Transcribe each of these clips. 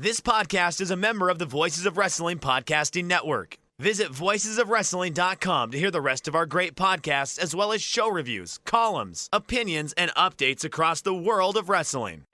This podcast is a member of the Voices of Wrestling Podcasting Network. Visit voicesofwrestling.com to hear the rest of our great podcasts, as well as show reviews, columns, opinions, and updates across the world of wrestling.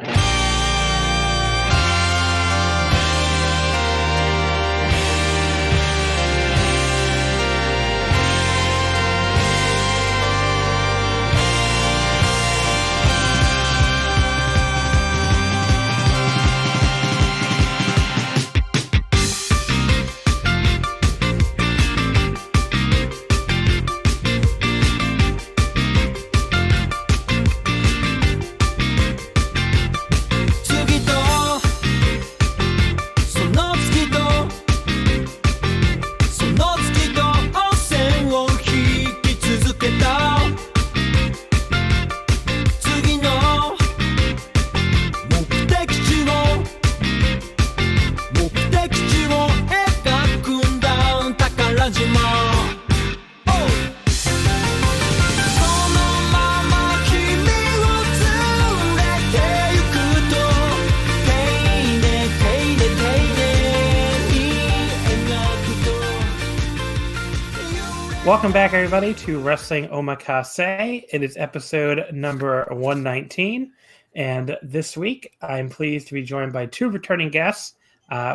Welcome back, everybody, to Wrestling Omakase. It is episode number 119, and this week I'm pleased to be joined by two returning guests,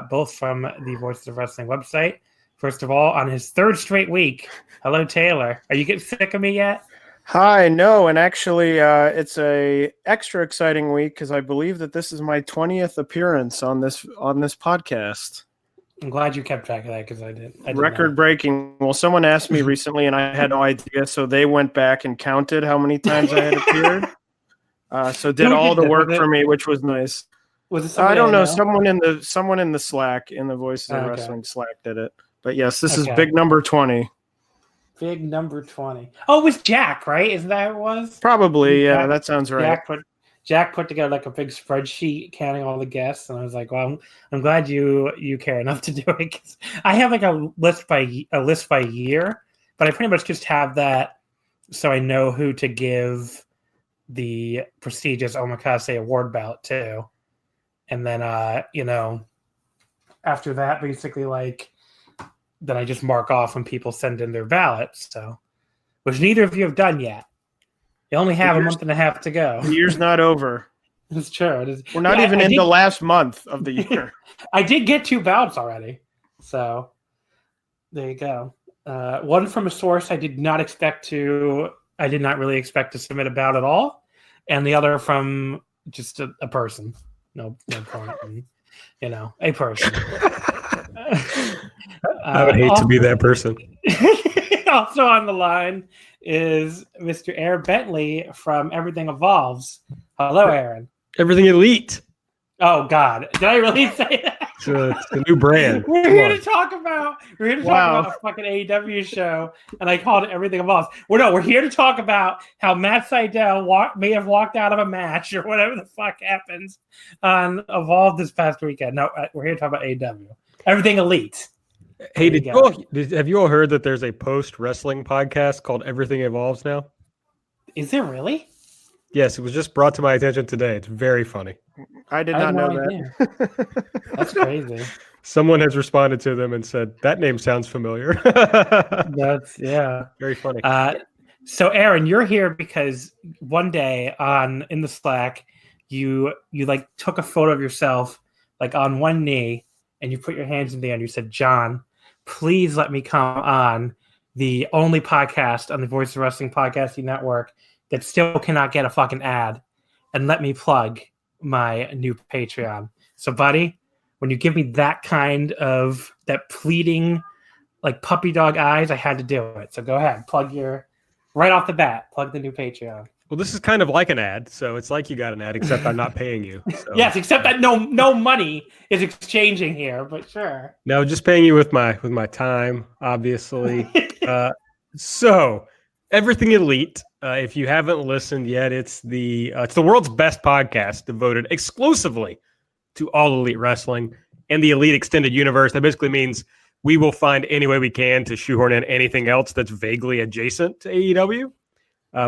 both from the Voices of Wrestling website. First of all, on his third straight week, hello, Taylor. Are you getting sick of me yet? Hi, no, and actually it's a extra exciting week because I believe that this is my 20th appearance on this podcast. I'm glad you kept track of that because I did. Record breaking. Well, someone asked me recently and I had no idea, so they went back and counted how many times I had appeared. So did all the work for me, which was nice. Was it I don't know. Someone in the Slack, in the Voices of Okay. Wrestling Slack did it. But yes, this is big number 20. Big number 20. Oh, it was Jack, right? Isn't that what it was? Probably, yeah, that sounds right. Jack put together like a big spreadsheet counting all the guests, and I was like, "Well, I'm glad you care enough to do it." 'Cause I have like a list by year, but I pretty much just have that so I know who to give the prestigious Omakase award bout to, and then after that, basically then I just mark off when people send in their ballots. So, which neither of you have done yet. You only have a month and a half to go. The year's not over. It's true. We're not even in the last month of the year. I did get 2 ballots already. So there you go. One from a source I did not really expect to submit a ballot at all. And the other from just a person. No point. A person. I would hate to be that person. Also on the line is Mr. Aaron Bentley from Everything Evolves. Hello, Aaron. Everything Elite. Oh, God. Did I really say that? It's a new brand. We're here to talk about a fucking AEW show, and I called it Everything Evolves. We're here to talk about how Matt Sydal may have walked out of a match or whatever the fuck happens on Evolve this past weekend. No, we're here to talk about AEW. Everything Elite. Hey, have you all heard that there's a post-wrestling podcast called Everything Evolves now? Is there really? Yes, it was just brought to my attention today. It's very funny. I did not know that. That's crazy. Someone has responded to them and said, that name sounds familiar. That's, yeah. Very funny. So, Aaron, you're here because one day in the Slack, you took a photo of yourself on one knee, and you put your hands in the air and you said, John, please let me come on the only podcast on the Voice of Wrestling Podcasting Network that still cannot get a fucking ad, and let me plug my new Patreon. So, buddy, when you give me that pleading, puppy dog eyes, I had to do it. So go ahead, right off the bat, plug the new Patreon. Well, this is kind of like an ad, so it's like you got an ad, except I'm not paying you. So. Yes, except that no money is exchanging here, but sure. No, just paying you with my time, obviously. So, Everything Elite. If you haven't listened yet, it's the world's best podcast devoted exclusively to all elite wrestling and the elite extended universe. That basically means we will find any way we can to shoehorn in anything else that's vaguely adjacent to AEW.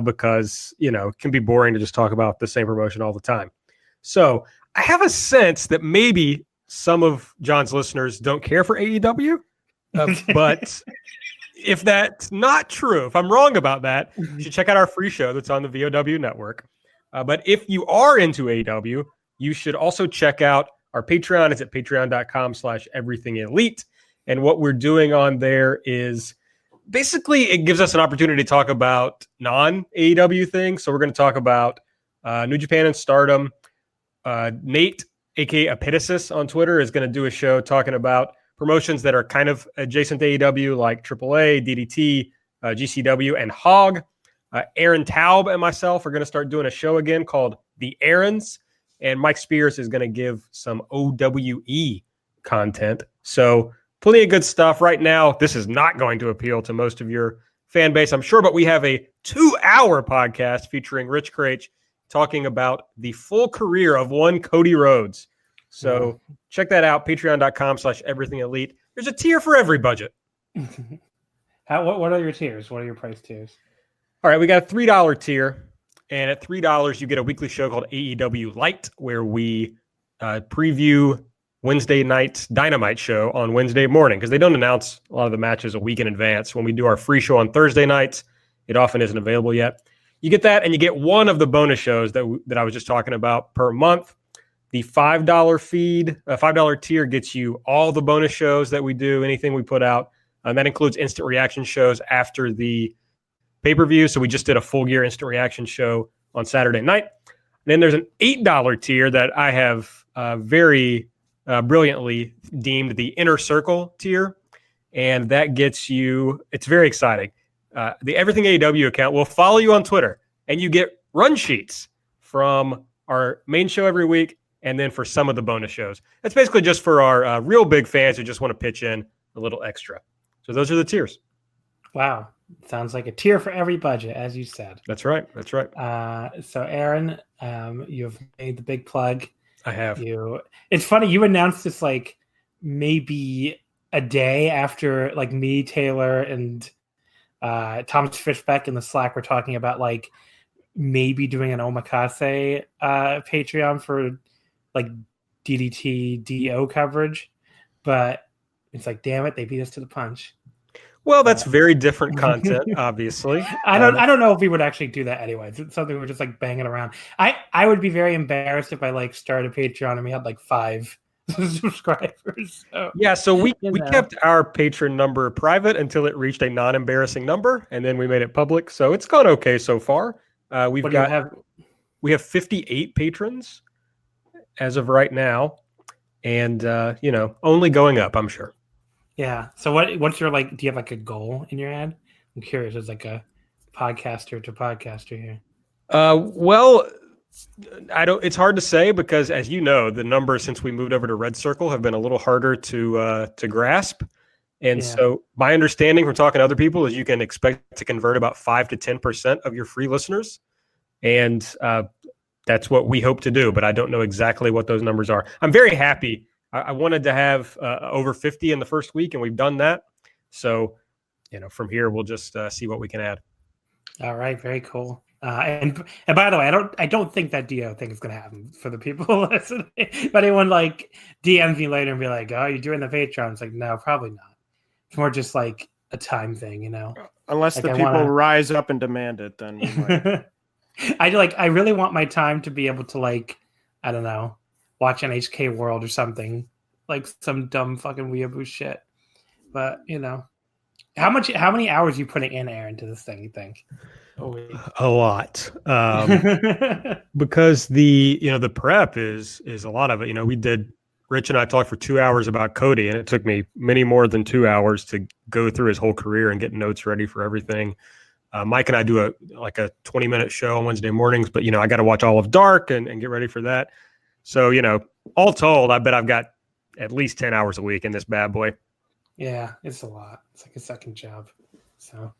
Because, it can be boring to just talk about the same promotion all the time. So I have a sense that maybe some of John's listeners don't care for AEW, but if that's not true, if I'm wrong about that, you should check out our free show that's on the VOW network. But if you are into AEW, you should also check out our Patreon. It's at patreon.com/everythingelite. And what we're doing on there is basically it gives us an opportunity to talk about non-AEW things. So we're going to talk about New Japan and Stardom. Nate, aka Epitasis on Twitter, is going to do a show talking about promotions that are kind of adjacent to AEW, like AAA, DDT, GCW, and Hog. Aaron Taub and myself are going to start doing a show again called The Aarons, and Mike Spears is going to give some OWE content. So plenty of good stuff right now. This is not going to appeal to most of your fan base, I'm sure, but we have a 2-hour podcast featuring Rich Craich talking about the full career of one Cody Rhodes. So check that out, patreon.com/everythingelite. There's a tier for every budget. What are your tiers? What are your price tiers? All right, we got a $3 tier. And at $3, you get a weekly show called AEW Light, where we preview Wednesday night's Dynamite show on Wednesday morning, because they don't announce a lot of the matches a week in advance. When we do our free show on Thursday nights, it often isn't available yet. You get that, and you get one of the bonus shows that I was just talking about per month. The $5 feed, $5 tier gets you all the bonus shows that we do, anything we put out. And that includes instant reaction shows after the pay-per-view. So we just did a Full Gear instant reaction show on Saturday night. And then there's an $8 tier that I have very brilliantly deemed the Inner Circle tier. And that gets you, it's very exciting. The Everything AEW account will follow you on Twitter, and you get run sheets from our main show every week, and then for some of the bonus shows. That's basically just for our real big fans who just want to pitch in a little extra. So those are the tiers. Wow. Sounds like a tier for every budget, as you said. That's right. That's right. So Aaron, you've made the big plug. I have. It's funny, you announced this like maybe a day after like me, Taylor, and Thomas Fishbeck in the Slack were talking about like maybe doing an Omakase Patreon for like DDT DO coverage, but it's like, damn it, they beat us to the punch. Well, that's very different content, obviously. I don't know if we would actually do that anyway. It's something we're just like banging around. I would be very embarrassed if I like started Patreon and we had like 5 subscribers. So we kept our patron number private until it reached a non-embarrassing number, and then we made it public. So it's gone okay so far. We have 58 patrons as of right now, and only going up, I'm sure. Yeah. So what's your like? Do you have like a goal in your head? I'm curious. As like a podcaster to podcaster here. Well, I don't. It's hard to say because, as you know, the numbers since we moved over to Red Circle have been a little harder to grasp. And so, my understanding from talking to other people is you can expect to convert about 5 to 10% of your free listeners, and that's what we hope to do. But I don't know exactly what those numbers are. I'm very happy. I wanted to have over 50 in the first week, and we've done that. So, from here, we'll just see what we can add. All right. Very cool. And by the way, I don't think that DO thing is going to happen for the people listening. If anyone like DMs me later and be like, "Oh, you're doing the Patreon?" It's like, no, probably not. It's more just like a time thing, Unless like the people rise up and demand it, then we might. I really want my time to be able to like, I don't know, watch NHK World or something, like some dumb fucking weeaboo shit. But how many hours are you putting in, Aaron, to this thing, you think? A lot. Because the prep is a lot of it. Rich and I talked for 2 hours about Cody, and it took me many more than 2 hours to go through his whole career and get notes ready for everything. Mike and I do a 20-minute show on Wednesday mornings, but I got to watch all of Dark and get ready for that. So, all told, I bet I've got at least 10 hours a week in this bad boy. Yeah, it's a lot. It's like a second job. So,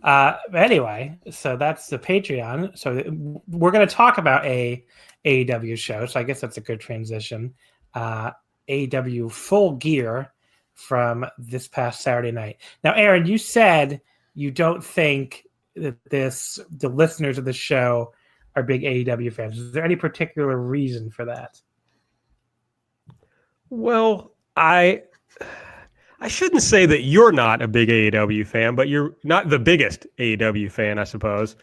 but anyway, so that's the Patreon. So we're going to talk about a AEW show. So I guess that's a good transition. AEW Full Gear from this past Saturday night. Now, Aaron, you said you don't think that the listeners of the show are big AEW fans. Is there any particular reason for that? Well, I shouldn't say that you're not a big AEW fan, but you're not the biggest AEW fan, I suppose.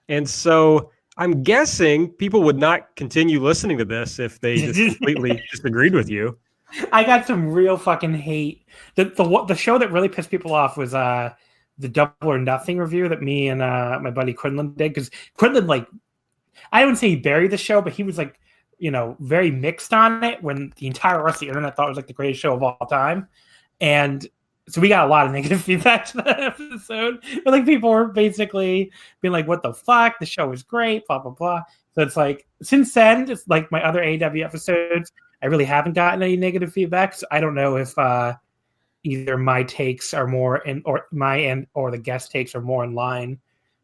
And so I'm guessing people would not continue listening to this if they just completely disagreed with you. I got some real fucking hate. The show that really pissed people off was the Double or Nothing review that me and my buddy Quinlan did, because Quinlan, like, I wouldn't say he buried the show, but he was like, very mixed on it when the entire rest of the internet thought it was like the greatest show of all time. And so we got a lot of negative feedback to that episode. But like people were basically being like, what the fuck? The show was great, blah, blah, blah. So it's like, since then, it's like my other AEW episodes, I really haven't gotten any negative feedback. So I don't know if either my takes are more or the guest takes are more in line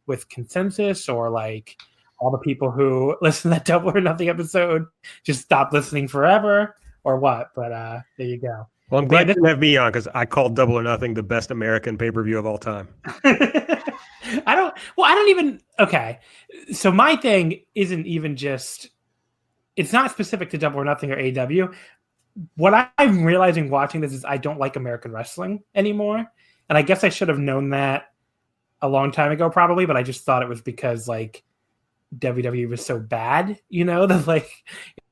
with consensus, or like all the people who listen to that Double or Nothing episode just stop listening forever, or what. But there you go. Well, I'm glad you have me on, because I called Double or Nothing the best American pay-per-view of all time. Okay. So my thing isn't even just, it's not specific to Double or Nothing or AEW. What I'm realizing watching this is I don't like American wrestling anymore. And I guess I should have known that a long time ago, probably, but I just thought it was because like WWE was so bad, that like,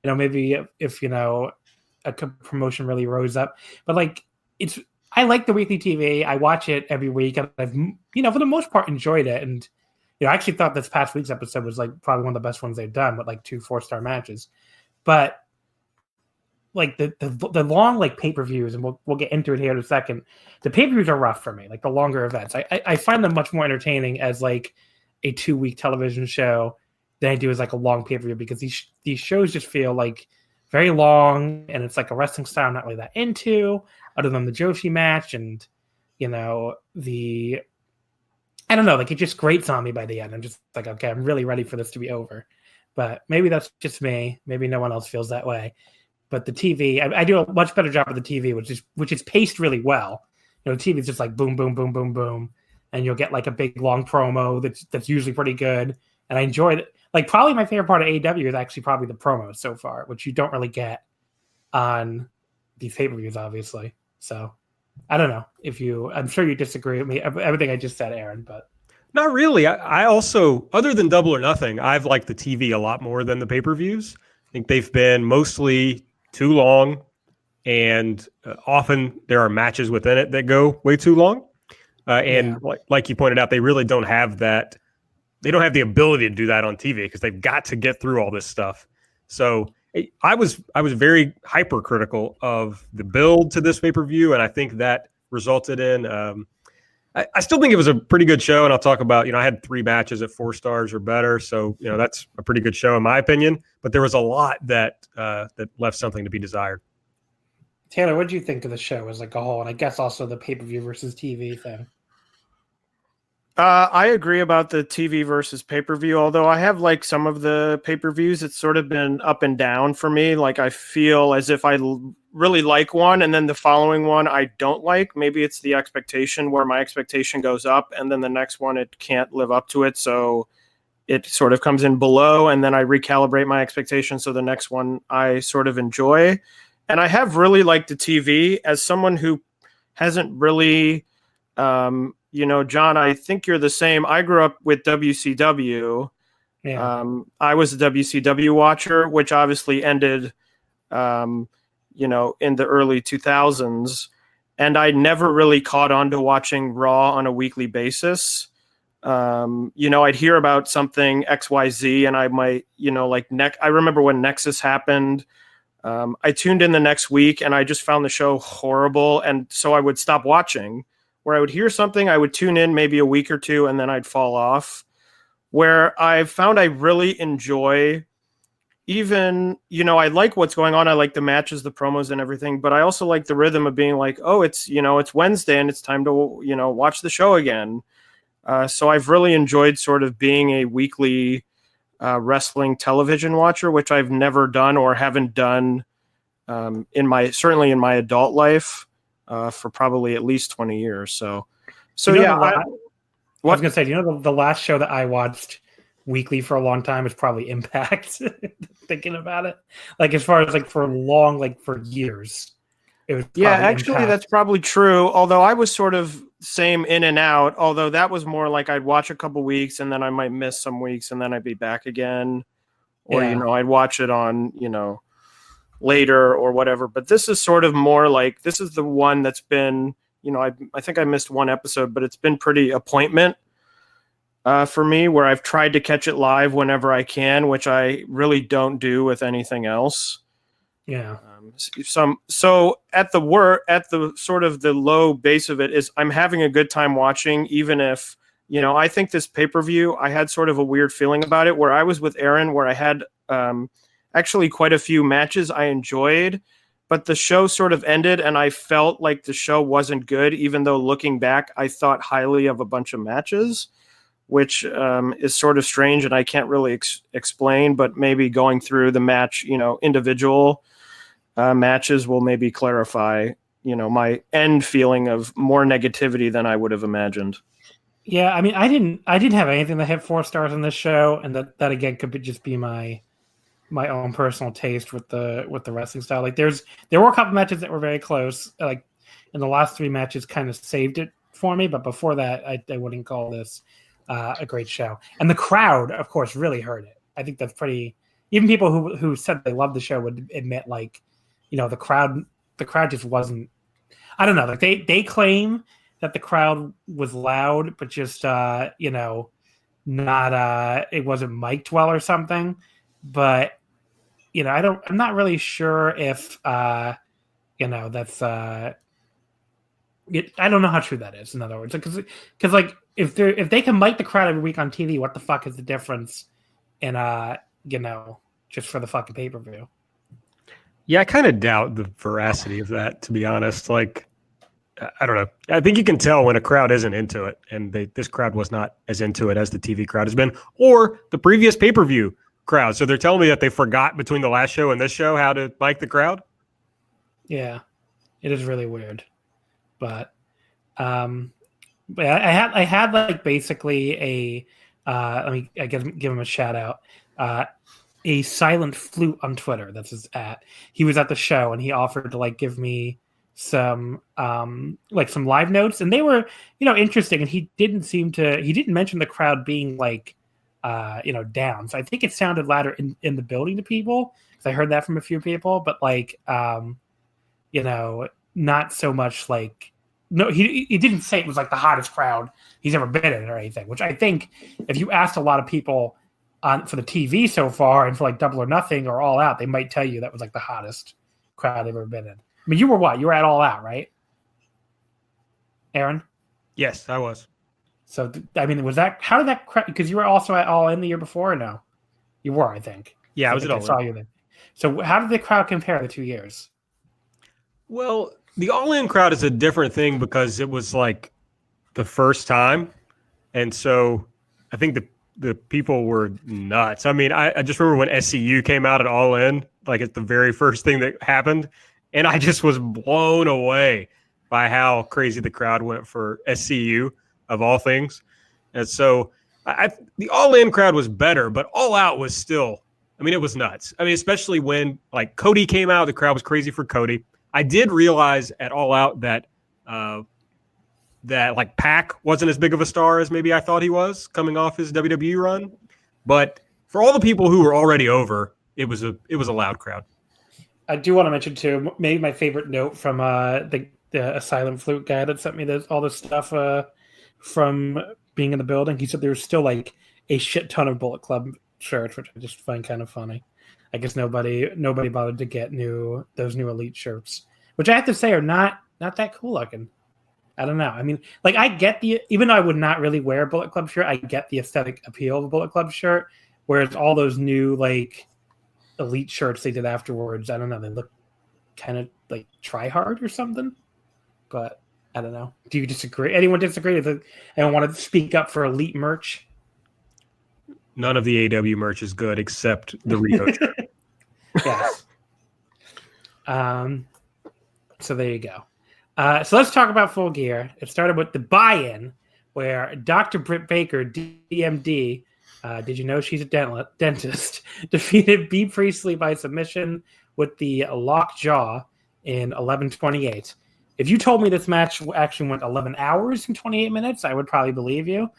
maybe if a promotion really rose up. But like, I like the weekly TV. I watch it every week, and I've, for the most part enjoyed it. And, I actually thought this past week's episode was like probably one of the best ones they've done, with like 2 4-star matches. But like the long like pay-per-views, and we'll get into it here in a second. The pay-per-views are rough for me, like the longer events. I find them much more entertaining as like a 2-week television show than I do as like a long pay-per-view, because these shows just feel like very long, and it's like a wrestling style I'm not really that into, other than the Joshi match, and I don't know, like it just grates on me by the end. I'm just like, okay, I'm really ready for this to be over. But maybe that's just me. Maybe no one else feels that way. But the TV, I do a much better job of the TV, which is paced really well. The TV is just like boom, boom, boom, boom, boom, and you'll get like a big long promo that's usually pretty good. And I enjoyed it. Like probably my favorite part of AEW is actually probably the promos so far, which you don't really get on these pay-per-views, obviously. So I don't know I'm sure you disagree with me, everything I just said, Aaron, but. Not really. I also, other than Double or Nothing, I've liked the TV a lot more than the pay-per-views. I think they've been mostly too long, and often there are matches within it that go way too long. Like you pointed out, they really don't have that. They don't have the ability to do that on TV, because they've got to get through all this stuff. So I was very hypercritical of the build to this pay-per-view, and I think that resulted in I still think it was a pretty good show, and I'll talk about, I had 3 matches at 4 stars or better, so that's a pretty good show in my opinion. But there was a lot that left something to be desired. Taylor, what do you think of the show as like a whole, and I guess also the pay-per-view versus TV thing? I agree about the TV versus pay-per-view, although I have like some of the pay-per-views, it's sort of been up and down for me. Like I feel as if I really like one, and then the following one I don't like. Maybe it's the expectation, where my expectation goes up, and then the next one it can't live up to it, so it sort of comes in below, and then I recalibrate my expectation, so the next one I sort of enjoy. And I have really liked the TV. As someone who hasn't really John, I think you're the same. I grew up with WCW. Yeah. I was a WCW watcher, which obviously ended, in the early 2000s. And I never really caught on to watching Raw on a weekly basis. I'd hear about something XYZ, and I might, I remember when Nexus happened. I tuned in the next week, and I just found the show horrible. And so I would stop watching. Where I would hear something, I would tune in maybe a week or two, and then I'd fall off. Where I found I really enjoy, even, I like what's going on. I like the matches, the promos and everything, but I also like the rhythm of being like, oh, it's Wednesday and it's time to, watch the show again. So I've really enjoyed sort of being a weekly wrestling television watcher, which I've never done or haven't done certainly in my adult life. For probably at least 20 years. So yeah. I was going to say, the last show that I watched weekly for a long time was probably Impact. Thinking about it, like as far as like for long, like for years, it was Yeah, probably actually, Impact. that's probably true. Although I was sort of same in and out. Although that was more like I'd watch a couple weeks and then I might miss some weeks and then I'd be back again. Or, Yeah. I'd watch it on, later or whatever. But this is sort of more like, this is the one that's been, I think I missed one episode, but it's been pretty appointment for me, where I've tried to catch it live whenever I can, which I really don't do with anything else. Yeah. So at the sort of the low base of it is I'm having a good time watching, even if, I think this pay-per-view, I had sort of a weird feeling about it where I was with Aaron, where I had actually quite a few matches I enjoyed, but the show sort of ended and I felt like the show wasn't good, even though looking back, I thought highly of a bunch of matches, which is sort of strange and I can't really explain, but maybe going through the match, individual matches will maybe clarify, my end feeling of more negativity than I would have imagined. Yeah, I mean, I didn't have anything that hit 4 stars in this show, and that again could just be my own personal taste with the wrestling style. Like there were a couple matches that were very close. Like in the last 3 matches, kind of saved it for me, but before that, I wouldn't call this a great show. And the crowd, of course, really hurt it. I think that's pretty. Even people who said they loved the show would admit, like, the crowd just wasn't. I don't know. Like they claim that the crowd was loud, but just not it wasn't mic'd well or something. But I'm not really sure if that's I don't know how true that is. In other words, because like if they can mic the crowd every week on TV, what the fuck is the difference in just for the fucking pay-per-view? Yeah, I kind of doubt the veracity of that, to be honest. Like, I don't know. I think you can tell when a crowd isn't into it, and this crowd was not as into it as the TV crowd has been, or the previous pay-per-view crowd. So they're telling me that they forgot between the last show and this show how to mic the crowd? Yeah, it is really weird. But I had like basically a I guess give him a shout out. A silent flute on Twitter. That's his @ He was at the show and he offered to like give me some some live notes, and they were interesting. And he didn't mention the crowd being like down. So I think it sounded louder in the building to people, because I heard that from a few people. But like not so much like. No, he didn't say it was like the hottest crowd he's ever been in or anything. Which I think if you asked a lot of people for the TV so far and for like Double or Nothing or All Out, they might tell you that was like the hottest crowd they've ever been in. I mean, you were what? You were at All Out, right, Aaron? Yes, I was. So, I mean, was that, how did that crowd, because you were also at All In the year before or no? You were, I think. Yeah, I was at All In. I saw you then. So how did the crowd compare the 2 years? Well, the All In crowd is a different thing because it was like the first time. And so I think the people were nuts. I mean, I just remember when SCU came out at All In, like it's the very first thing that happened. And I just was blown away by how crazy the crowd went for SCU of all things. And so the All In crowd was better, but All Out was still, I mean, it was nuts. I mean, especially when like Cody came out, the crowd was crazy for Cody. I did realize at All Out that like Pac wasn't as big of a star as maybe I thought he was coming off his WWE run. But for all the people who were already over, it was a loud crowd. I do want to mention too, maybe my favorite note from the Asylum Flute guy that sent me all this stuff from being in the building. He said there was still like a shit ton of Bullet Club shirts, which I just find kind of funny. I guess nobody bothered to get those new Elite shirts, which I have to say are not that cool looking. I don't know. I mean, like I get even though I would not really wear a Bullet Club shirt, I get the aesthetic appeal of a Bullet Club shirt. Whereas all those new like Elite shirts they did afterwards, I don't know, they look kind of like try hard or something. But I don't know. Do you disagree? Anyone disagree? Anyone want to speak up for Elite merch? None of the AEW merch is good except the Rio shirt. Yes. So there you go. So let's talk about Full Gear. It started with the buy-in, where Dr. Britt Baker, DMD, did you know she's a dentist, defeated Bea Priestley by submission with the lock jaw in 11:28. If you told me this match actually went 11 hours and 28 minutes, I would probably believe you.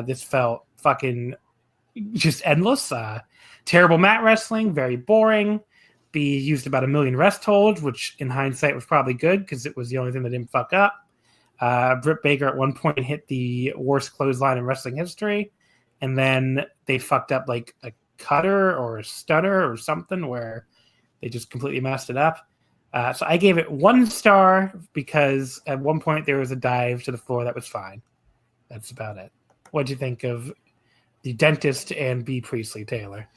This felt fucking just endless. Terrible mat wrestling, very boring. B used about 1 million rest holds, which in hindsight was probably good because it was the only thing that didn't fuck up. Britt Baker at one point hit the worst clothesline in wrestling history, and then they fucked up like a cutter or a stutter or something where they just completely messed it up. So I gave it 1 star because at one point there was a dive to the floor that was fine. That's about it. What do you think of the dentist and Bea Priestley, Taylor?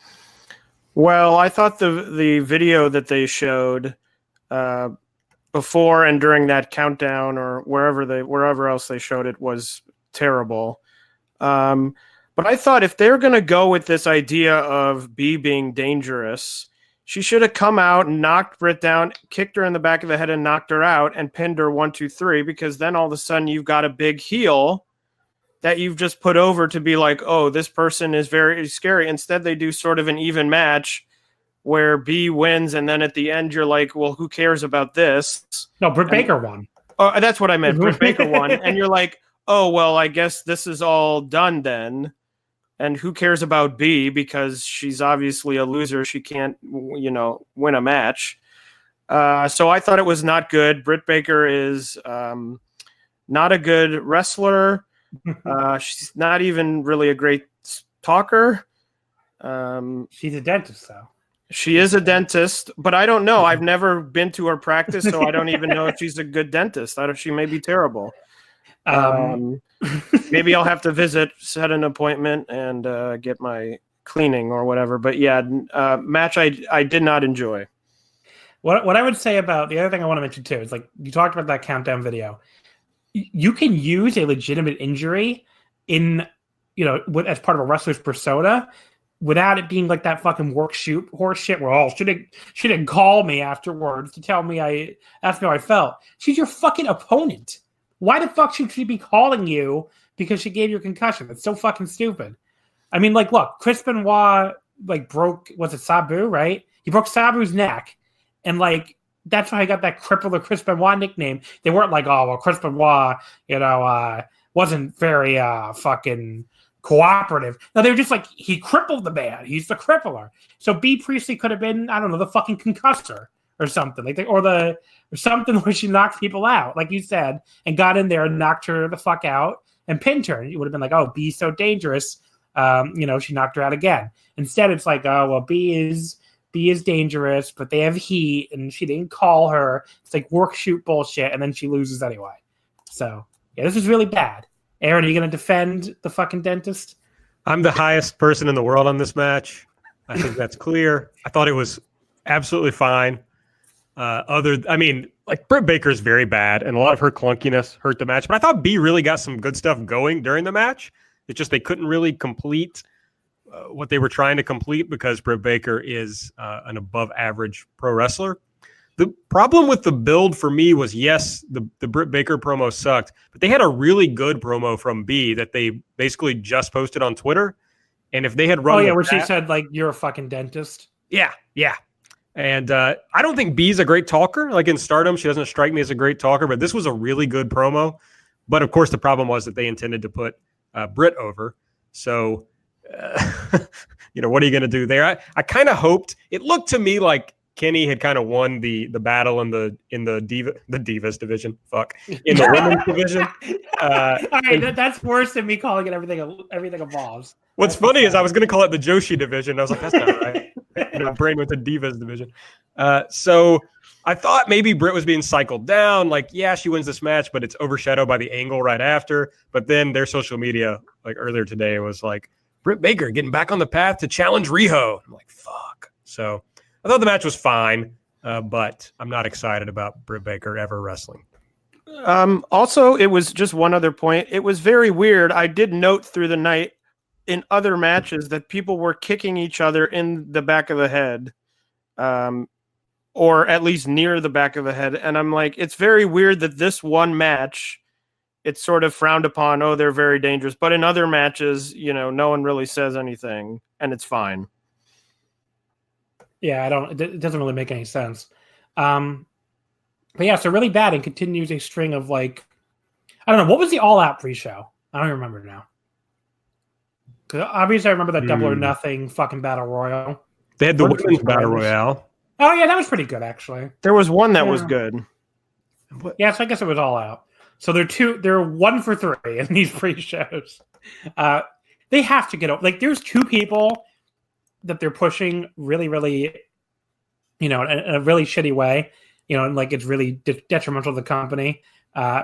Well, I thought the video that they showed before and during that countdown or wherever else they showed it was terrible. But I thought if they're going to go with this idea of Bea being dangerous, she should have come out and knocked Britt down, kicked her in the back of the head and knocked her out and pinned her 1, 2, 3, because then all of a sudden you've got a big heel that you've just put over to be like, oh, this person is very scary. Instead, they do sort of an even match where Bea wins, and then at the end you're like, well, who cares about this? No, Britt Baker won. Oh, that's what I meant. Britt Baker won. And you're like, oh, well, I guess this is all done then. And who cares about Bea because she's obviously a loser. She can't, win a match. So I thought it was not good. Britt Baker is not a good wrestler. She's not even really a great talker. She's a dentist, though. She is a dentist, but I don't know. I've never been to her practice, so I don't even know if she's a good dentist. She may be terrible. Maybe I'll have to visit, set an appointment, and get my cleaning or whatever. But yeah, match I did not enjoy. What I would say about the other thing I want to mention too is like you talked about that countdown video. You can use a legitimate injury in as part of a wrestler's persona without it being like that fucking work shoot horse shit where she didn't call me afterwards to tell me ask me how I felt. She's your fucking opponent. Why the fuck should she be calling you because she gave you a concussion? That's so fucking stupid. I mean, like, look, Chris Benoit broke, was it Sabu, right? He broke Sabu's neck, and that's why I got that crippler Chris Benoit nickname. They weren't like, oh well, Chris Benoit, wasn't very fucking cooperative. No, they were just like, he crippled the man. He's the crippler. So Bea Priestley could have been, I don't know, the fucking concussor or something or something where she knocked people out, like you said, and got in there and knocked her the fuck out and pinned her. You would have been like, oh, Bea's so dangerous. She knocked her out again. Instead, it's like, oh, well, Bea is dangerous, but they have heat, and she didn't call her. It's like work shoot bullshit, and then she loses anyway. So, yeah, this is really bad. Aaron, are you going to defend the fucking dentist? I'm the highest person in the world on this match. I think that's clear. I thought it was absolutely fine. Britt Baker is very bad, and a lot of her clunkiness hurt the match. But I thought Bea really got some good stuff going during the match. It's just they couldn't really complete what they were trying to complete because Britt Baker is an above-average pro wrestler. The problem with the build for me was, yes, the Britt Baker promo sucked, but they had a really good promo from Bea that they basically just posted on Twitter. And if they had run, she said you're a fucking dentist. Yeah. And I don't think Bea's a great talker. Like in Stardom, she doesn't strike me as a great talker, but this was a really good promo. But of course, the problem was that they intended to put Britt over. So, what are you going to do there? I kind of hoped, it looked to me like Kenny had kind of won the battle in the Divas division. In the women's division. All right, that's worse than me calling it everything evolves. What's funny is I was going to call it the Joshi division. I was like, that's not right. My brain went to Divas division. So I thought maybe Britt was being cycled down. Like, yeah, she wins this match, but it's overshadowed by the angle right after. But then their social media, like earlier today, was like, Britt Baker getting back on the path to challenge Riho. I'm like, fuck. So I thought the match was fine, but I'm not excited about Britt Baker ever wrestling. Also, it was just one other point. It was very weird. I did note through the night in other matches that people were kicking each other in the back of the head, or at least near the back of the head. And I'm like, it's very weird that this one match, it's sort of frowned upon. Oh, they're very dangerous. But in other matches, no one really says anything and it's fine. Yeah, it doesn't really make any sense. But yeah, so really bad and continues a string of like, I don't know, what was the All Out pre-show? I don't even remember now. Because obviously I remember that Double or Nothing fucking Battle Royal. They had the women's Battle Royale. Oh yeah, that was pretty good actually. There was one that was good. Yeah, so I guess it was All Out. So they're 1 for 3 in these pre-shows. They have to get over. Like, there's 2 people that they're pushing really, really, in a really shitty way. And like it's really detrimental to the company.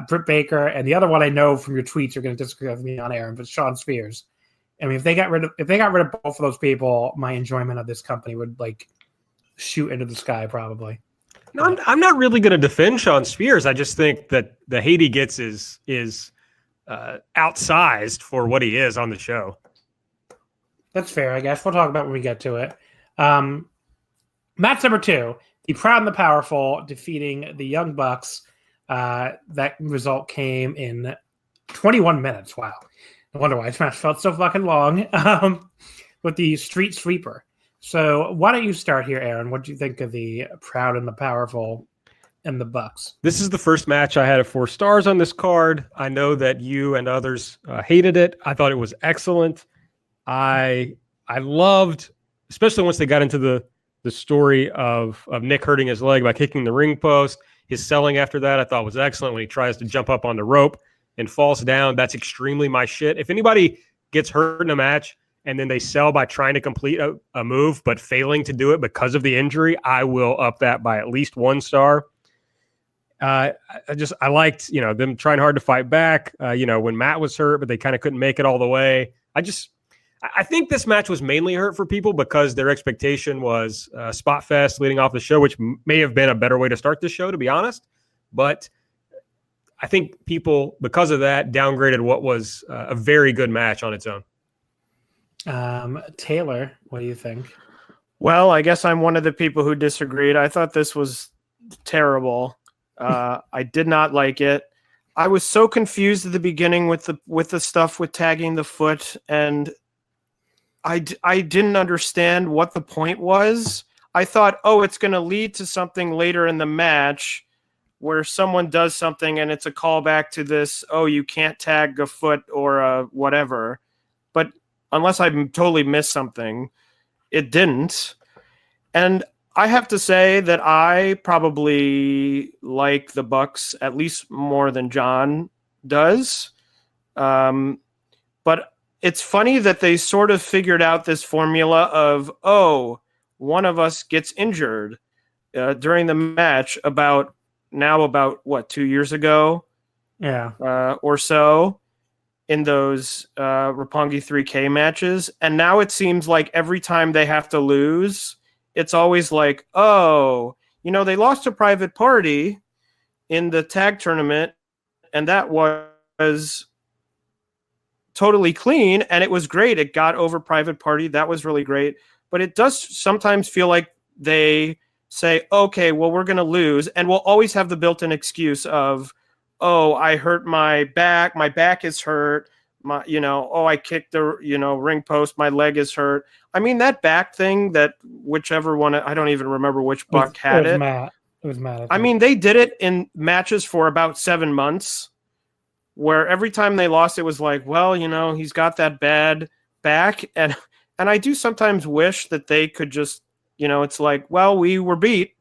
Britt Baker, and the other one I know from your tweets you're going to disagree with me on, Aaron, but Sean Spears. I mean, if they got rid of both of those people, my enjoyment of this company would like shoot into the sky probably. No, I'm not really going to defend Sean Spears. I just think that the hate he gets is outsized for what he is on the show. That's fair, I guess. We'll talk about when we get to it. Match number 2, the Proud and the Powerful defeating the Young Bucks. That result came in 21 minutes. Wow. I wonder why this match felt so fucking long. With the Street Sweeper. So why don't you start here, Aaron? What do you think of the Proud and the Powerful and the Bucks? This is the first match I had at 4 stars on this card. I know that you and others hated it. I thought it was excellent. I loved, especially once they got into the story of Nick hurting his leg by kicking the ring post. His selling after that I thought was excellent when he tries to jump up on the rope and falls down. That's extremely my shit. If anybody gets hurt in a match and then they sell by trying to complete a move but failing to do it because of the injury, I will up that by at least 1 star. I liked, them trying hard to fight back, when Matt was hurt, but they kind of couldn't make it all the way. I think this match was mainly hurt for people because their expectation was Spot Fest leading off the show, which may have been a better way to start the show, to be honest. But I think people, because of that, downgraded what was a very good match on its own. Taylor, what do you think? Well, I guess I'm one of the people who disagreed. I thought this was terrible. I did not like it. I was so confused at the beginning with the stuff with tagging the foot, and I didn't understand what the point was. I thought, it's going to lead to something later in the match where someone does something and it's a callback to this, you can't tag a foot or whatever. But unless I totally missed something, it didn't. And I have to say that I probably like the Bucks at least more than John does. But it's funny that they sort of figured out this formula of, one of us gets injured during the match about 2 years ago? Yeah. Or so in those Roppongi 3K matches. And now it seems like every time they have to lose, it's always like, they lost to Private Party in the tag tournament, and that was totally clean, and it was great. It got over Private Party. That was really great. But it does sometimes feel like they say, okay, well, we're going to lose, and we'll always have the built-in excuse of, I hurt my back. My back is hurt. I kicked the, ring post. My leg is hurt. I mean, that back thing that whichever one, I don't even remember which Buck had it. It was Matt. I mean, they did it in matches for about 7 months where every time they lost, it was like, well, he's got that bad back. And I do sometimes wish that they could just, it's like, well, we were beat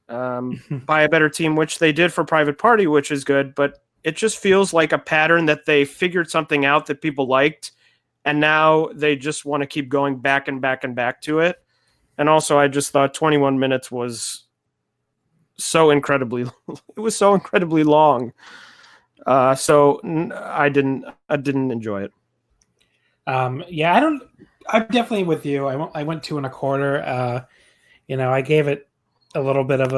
by a better team, which they did for Private Party, which is good. But it just feels like a pattern that they figured something out that people liked. And now they just want to keep going back and back and back to it. And also, I just thought 21 minutes was so incredibly long. So I didn't enjoy it. I'm definitely with you. I went 2 1/4. I gave it a little bit of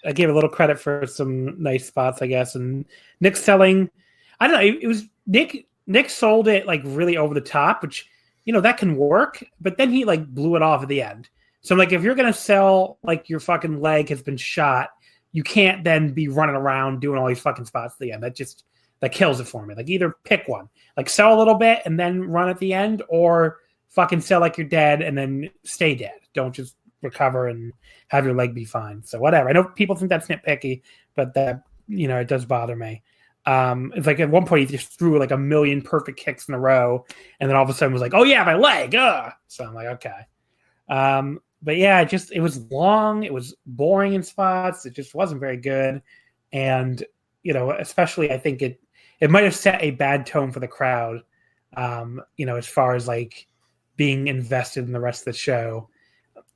I gave a little credit for some nice spots, I guess. And Nick selling, I don't know. It was Nick sold it like really over the top, which, that can work, but then he like blew it off at the end. So I'm like, if you're going to sell like your fucking leg has been shot, you can't then be running around doing all these fucking spots at the end. That kills it for me. Like, either pick one, like sell a little bit and then run at the end, or fucking sell like you're dead and then stay dead. Don't just recover and have your leg be fine. So whatever. I know people think that's nitpicky, but that, it does bother me. It's like at one point he just threw like a million perfect kicks in a row, and then all of a sudden was like, "Oh yeah, my leg!" So I'm like, okay. But yeah, it was long. It was boring in spots. It just wasn't very good, and especially I think it might have set a bad tone for the crowd. As far as like being invested in the rest of the show,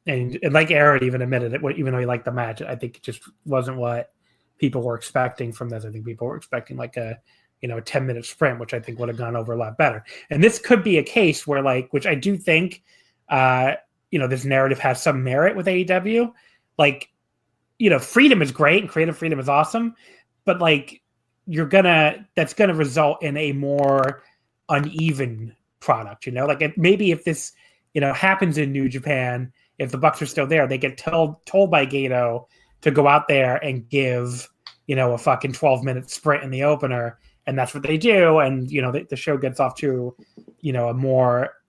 and like Aaron even admitted it, even though he liked the match, I think it just wasn't what people were expecting from this. I think people were expecting like a 10-minute sprint, which I think would have gone over a lot better. And this could be a case where which I do think, this narrative has some merit with AEW. Like, freedom is great and creative freedom is awesome, but like that's gonna result in a more uneven product. Like maybe if this happens in New Japan, if the Bucks are still there, they get told by Gato to go out there and give a fucking 12-minute sprint in the opener, and that's what they do, and the show gets off to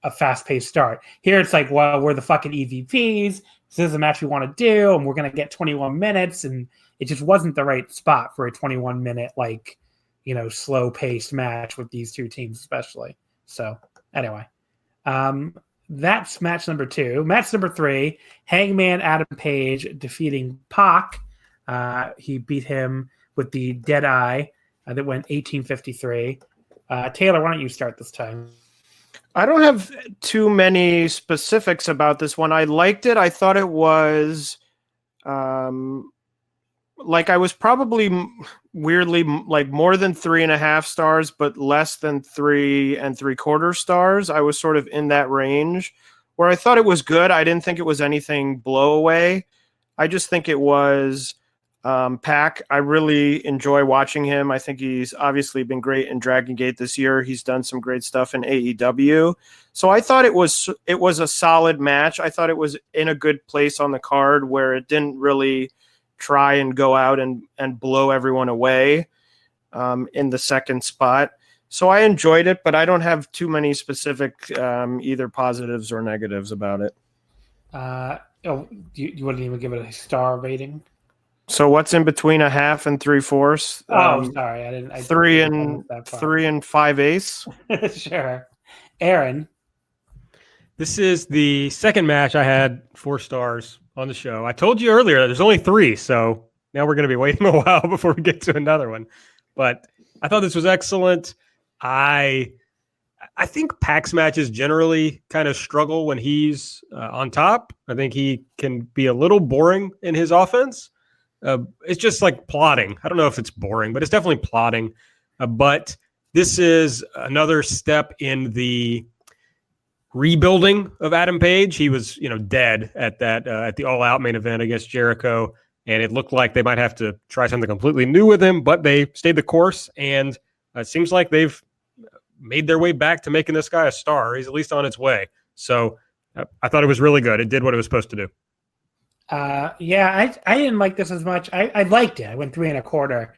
a fast-paced start. Here it's like, well, we're the fucking EVPs, this is a match we want to do, and we're going to get 21 minutes, and it just wasn't the right spot for a 21-minute slow-paced match with these two teams especially. So anyway, that's match number 2. Match number 3, Hangman Adam Page defeating Pac. He beat him with the Dead Eye that went 1853. Taylor, why don't you start this time? I don't have too many specifics about this one. I liked it. I thought it was I was probably weirdly like more than 3.5 stars, but less than 3 3/4 stars. I was sort of in that range where I thought it was good. I didn't think it was anything blow away. I just think it was Pac. I really enjoy watching him. I think he's obviously been great in Dragon Gate this year. He's done some great stuff in AEW. So I thought it was a solid match. I thought it was in a good place on the card where it didn't really try and go out and blow everyone away in the second spot. So I enjoyed it, but I don't have too many specific either positives or negatives about it. You wouldn't even give it a star rating? So what's in between 1/2 and 3/4? Sorry, I didn't. 3 and 5/8. Sure, Aaron. This is the second match I had 4 stars on the show. I told you earlier that there's only 3, so now we're going to be waiting a while before we get to another one. But I thought this was excellent. I think Pac's matches generally kind of struggle when he's on top. I think he can be a little boring in his offense. It's just like plotting. I don't know if it's boring, but it's definitely plotting. But this is another step in the rebuilding of Adam Page. He was, dead at that at the All Out main event against Jericho, and it looked like they might have to try something completely new with him. But they stayed the course, and it seems like they've made their way back to making this guy a star. He's at least on its way. So I thought it was really good. It did what it was supposed to do. I didn't like this as much. I liked it. I went 3 1/4,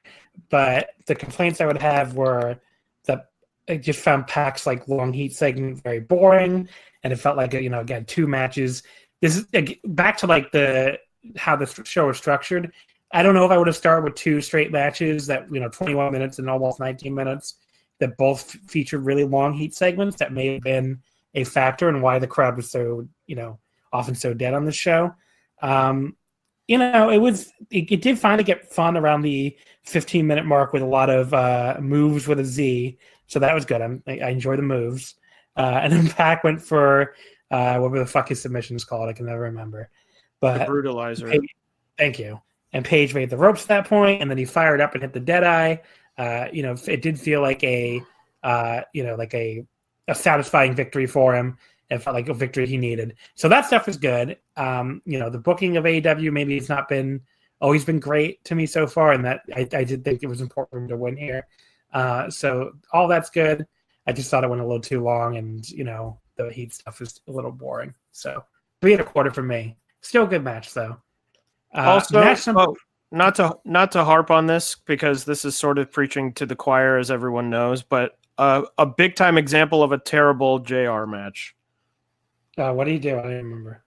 but the complaints I would have were that I just found Pac's long heat segment very boring, and it felt like again 2 matches. This is back to how the show was structured. I don't know if I would have started with 2 straight matches that 21 minutes and almost 19 minutes that both featured really long heat segments. That may have been a factor in why the crowd was so often so dead on the show. It did finally get fun around the 15-minute mark with a lot of moves with a Z, so that was good. I enjoy the moves. And then Pac went for whatever the fuck his submission is called. I can never remember. But the brutalizer. Thank you. And Page made the ropes at that point, and then he fired up and hit the Deadeye. It did feel like a satisfying victory for him. It felt like a victory he needed. So that stuff is good. The booking of AEW, maybe it's not always been great to me so far, and that I did think it was important for him to win here. So all that's good. I just thought it went a little too long, and the heat stuff is a little boring. So 3 1/4 for me. Still a good match though. Not to harp on this because this is sort of preaching to the choir, as everyone knows, but a big time example of a terrible JR match. What did he do? I don't remember.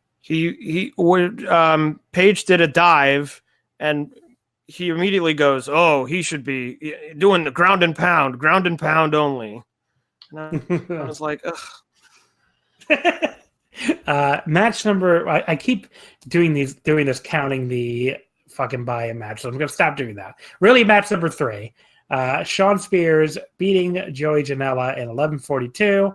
Page did a dive, and he immediately goes, "Oh, he should be doing the ground and pound only." And I was like, ugh. Match number. I keep doing this, counting the fucking buy-in match. So I'm gonna stop doing that. Really, match number 3. Shawn Spears beating Joey Janela in 11:42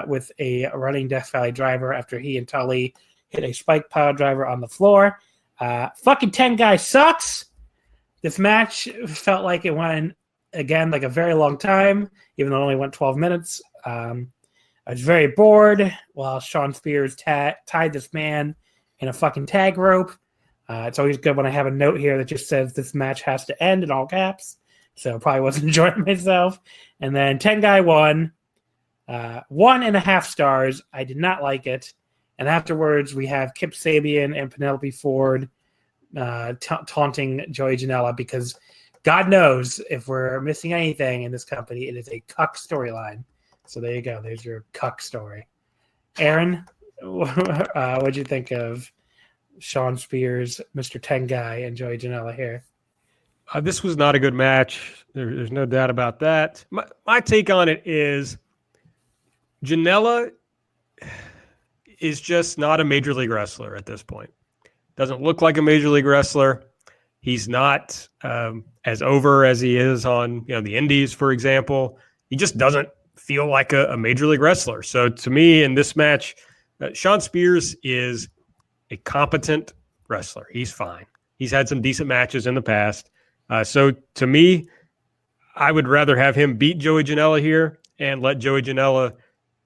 with a running Death Valley driver after he and Tully hit a spike pile driver on the floor. Fucking 10 guy sucks. This match felt like it went again like a very long time, even though it only went 12 minutes. I was very bored while Shawn Spears tied this man in a fucking tag rope. It's always good when I have a note here that just says this match has to end in all caps. So probably wasn't enjoying myself. And then 10 guy won. 1.5 stars. I did not like it. And afterwards, we have Kip Sabian and Penelope Ford taunting Joey Janela because God knows if we're missing anything in this company, it is a cuck storyline. So there you go. There's your cuck story. Aaron, what'd you think of Shawn Spears, Mr. 10 Guy, and Joey Janela here? This was not a good match. There's no doubt about that. My take on it is Janela is just not a major league wrestler at this point. Doesn't look like a major league wrestler. He's not as over as he is on the Indies, for example. He just doesn't feel like a major league wrestler. So to me, in this match, Shawn Spears is a competent wrestler. He's fine. He's had some decent matches in the past. So to me, I would rather have him beat Joey Janela here and let Joey Janela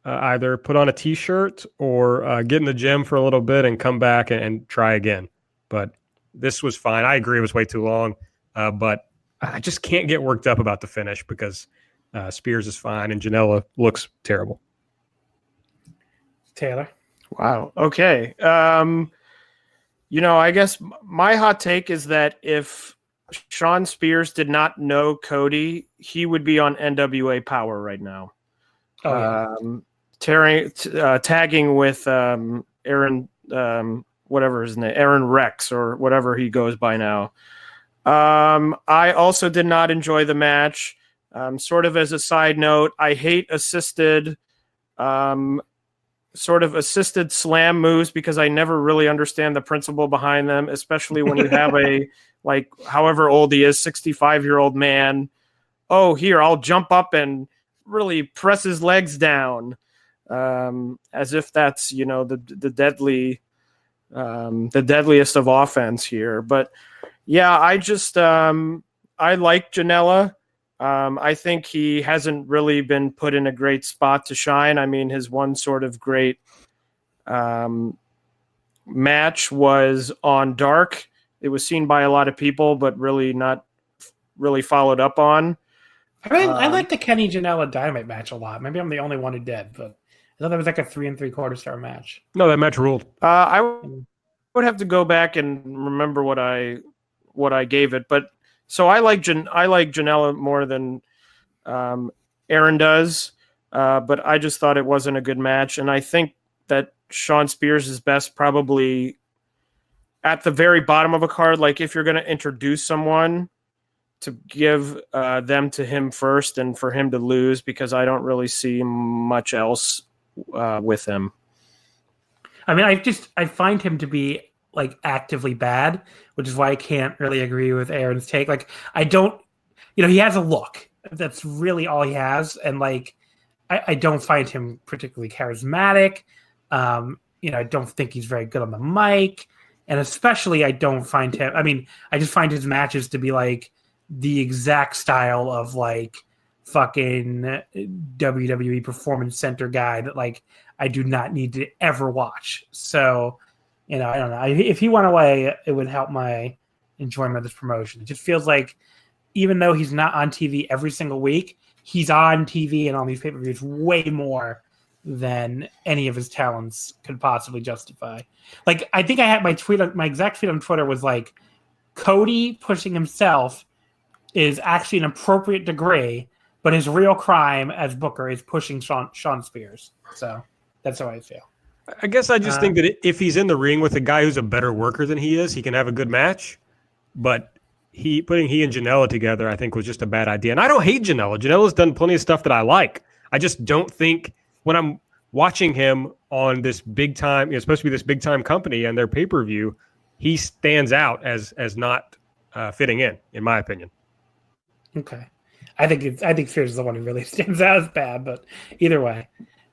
either put on a T-shirt or get in the gym for a little bit and come back and try again. But this was fine. I agree it was way too long, but I just can't get worked up about the finish because Spears is fine and Janela looks terrible. Taylor? Wow. Okay. I guess my hot take is that if Shawn Spears did not know Cody, he would be on NWA Power right now. Oh, yeah. Tagging with Aaron, whatever his name, Aaron Rex or whatever he goes by now. I also did not enjoy the match. Sort of as a side note, I hate assisted slam moves because I never really understand the principle behind them, especially when you have a, however old he is, 65-year-old man. Oh, here, I'll jump up and really press his legs down, as if that's, the deadliest of offense here. But yeah, I just, I like Janela. I think he hasn't really been put in a great spot to shine. I mean, his one sort of great match was on Dark. It was seen by a lot of people, but really not really followed up on. I like the Kenny Janela Dynamite match a lot. Maybe I'm the only one who did, but I thought that was like a 3 3/4 star match. No, that match ruled. I would have to go back and remember what I gave it, but so I like Janela more than Aaron does, but I just thought it wasn't a good match, and I think that Shawn Spears is best probably at the very bottom of a card. Like if you're going to introduce someone, to give them to him first and for him to lose, because I don't really see much else with him. I mean, I find him to be like actively bad, which is why I can't really agree with Aaron's take. Like I don't, he has a look. That's really all he has. And like, I don't find him particularly charismatic. I don't think he's very good on the mic. And especially I don't find him, I just find his matches to be like the exact style of like fucking WWE Performance Center guy that like I do not need to ever watch. So, I don't know. If he went away, it would help my enjoyment of this promotion. It just feels like even though he's not on TV every single week, he's on TV and on these pay-per-views way more than any of his talents could possibly justify. Like, I think I had my exact tweet on Twitter was like, Cody pushing himself is actually an appropriate degree, but his real crime as Booker is pushing Shawn Spears. So that's how I feel. I guess I just think that if he's in the ring with a guy who's a better worker than he is, he can have a good match. But putting he and Janela together, I think, was just a bad idea. And I don't hate Janela. Janela's done plenty of stuff that I like. I just don't think when I'm watching him on this big time, it's supposed to be this big time company and their pay-per-view, he stands out as not fitting in my opinion. Okay. I think Fears is the one who really stands out as bad, but either way.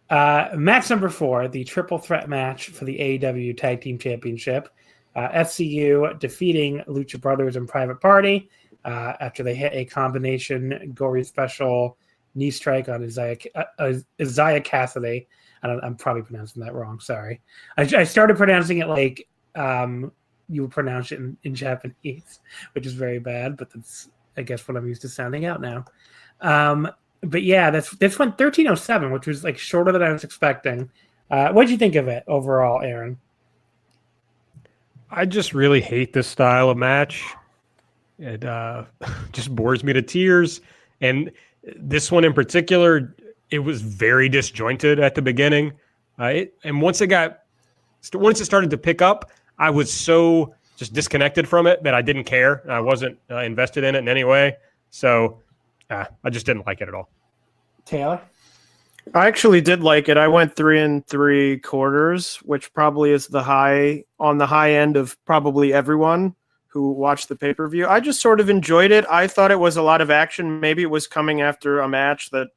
Match number 4, the triple threat match for the AEW Tag Team Championship. FCU defeating Lucha Brothers and Private Party after they hit a combination gory special knee strike on Isaiah Cassidy. I'm probably pronouncing that wrong. Sorry. I started pronouncing it like you would pronounce it in Japanese, which is very bad, but that's, I guess, what I'm used to sounding out now. But yeah, this went 13:07, which was like shorter than I was expecting. What did you think of it overall, Aaron? I just really hate this style of match. It just bores me to tears. And this one in particular, it was very disjointed at the beginning. And once it started to pick up, I was so just disconnected from it that I didn't care. I wasn't invested in it in any way. So I just didn't like it at all. Taylor? I actually did like it. I went 3 3/4, which probably is on the high end of probably everyone who watched the pay-per-view. I just sort of enjoyed it. I thought it was a lot of action. Maybe it was coming after a match that,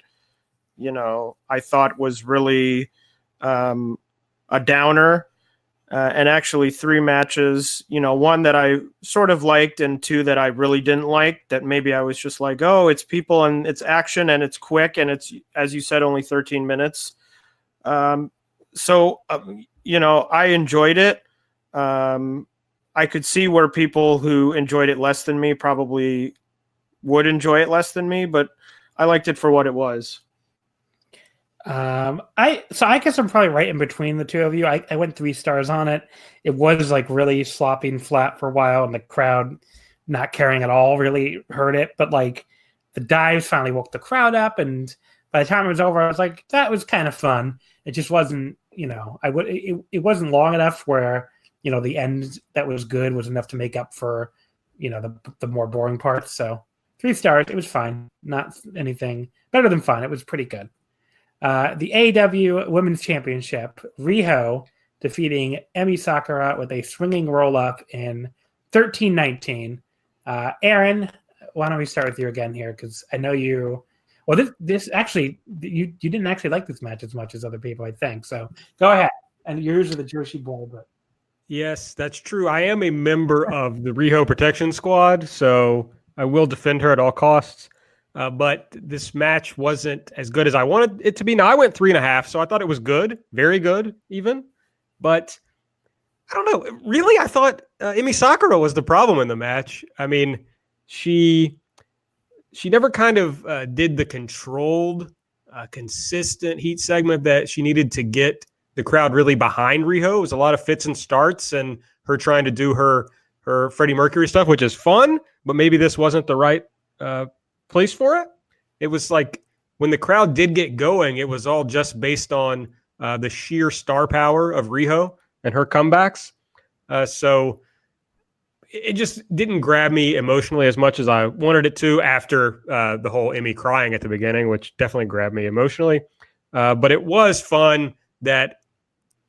I thought was really a downer. And actually 3 matches, one that I sort of liked and 2 that I really didn't like, that maybe I was just like, oh, it's people and it's action and it's quick and it's, as you said, only 13 minutes. I enjoyed it. I could see where people who enjoyed it less than me probably would enjoy it less than me, but I liked it for what it was. I guess I'm probably right in between the two of you. I went 3 stars on it. It was like really sloppy and flat for a while, and the crowd not caring at all really hurt it. But like the dives finally woke the crowd up, and by the time it was over, I was like, that was kind of fun. It just wasn't, it wasn't long enough where the end that was good was enough to make up for the more boring parts. So 3 stars. It was fine. Not anything better than fun. It was pretty good. The AEW Women's Championship, Riho defeating Emi Sakura with a swinging roll-up in 13:19. Aaron, why don't we start with you again here? Because I know you... Well, this actually... You didn't actually like this match as much as other people, I think. So go ahead. And yours are the Joshi Bowl, but... Yes, that's true. I am a member of the Riho Protection Squad, so I will defend her at all costs. But this match wasn't as good as I wanted it to be. Now, I went 3.5, so I thought it was good, very good even. But I don't know. Really, I thought Emi Sakura was the problem in the match. I mean, she never kind of did the controlled, consistent heat segment that she needed to get the crowd really behind Riho. It was a lot of fits and starts and her trying to do her Freddie Mercury stuff, which is fun, but maybe this wasn't the right place for it. It was like when the crowd did get going, it was all just based on the sheer star power of Riho and her comebacks. So it just didn't grab me emotionally as much as I wanted it to after the whole Emi crying at the beginning, which definitely grabbed me emotionally. But it was fun that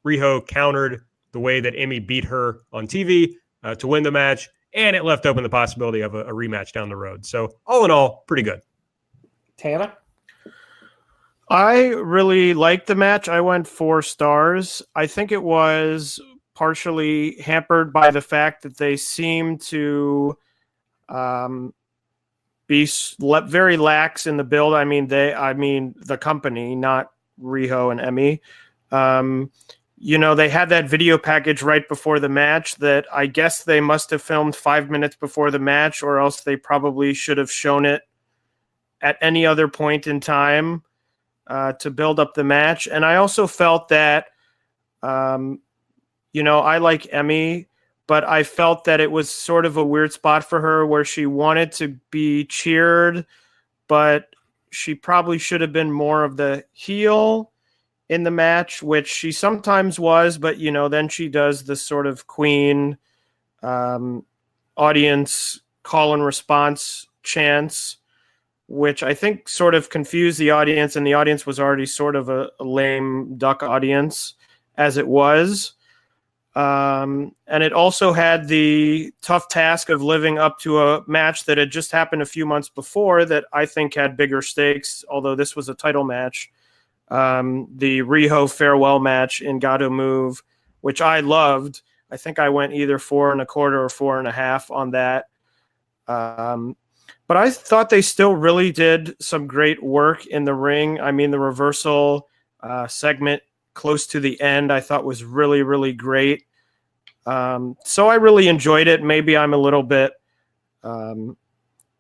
Riho countered the way that Emi beat her on TV to win the match. And it left open the possibility of a rematch down the road. So all in all, pretty good. Taylor? I really liked the match. I went 4 stars. I think it was partially hampered by the fact that they seemed to be very lax in the build. I mean, the company, not Riho and Emi. They had that video package right before the match that I guess they must have filmed 5 minutes before the match, or else they probably should have shown it at any other point in time to build up the match. And I also felt that, I like Emi, but I felt that it was sort of a weird spot for her where she wanted to be cheered, but she probably should have been more of the heel in the match, which she sometimes was, but then she does this sort of queen audience call and response chants, which I think sort of confused the audience, and the audience was already sort of a lame duck audience as it was. And it also had the tough task of living up to a match that had just happened a few months before that I think had bigger stakes, although this was a title match. The Riho farewell match in Gotta Move, which I loved. I think I went either 4.25 or 4.5 on that. But I thought they still really did some great work in the ring. I mean, the reversal segment close to the end I thought was really, really great. So I really enjoyed it. Maybe I'm a little bit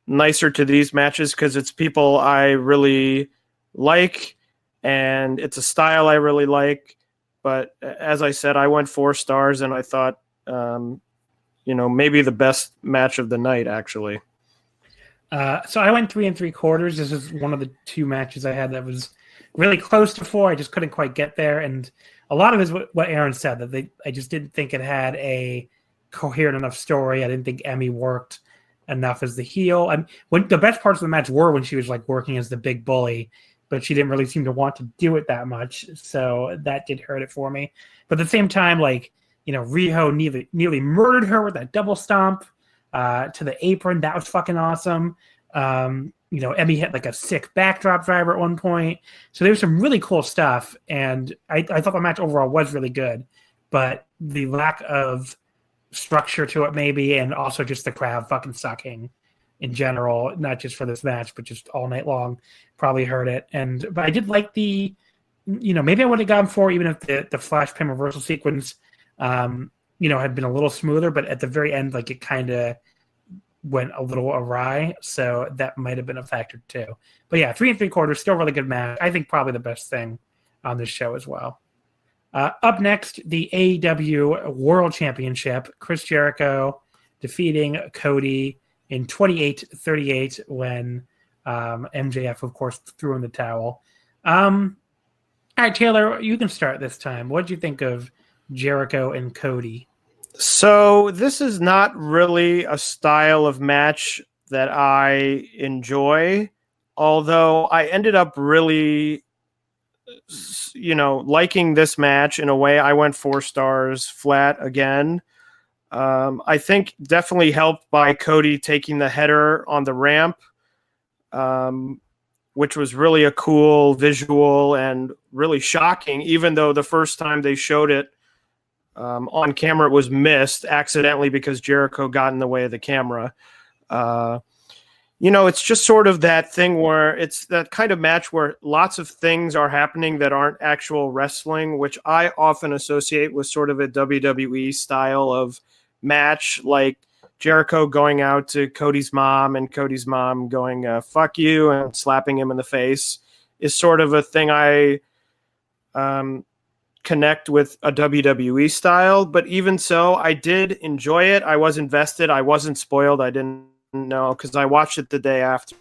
nicer to these matches because it's people I really like and it's a style I really like. But as I said, I went 4 stars and I thought, maybe the best match of the night, actually. So I went 3 3/4. This is one of the 2 matches I had that was really close to 4. I just couldn't quite get there. And a lot of it is what Aaron said, that I just didn't think it had a coherent enough story. I didn't think Emmy worked enough as the heel. When the best parts of the match were when she was like working as the big bully, but she didn't really seem to want to do it that much. So that did hurt it for me. But at the same time, Riho nearly murdered her with that double stomp to the apron. That was fucking awesome. Emmy hit like a sick backdrop driver at one point. So there was some really cool stuff. And I thought the match overall was really good. But the lack of structure to it maybe, and also just the crowd fucking sucking in general, not just for this match, but just all night long, probably hurt it. But I did like the, maybe I would have gone for, even if the flash pin reversal sequence, had been a little smoother, but at the very end, like it kind of went a little awry. So that might have been a factor too. But yeah, 3 3/4, still really good match. I think probably the best thing on this show as well. Up next, the AEW World Championship. Chris Jericho defeating Cody in 28-38 when MJF, of course, threw in the towel. All right, Taylor, you can start this time. What did you think of Jericho and Cody? So this is not really a style of match that I enjoy, although I ended up really, liking this match in a way. I went 4 stars flat again. I think definitely helped by Cody taking the header on the ramp, which was really a cool visual and really shocking, even though the first time they showed it on camera, it was missed accidentally because Jericho got in the way of the camera. It's just sort of that thing where it's that kind of match where lots of things are happening that aren't actual wrestling, which I often associate with sort of a WWE style of match, like Jericho going out to Cody's mom and Cody's mom going, fuck you, and slapping him in the face is sort of a thing I connect with a WWE style. But even so, I did enjoy it. I was invested. I wasn't spoiled. I didn't know because I watched it the day after.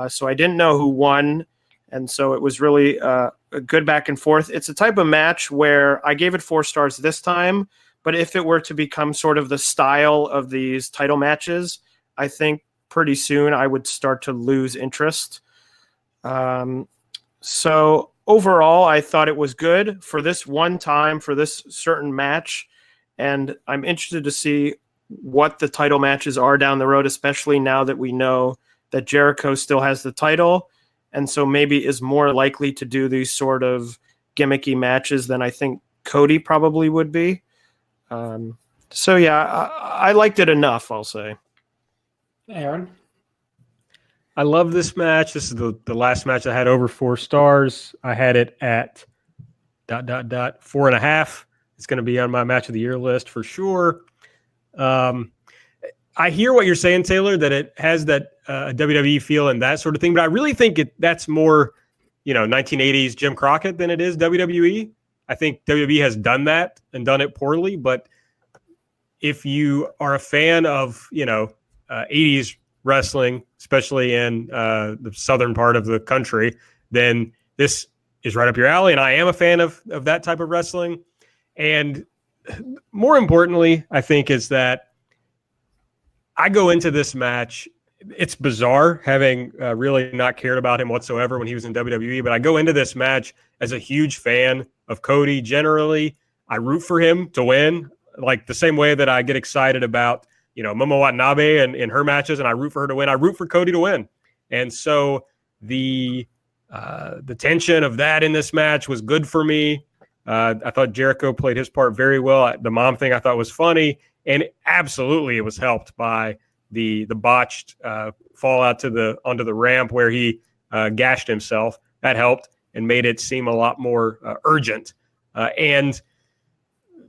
So I didn't know who won. And so it was really a good back and forth. It's a type of match where I gave it 4 stars this time, but if it were to become sort of the style of these title matches, I think pretty soon I would start to lose interest. So overall, I thought it was good for this one time, for this certain match. And I'm interested to see what the title matches are down the road, especially now that we know that Jericho still has the title. And so maybe is more likely to do these sort of gimmicky matches than I think Cody probably would be. So yeah, I liked it enough, I'll say. Aaron? I love this match. This is the last match I had over 4 stars. I had it at ... 4.5. It's going to be on my match of the year list for sure. I hear what you're saying, Taylor, that it has that WWE feel and that sort of thing, but I really think that's more, 1980s Jim Crockett than it is WWE. I think WWE has done that and done it poorly, but if you are a fan of, 80s wrestling, especially in the southern part of the country, then this is right up your alley. And I am a fan of that type of wrestling. And more importantly, I think is that I go into this match. It's bizarre having really not cared about him whatsoever when he was in WWE, but I go into this match as a huge fan of Cody. Generally, I root for him to win, like the same way that I get excited about, Momo Watanabe and her matches, and I root for her to win. I root for Cody to win. And so the tension of that in this match was good for me. I thought Jericho played his part very well. The mom thing I thought was funny, and absolutely it was helped by the botched fall out onto the ramp where he gashed himself. That helped and made it seem a lot more urgent. And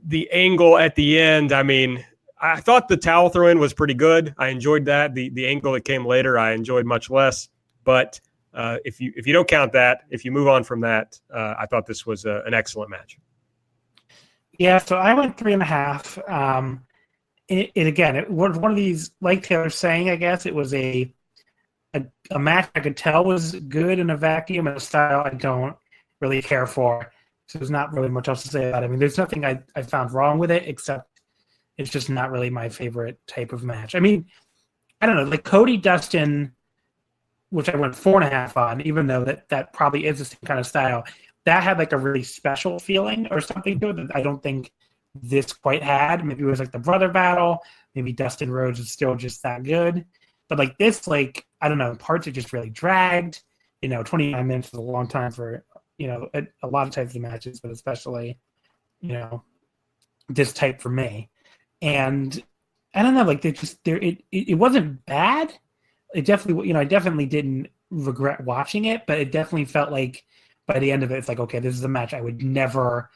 the angle at the end, I mean, I thought the towel throw-in was pretty good. I enjoyed that. The angle that came later, I enjoyed much less. But if you don't count that, if you move on from that, I thought this was an excellent match. Yeah, so I went 3.5. It was one of these, like Taylor's saying, I guess it was a match I could tell was good in a vacuum and a style I don't really care for. So there's not really much else to say about it. I mean, there's nothing I found wrong with it, except it's just not really my favorite type of match. I mean, I don't know, like Cody Dustin, which I went 4.5 on, even though that probably is the same kind of style, that had like a really special feeling or something to it that I don't think this quite had. Maybe it was like the brother battle. Maybe Dustin Rhodes is still just that good. But like this, like, I don't know, parts are just really dragged. 29 minutes is a long time for, a lot of types of matches, but especially, this type for me. And I don't know, like it wasn't bad. It definitely, I definitely didn't regret watching it, but it definitely felt like by the end of it, it's like, okay, this is a match I would never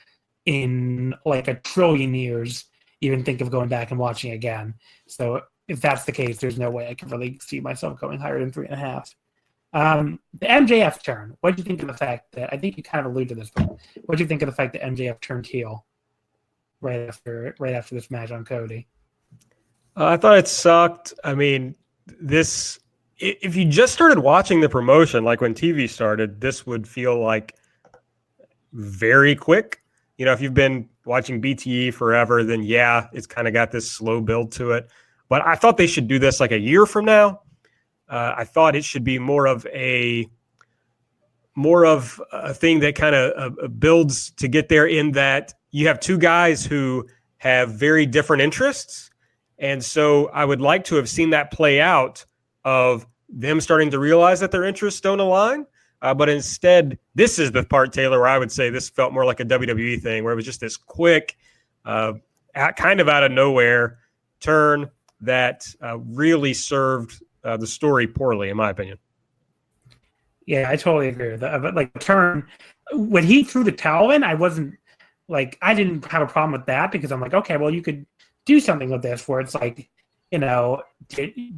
in like a trillion years even think of going back and watching again. So if that's the case, there's no way I can really see myself going higher than 3.5. The MJF turn. What did you think of the fact that, I think you kind of alluded to this, but what did you think of the fact that MJF turned heel right after this match on Cody? I thought it sucked. I mean, if you just started watching the promotion, like when TV started, this would feel like very quick. If you've been watching BTE forever, then yeah, it's kind of got this slow build to it. But I thought they should do this like a year from now. I thought it should be more of a thing that kind of builds to get there, in that you have two guys who have very different interests. And so I would like to have seen that play out, of them starting to realize that their interests don't align. But instead, this is the part, Taylor, where I would say this felt more like a WWE thing, where it was just this quick, kind of out of nowhere turn that really served the story poorly, in my opinion. Yeah, I totally agree with that. But like turn, when he threw the towel in, I didn't have a problem with that, because I'm like, okay, well, you could do something with this where it's like, the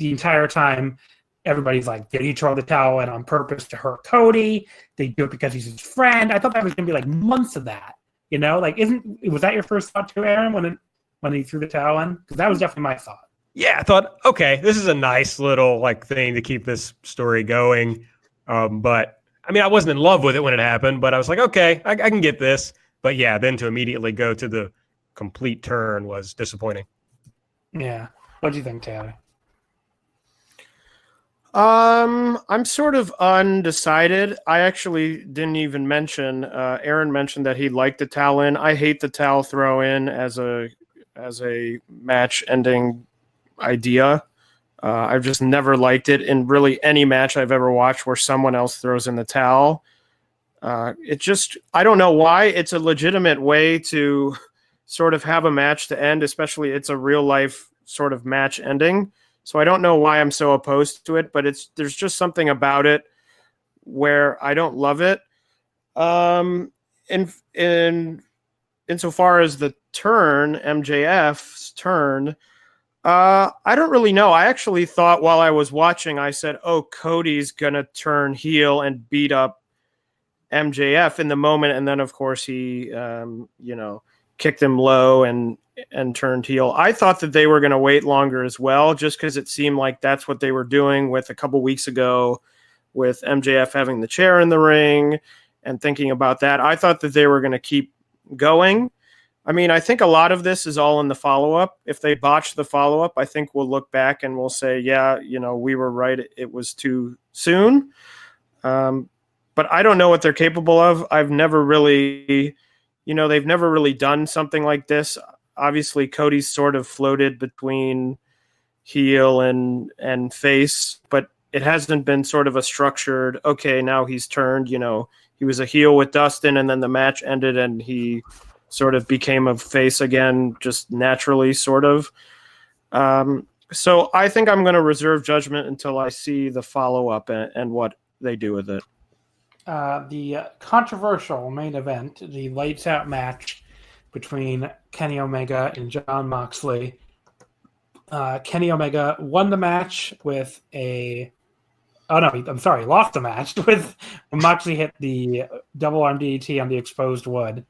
entire time everybody's like, did he throw the towel in on purpose to hurt Cody? They do it because he's his friend. I thought that was going to be like months of that. Like, was that your first thought too, Aaron, when he threw the towel in? Because that was definitely my thought. Yeah, I thought, okay, this is a nice little like thing to keep this story going. But I mean, I wasn't in love with it when it happened, but I was like, okay, I can get this. But yeah, then to immediately go to the complete turn was disappointing. Yeah. What do you think, Taylor? I'm sort of undecided. I actually didn't even mention, Aaron mentioned that he liked the towel in. I hate the towel throw in as a match ending idea. I've just never liked it in really any match I've ever watched where someone else throws in the towel. I don't know why. It's a legitimate way to sort of have a match to end, especially it's a real life sort of match ending. So I don't know why I'm so opposed to it, but there's just something about it where I don't love it. Insofar as the turn, MJF's turn, I don't really know. I actually thought while I was watching, I said, oh, Cody's going to turn heel and beat up MJF in the moment. And then, of course, he, kicked him low and turned heel. I thought that they were going to wait longer as well, just because it seemed like that's what they were doing with a couple weeks ago with MJF having the chair in the ring and thinking about that. I thought that they were going to keep going. I mean, I think a lot of this is all in the follow-up. If they botch the follow-up, I think we'll look back and we'll say, yeah, we were right. It was too soon. But I don't know what they're capable of. I've never really, they've never really done something like this. Obviously, Cody's sort of floated between heel and face, but it hasn't been sort of a structured, okay, now he's turned, he was a heel with Dustin and then the match ended and he sort of became a face again, just naturally, sort of. So I think I'm going to reserve judgment until I see the follow-up and what they do with it. The controversial main event, the lights out match between Kenny Omega and Jon Moxley. Kenny Omega won the match with lost the match with when Moxley hit the double arm DDT on the exposed wood.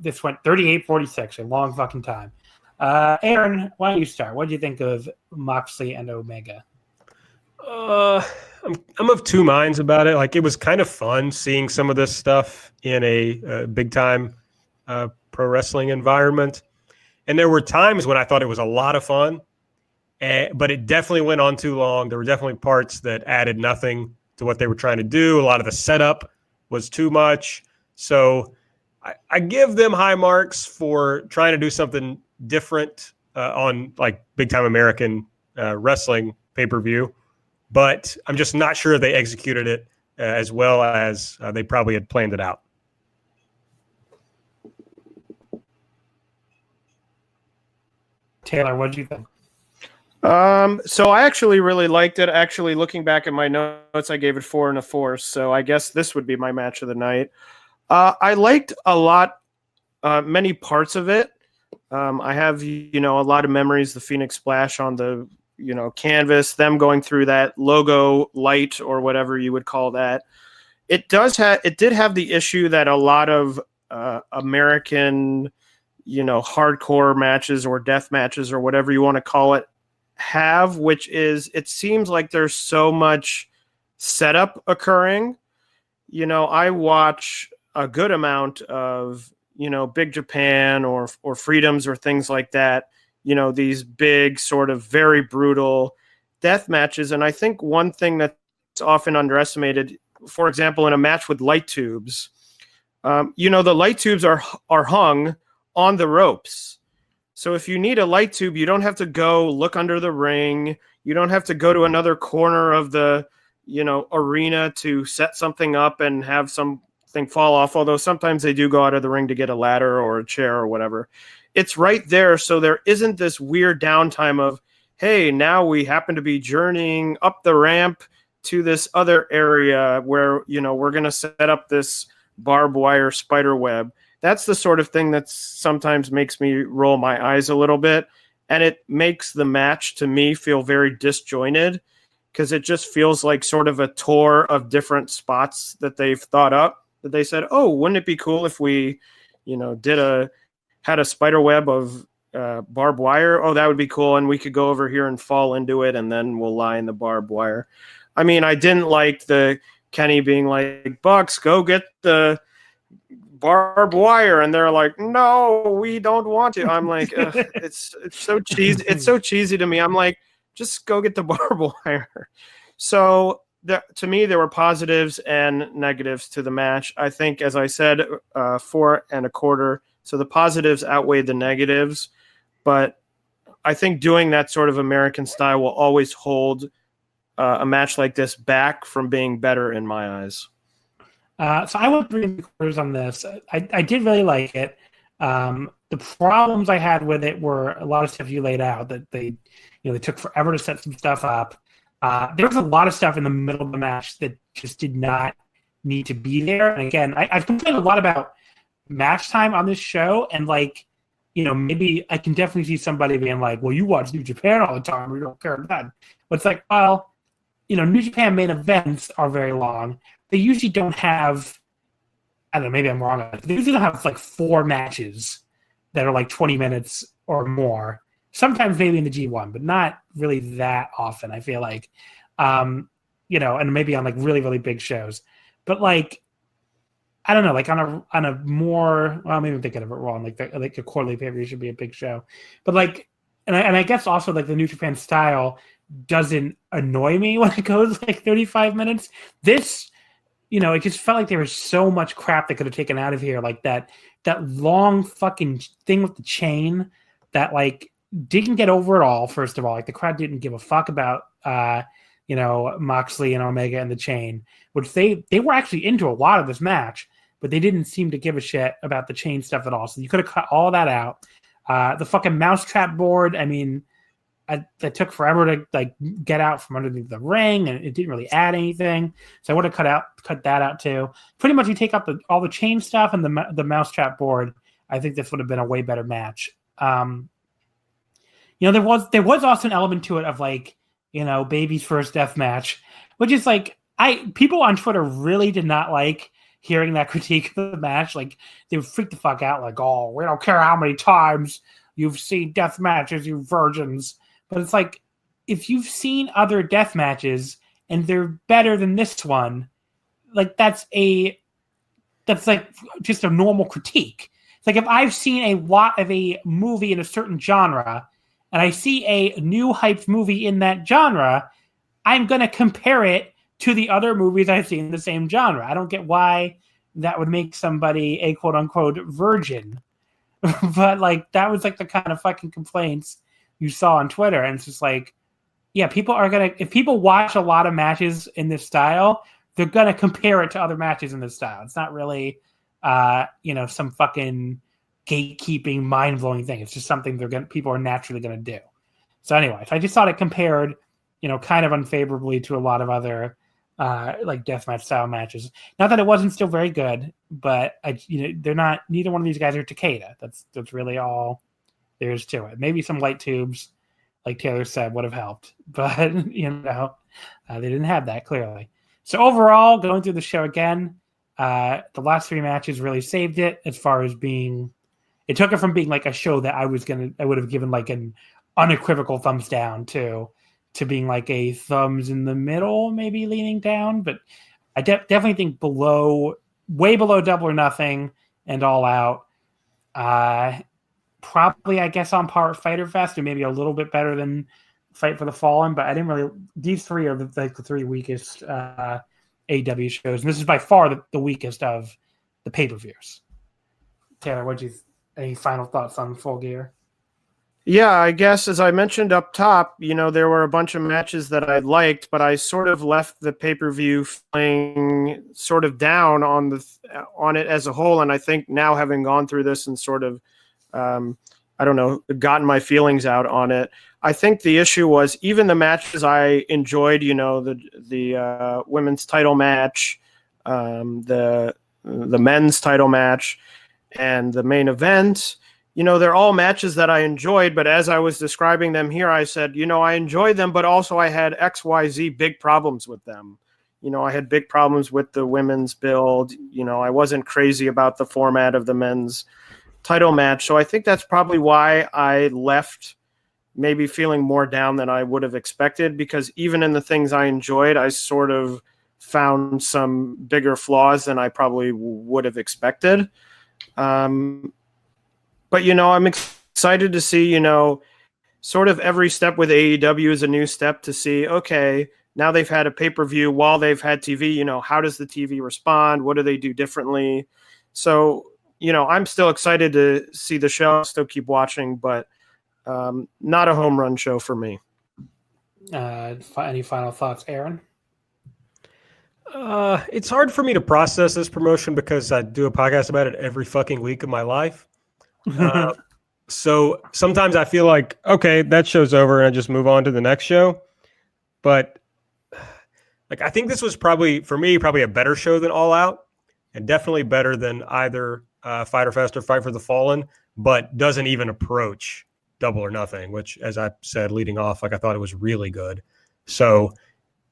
This went 38-46, a long fucking time. Aaron, why don't you start? What do you think of Moxley and Omega? I'm of two minds about it. Like, it was kind of fun seeing some of this stuff in a big time pro wrestling environment. And there were times when I thought it was a lot of fun, but it definitely went on too long. There were definitely parts that added nothing to what they were trying to do. A lot of the setup was too much. So I give them high marks for trying to do something different on like big time American wrestling pay-per-view. But I'm just not sure they executed it as well as they probably had planned it out. Taylor, what did you think? So I actually really liked it. Actually, looking back at my notes, I gave it 4 1/4. So I guess this would be my match of the night. I liked a lot, many parts of it. I have, a lot of memories, the Phoenix Splash on the, canvas, them going through that logo light or whatever you would call that. It did have the issue that a lot of American, hardcore matches or death matches or whatever you want to call it have, which is, it seems like there's so much setup occurring. I watch a good amount of, Big Japan or Freedoms or things like that, these big sort of very brutal death matches. And I think one thing that's often underestimated, for example, in a match with light tubes, the light tubes are hung on the ropes. So if you need a light tube, you don't have to go look under the ring. You don't have to go to another corner of the, arena to set something up and have something fall off. Although sometimes they do go out of the ring to get a ladder or a chair or whatever. It's right there. So there isn't this weird downtime of, hey, now we happen to be journeying up the ramp to this other area where, we're going to set up this barbed wire spider web. That's the sort of thing that sometimes makes me roll my eyes a little bit. And it makes the match to me feel very disjointed because it just feels like sort of a tour of different spots that they've thought up, that they said, oh, wouldn't it be cool if we, had a spider web of barbed wire? Oh, that would be cool. And we could go over here and fall into it and then we'll lie in the barbed wire. I mean, I didn't like the Kenny being like, Bucks, go get the barbed wire, and they're like, no, we don't want to. I'm like, it's so cheesy. It's so cheesy to me. I'm like, just go get the barbed wire. So to me, there were positives and negatives to the match. I think, as I said, 4 1/4. So the positives outweighed the negatives, but I think doing that sort of American style will always hold a match like this back from being better in my eyes. So I went 3 3/4 on this. I did really like it. The problems I had with it were a lot of stuff you laid out, that they took forever to set some stuff up. There was a lot of stuff in the middle of the match that just did not need to be there. And again, I've complained a lot about match time on this show, and maybe I can definitely see somebody being like, well, you watch New Japan all the time, we don't care about that. But it's like, well, New Japan main events are very long. They usually don't have, I don't know, maybe I'm wrong on it. They usually don't have like 4 matches that are like 20 minutes or more. Sometimes maybe in the G1, but not really that often, I feel like. And maybe on like really, really big shows. But like, I don't know, like on a more, well, maybe I'm thinking of it wrong. Like a quarterly pay-per-view should be a big show, but like, and I guess also like the New Japan style doesn't annoy me when it goes like 35 minutes. This, it just felt like there was so much crap that could have taken out of here, like that long fucking thing with the chain that like didn't get over at all. First of all, like the crowd didn't give a fuck about Moxley and Omega and the chain, which they were actually into a lot of this match, but they didn't seem to give a shit about the chain stuff at all. So you could have cut all that out. The fucking mousetrap board, I mean, that took forever to like get out from underneath the ring, and it didn't really add anything. So I would have cut that out too. Pretty much, you take out all the chain stuff and the mousetrap board. I think this would have been a way better match. There was also an element to it of like, baby's first death match, which is like, people on Twitter really did not like hearing that critique of the match. Like, they would freak the fuck out, like, oh, we don't care how many times you've seen death matches, you virgins. But it's like, if you've seen other death matches and they're better than this one, like that's like just a normal critique. It's like if I've seen a lot of a movie in a certain genre and I see a new hyped movie in that genre, I'm going to compare it to the other movies I've seen in the same genre. I don't get why that would make somebody a quote unquote virgin. But like, that was like the kind of fucking complaints you saw on Twitter. And it's just like, yeah, if people watch a lot of matches in this style, they're going to compare it to other matches in this style. It's not really, some fucking gatekeeping, mind-blowing thing. It's just something people are naturally going to do. So anyway, I just thought it compared, kind of unfavorably to a lot of other like deathmatch style matches. Not that it wasn't still very good, but they're not. Neither one of these guys are Takeda. That's really all there is to it. Maybe some light tubes, like Taylor said, would have helped, but they didn't have that clearly. So overall, going through the show again, the last three matches really saved it as far as being. It took it from being like a show that I would have given like an unequivocal thumbs down to being like a thumbs in the middle, maybe leaning down. But I definitely think way below Double or Nothing and All Out. Probably, I guess, on par with Fyter Fest, or maybe a little bit better than Fight for the Fallen. But I didn't really. These three are the three weakest AEW shows, and this is by far the weakest of the pay-per-views. Taylor, any final thoughts on Full Gear? Yeah, I guess as I mentioned up top, there were a bunch of matches that I liked, but I sort of left the pay-per-view feeling sort of down on it as a whole. And I think now, having gone through this and sort of, gotten my feelings out on it, I think the issue was even the matches I enjoyed, the women's title match, the men's title match, and the main event, they're all matches that I enjoyed, but as I was describing them here, I said, I enjoyed them, but also I had XYZ big problems with them. I had big problems with the women's build. I wasn't crazy about the format of the men's title match. So I think that's probably why I left maybe feeling more down than I would have expected, because even in the things I enjoyed, I sort of found some bigger flaws than I probably would have expected. But, I'm excited to see, sort of every step with AEW is a new step to see, okay, now they've had a pay-per-view while they've had TV, how does the TV respond? What do they do differently? So, I'm still excited to see the show, still keep watching, but not a home run show for me. Any final thoughts, Aaron? It's hard for me to process this promotion because I do a podcast about it every fucking week of my life. So sometimes I feel like, okay, that show's over and I just move on to the next show. But like, I think this was probably a better show than All Out, and definitely better than either Fyter Fest or Fight for the Fallen, but doesn't even approach Double or Nothing, which, as I said leading off, like I thought it was really good. So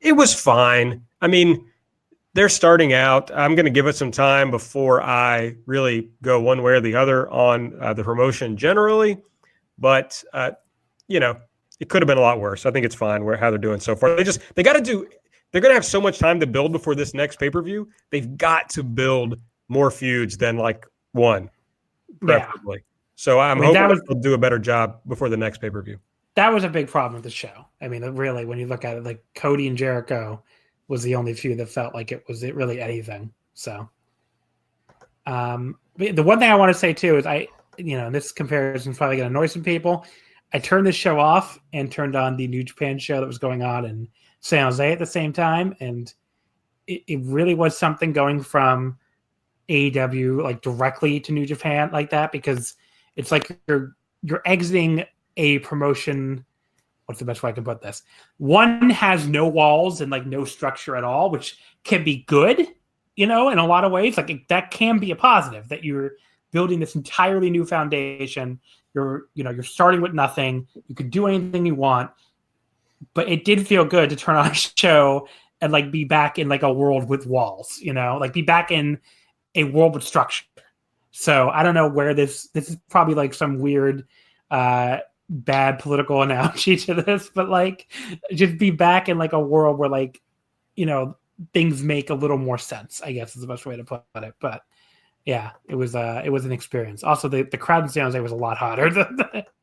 it was fine. I mean, they're starting out. I'm going to give it some time before I really go one way or the other on the promotion generally. But, it could have been a lot worse. I think it's fine how they're doing so far. They're going to have so much time to build before this next pay-per-view. They've got to build more feuds than like one, Yeah. preferably. So I'm hoping they'll do a better job before the next pay-per-view. That was a big problem with the show. I mean, really, when you look at it, like Cody and Jericho was the only feud that felt like it was really anything. So, the one thing I want to say too is this comparison is probably going to annoy some people. I turned this show off and turned on the New Japan show that was going on in San Jose at the same time, and it really was something going from AEW like directly to New Japan like that, because it's like you're exiting a promotion. What's the best way I can put this? One has no walls and like no structure at all, which can be good, in a lot of ways. Like that can be a positive, that you're building this entirely new foundation. You're starting with nothing. You could do anything you want, but it did feel good to turn on a show and like be back in like a world with walls, like be back in a world with structure. So I don't know where this is probably like some weird, bad political analogy to this, but like just be back in like a world where like, things make a little more sense, I guess is the best way to put it. But yeah, it was an experience. Also, the crowd in San Jose was a lot hotter than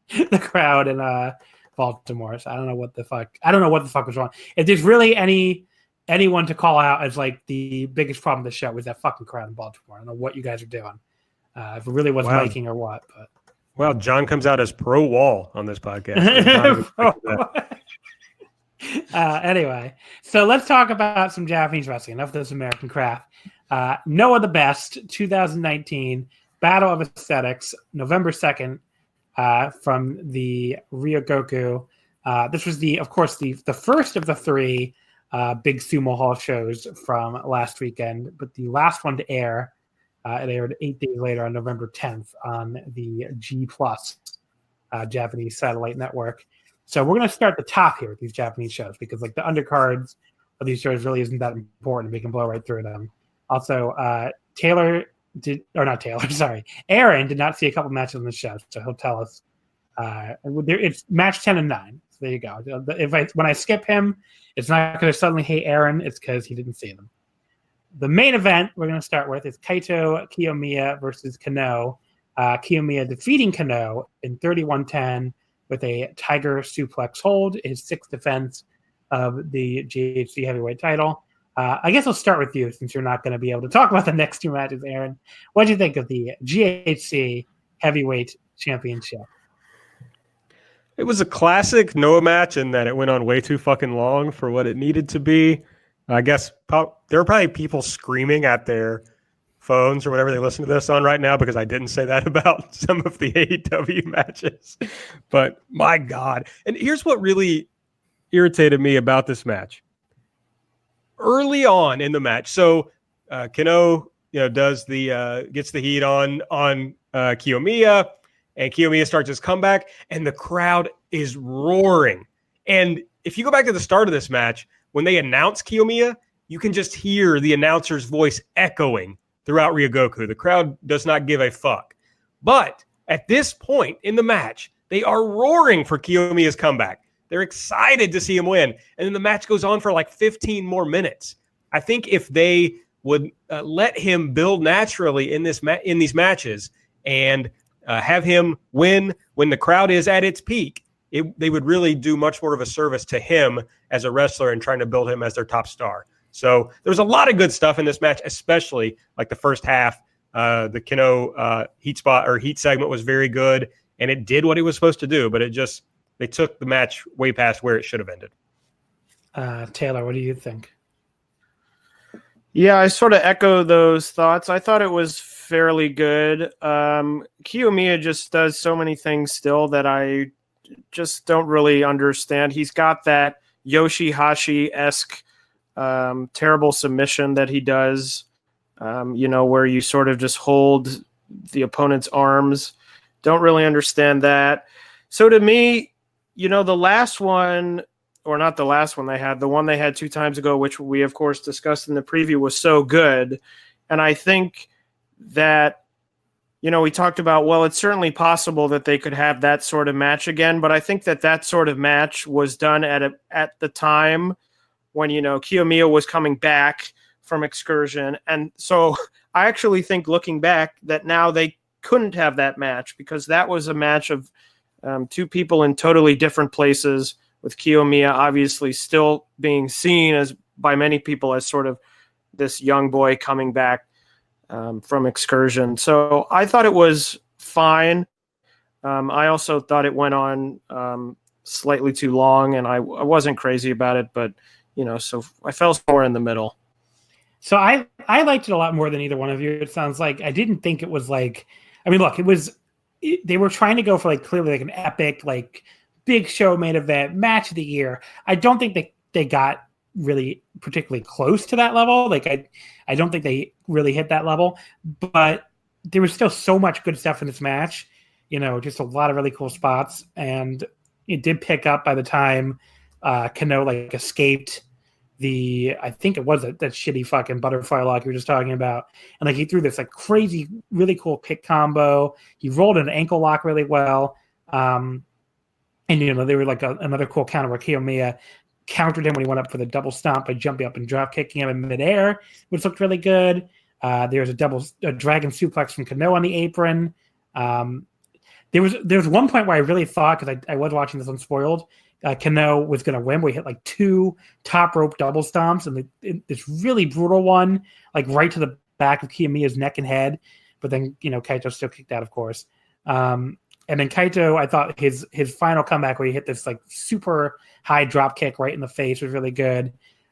the crowd in Baltimore. So I don't know what the fuck was wrong. If there's really anyone to call out as like the biggest problem of the show, was that fucking crowd in Baltimore. I don't know what you guys are doing. If it really was miking or what, but well, John comes out as pro wall on this podcast. Anyway, so let's talk about some Japanese wrestling. Enough of this American crap. Noah the Best 2019 Battle of Aesthetics, November 2nd, from the Ryogoku. This was of course the first of the three big Sumo Hall shows from last weekend, but the last one to air. It aired 8 days later on November 10th on the G Plus Japanese satellite network. So we're going to start at the top here with these Japanese shows, because like the undercards of these shows really isn't that important. We can blow right through them. Also, Aaron did not see a couple matches on the show, so he'll tell us. It's match 10 and 9. So there you go. When I skip him, it's not because I suddenly hate Aaron. It's because he didn't see them. The main event we're going to start with is Kaito Kiyomiya versus Kenoh. Kiyomiya defeating Kenoh in 31-10 with a Tiger Suplex hold, his sixth defense of the GHC heavyweight title. I guess I'll start with you, since you're not going to be able to talk about the next two matches, Aaron. What do you think of the GHC heavyweight championship? It was a classic Noah match in that it went on way too fucking long for what it needed to be. I guess there are probably people screaming at their phones or whatever they listen to this on right now, because I didn't say that about some of the AEW matches. But my God. And here's what really irritated me about this match. Early on in the match, so Kenoh, does gets the heat on Kiyomiya, and Kiyomiya starts his comeback, and the crowd is roaring. And if you go back to the start of this match, when they announce Kiyomiya, you can just hear the announcer's voice echoing throughout Ryogoku. The crowd does not give a fuck. But at this point in the match, they are roaring for Kiyomiya's comeback. They're excited to see him win. And then the match goes on for like 15 more minutes. I think if they would let him build naturally in these matches and have him win when the crowd is at its peak, they would really do much more of a service to him as a wrestler and trying to build him as their top star. So there was a lot of good stuff in this match, especially like the first half. The Kenoh heat segment was very good, and it did what it was supposed to do, but they took the match way past where it should have ended. Taylor, what do you think? Yeah, I sort of echo those thoughts. I thought it was fairly good. Kiyomiya just does so many things still that I just don't really understand. He's got that Yoshihashi-esque terrible submission that he does, where you sort of just hold the opponent's arms. Don't really understand that. So to me, the last one, or not the last one they had, the one they had 2 times ago, which we of course discussed in the preview, was so good. And I think that, we talked about, well, it's certainly possible that they could have that sort of match again, but I think that sort of match was done at the time when, Kiyomiya was coming back from Excursion. And so I actually think, looking back, that now they couldn't have that match, because that was a match of two people in totally different places, with Kiyomiya obviously still being seen as by many people as sort of this young boy coming back from Excursion. So I thought it was fine. I also thought it went on slightly too long, and I wasn't crazy about it, but so I fell somewhere in the middle. So I liked it a lot more than either one of you. It sounds like I didn't think it was like, I mean, look, they were trying to go for like clearly like an epic, like big show main event match of the year. I don't think they got really particularly close to that level. Like I don't think they really hit that level, but there was still so much good stuff in this match, just a lot of really cool spots. And it did pick up by the time Kenoh like escaped I think it was that shitty fucking butterfly lock you were just talking about. And like he threw this like crazy, really cool kick combo. He rolled an ankle lock really well. And they were like another cool counter where Kiyomiya countered him when he went up for the double stomp by jumping up and drop kicking him in midair, which looked really good. There was a dragon suplex from Kenoh on the apron. There was one point where I really thought, because I was watching this unspoiled, Kenoh was going to win. We hit like 2 top rope double stomps, and this really brutal one, like right to the back of Kiyomiya's neck and head. But then, Kaito still kicked out, of course. And then Kaito, I thought his final comeback where he hit this like super high drop kick right in the face was really good.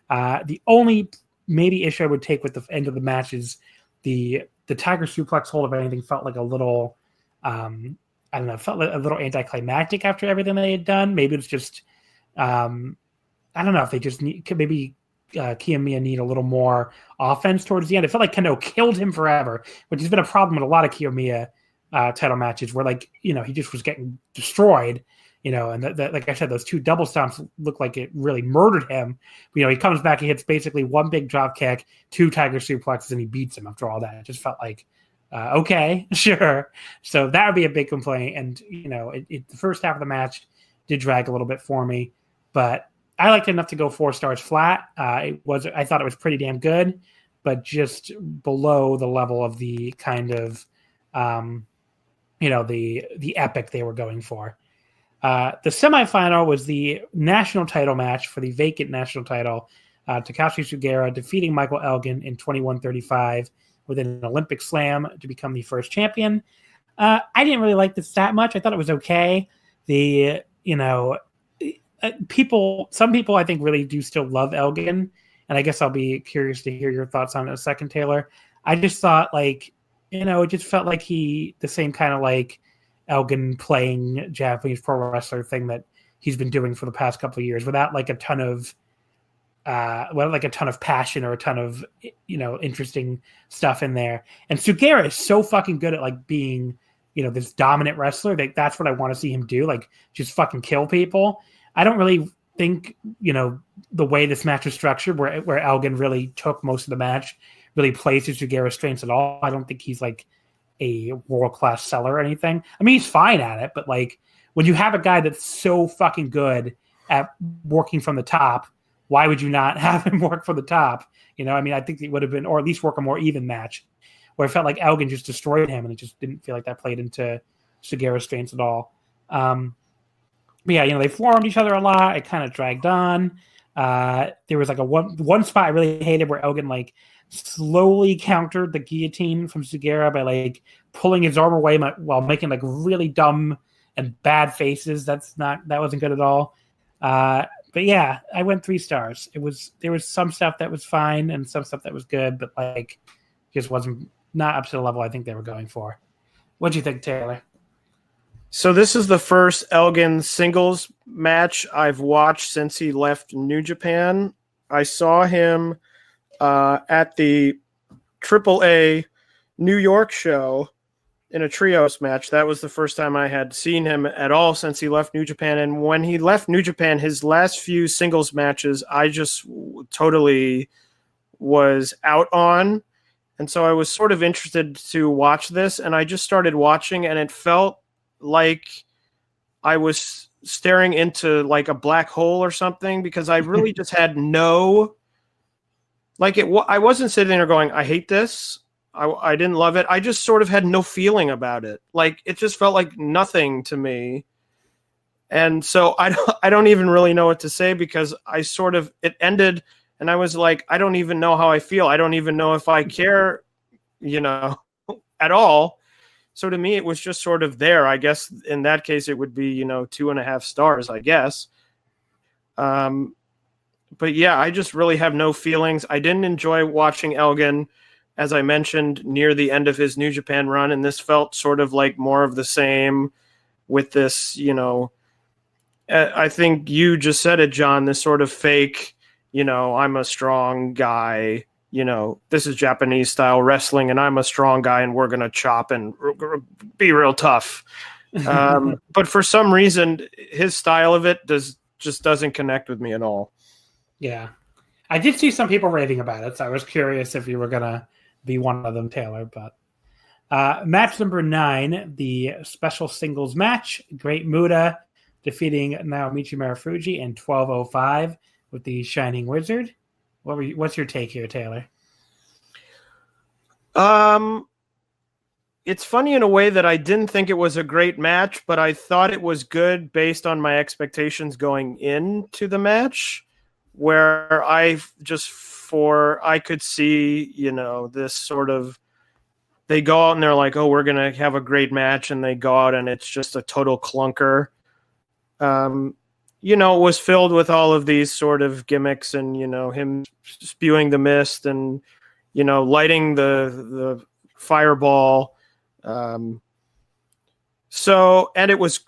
The only maybe issue I would take with the end of the match is the Tiger suplex hold, if anything, felt like a little, I don't know, felt like a little anticlimactic after everything they had done. Maybe it's just, I don't know if they just maybe Kiyomiya need a little more offense towards the end. It felt like Kenoh killed him forever, which has been a problem with a lot of Kiyomiya title matches where, like, he just was getting destroyed, and like I said, those 2 double stomps look like it really murdered him. He comes back, he hits basically 1 big drop kick, 2 tiger suplexes, and he beats him after all that. It just felt like, okay, sure. So that would be a big complaint. And, the first half of the match did drag a little bit for me, but I liked it enough to go 4 stars flat. I thought it was pretty damn good, but just below the level of the kind of, the epic they were going for. The semifinal was the national title match for the vacant national title. Takashi Sugiura defeating Michael Elgin in 21-35 with an Olympic slam to become the first champion. I didn't really like this that much. I thought it was okay. Some people I think really do still love Elgin, and I guess I'll be curious to hear your thoughts on it in a second, Taylor. I just thought, like, it just felt like the same kind of like Elgin playing Japanese pro wrestler thing that he's been doing for the past couple of years, without like a ton of passion or a ton of interesting stuff in there. And Sugiura is so fucking good at like being this dominant wrestler. That's what I want to see him do, like just fucking kill people. I don't really think the way this match is structured, where Elgin really took most of the match, really plays to Sugiura's strengths at all. I don't think he's like a world-class seller or anything. I mean, he's fine at it, but like when you have a guy that's so fucking good at working from the top, why would you not have him work for the top? I think it would have been, or at least work a more even match, where it felt like Elgin just destroyed him, and it just didn't feel like that played into Sugiura's strengths at all. But yeah, they formed each other a lot. It kind of dragged on. There was like a one spot I really hated where Elgin like slowly countered the guillotine from Sugiura by like pulling his arm away while making like really dumb and bad faces. That wasn't good at all. But yeah, I went 3 stars. There was some stuff that was fine and some stuff that was good, but like just wasn't not up to the level I think they were going for. What'd you think, Taylor? So this is the first Elgin singles match I've watched since he left New Japan. I saw him at the AAA New York show in a trios match. That was the first time I had seen him at all since he left New Japan. And when he left New Japan, his last few singles matches, I just totally was out on. And so I was sort of interested to watch this, and I just started watching, and it felt like I was staring into like a black hole or something, because I really just had no like I wasn't sitting there going, I hate this. I didn't love it. I just sort of had no feeling about it. Like it just felt like nothing to me. And so I don't even really know what to say, because it ended and I was like, I don't even know how I feel. I don't even know if I care, at all. So to me, it was just sort of there. I guess in that case, it would be, 2.5 stars, I guess. But yeah, I just really have no feelings. I didn't enjoy watching Elgin, as I mentioned, near the end of his New Japan run. And this felt sort of like more of the same with this, I think you just said it, John, this sort of fake, I'm a strong guy, this is Japanese style wrestling and I'm a strong guy and we're going to chop and be real tough. But for some reason, his style of it just doesn't connect with me at all. Yeah. I did see some people raving about it, so I was curious if you were going to be one of them, Taylor. But match number 9, the special singles match, Great Muta defeating Naomichi Marufuji in 12:05 with the Shining Wizard. What's your take here, Taylor? It's funny in a way that I didn't think it was a great match, but I thought it was good based on my expectations going into the match, where I could see, this sort of, they go out and they're like, oh, we're going to have a great match. And they go out and it's just a total clunker. It was filled with all of these sort of gimmicks and, him spewing the mist and, lighting the fireball. And it was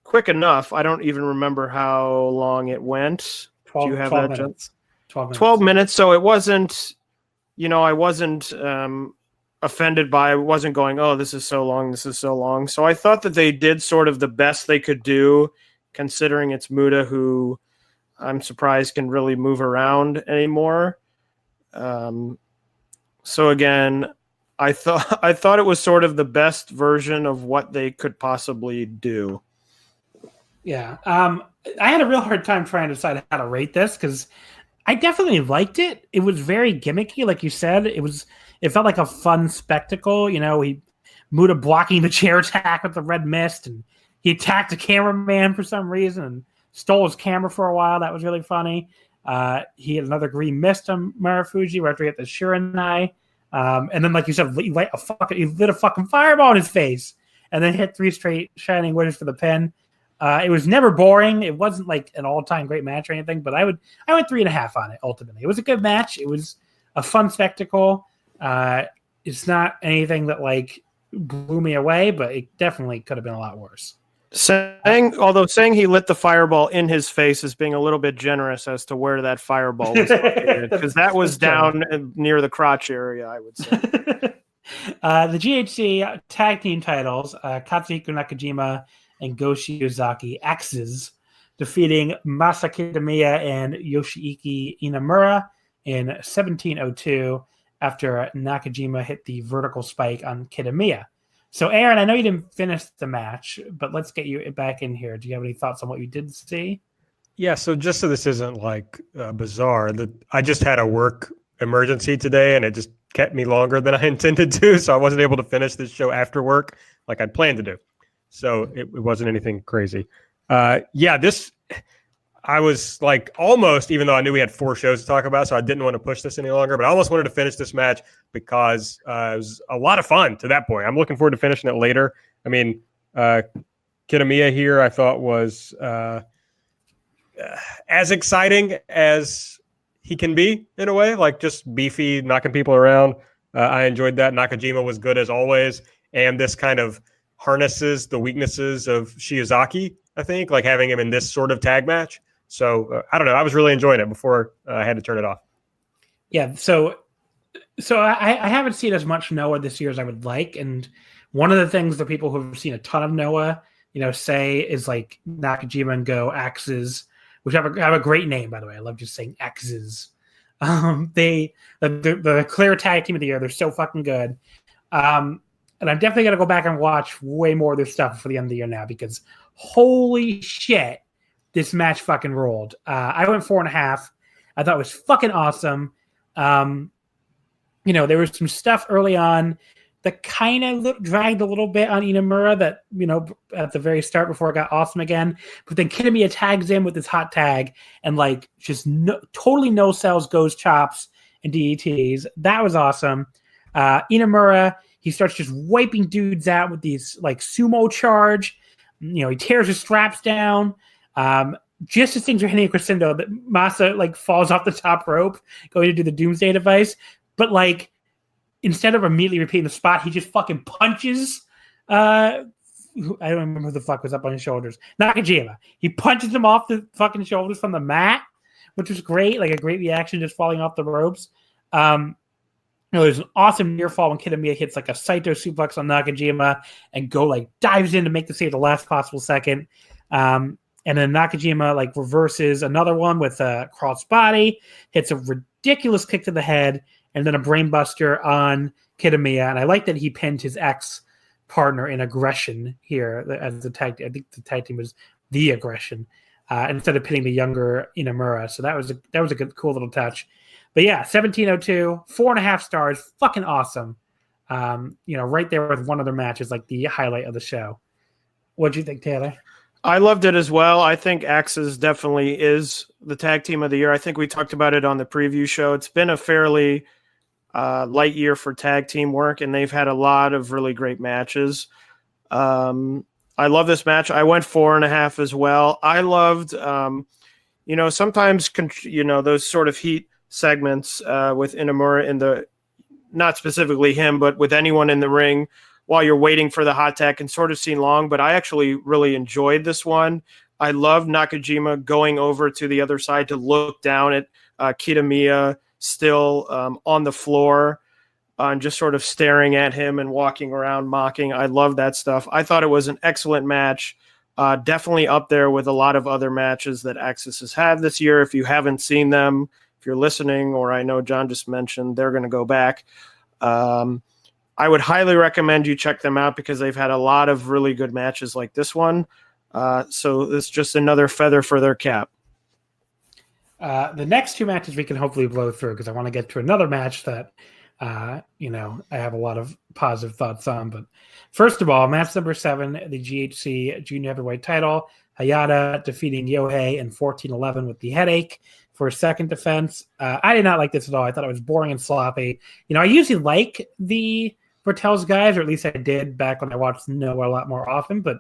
quick enough. I don't even remember how long it went. 12, Do you have 12 that, minutes. 12 minutes. 12 minutes. So it wasn't, I wasn't offended by it. Wasn't going, oh, this is so long. This is so long. So I thought that they did sort of the best they could do, considering it's Muta, who I'm surprised can really move around anymore. So again, I thought it was sort of the best version of what they could possibly do. Yeah. I had a real hard time trying to decide how to rate this, because I definitely liked it. It was very gimmicky, like you said. It felt like a fun spectacle. Muta blocking the chair attack with the red mist, and he attacked a cameraman for some reason and stole his camera for a while. That was really funny. He had another green mist on Marufuji after he hit the Shiranai. And then, like you said, he lit a fucking fireball in his face and then hit 3 straight Shining Wizards for the pin. It was never boring. It wasn't like an all-time great match or anything, but I went 3.5 on it, ultimately. It was a good match. It was a fun spectacle. It's not anything that, like, blew me away, but it definitely could have been a lot worse. Although saying he lit the fireball in his face is being a little bit generous as to where that fireball was located, because that was down near the crotch area, I would say. The GHC tag team titles, Katsuhiko Nakajima and Go Shiozaki AXIZ defeating Masa Kitamiya and Yoshiki Inamura in 17:02 after Nakajima hit the vertical spike on Kitamiya. So, Aaron, I know you didn't finish the match, but let's get you back in here. Do you have any thoughts on what you did see? Yeah, so just so this isn't like bizarre, I just had a work emergency today, and it just kept me longer than I intended to, so I wasn't able to finish this show after work like I'd planned to do. So it wasn't anything crazy. I was like almost, even though I knew we had 4 shows to talk about, so I didn't want to push this any longer, but I almost wanted to finish this match because it was a lot of fun to that point. I'm looking forward to finishing it later. I mean, Kitamiya here I thought was as exciting as he can be in a way, like just beefy, knocking people around. I enjoyed that. Nakajima was good as always. And this kind of harnesses the weaknesses of Shiozaki, I think, like having him in this sort of tag match. So I don't know. I was really enjoying it before I had to turn it off. Yeah. So I haven't seen as much Noah this year as I would like. And one of the things that people who have seen a ton of Noah, say is like Nakajima and Go AXIZ, which have a great name, by the way. I love just saying AXIZ. The clear tag team of the year. They're so fucking good. And I'm definitely going to go back and watch way more of their stuff for the end of the year now, because holy shit, this match fucking rolled. I went 4.5. I thought it was fucking awesome. There was some stuff early on that kind of dragged a little bit on Inamura that, at the very start before it got awesome again. But then Kitamiya tags in with his hot tag and just totally no sells, goes chops and DETs. That was awesome. Inamura, he starts just wiping dudes out with these sumo charge. He tears his straps down. Just as things are hitting a crescendo, that Masa falls off the top rope going to do the Doomsday device. But instead of immediately repeating the spot, he just fucking punches. I don't remember who the fuck was up on his shoulders. Nakajima. He punches him off the fucking shoulders from the mat, which was great. A great reaction, just falling off the ropes. There's an awesome near fall when Kitamiya hits a Saito suplex on Nakajima and dives in to make the save the last possible second. And then Nakajima reverses another one with a cross body, hits a ridiculous kick to the head, and then a brainbuster on Kitamiya. And I like that he pinned his ex-partner in Aggression here as the tag team. I think the tag team was The Aggression instead of pinning the younger Inamura. So that was a good, cool little touch. But yeah, 1702, 4.5 stars, fucking awesome. Right there with one other match is the highlight of the show. What'd you think, Taylor? I loved it as well. I think AXIZ definitely is the tag team of the year. I think we talked about it on the preview show. It's been a fairly light year for tag team work, and they've had a lot of really great matches. I love this match. I went 4.5 as well. I loved, sometimes, those sort of heat segments with Inamura in the, not specifically him, but with anyone in the ring while you're waiting for the hot tag can sort of seem long, but I actually really enjoyed this one. I love Nakajima going over to the other side to look down at Kitamiya still on the floor and just sort of staring at him and walking around mocking. I love that stuff. I thought it was an excellent match. Definitely up there with a lot of other matches that AXIZ has had this year. If you haven't seen them, if you're listening, or I know John just mentioned, they're going to go back. I would highly recommend you check them out because they've had a lot of really good matches like this one. So it's just another feather for their cap. The next two matches we can hopefully blow through because I want to get to another match that, I have a lot of positive thoughts on. But first of all, match number 7, the GHC Junior Heavyweight title, Hayata defeating Yohei in 14-11 with the headache for a second defense. I did not like this at all. I thought it was boring and sloppy. I usually like the Bertel's guys, or at least I did back when I watched Noah a lot more often, but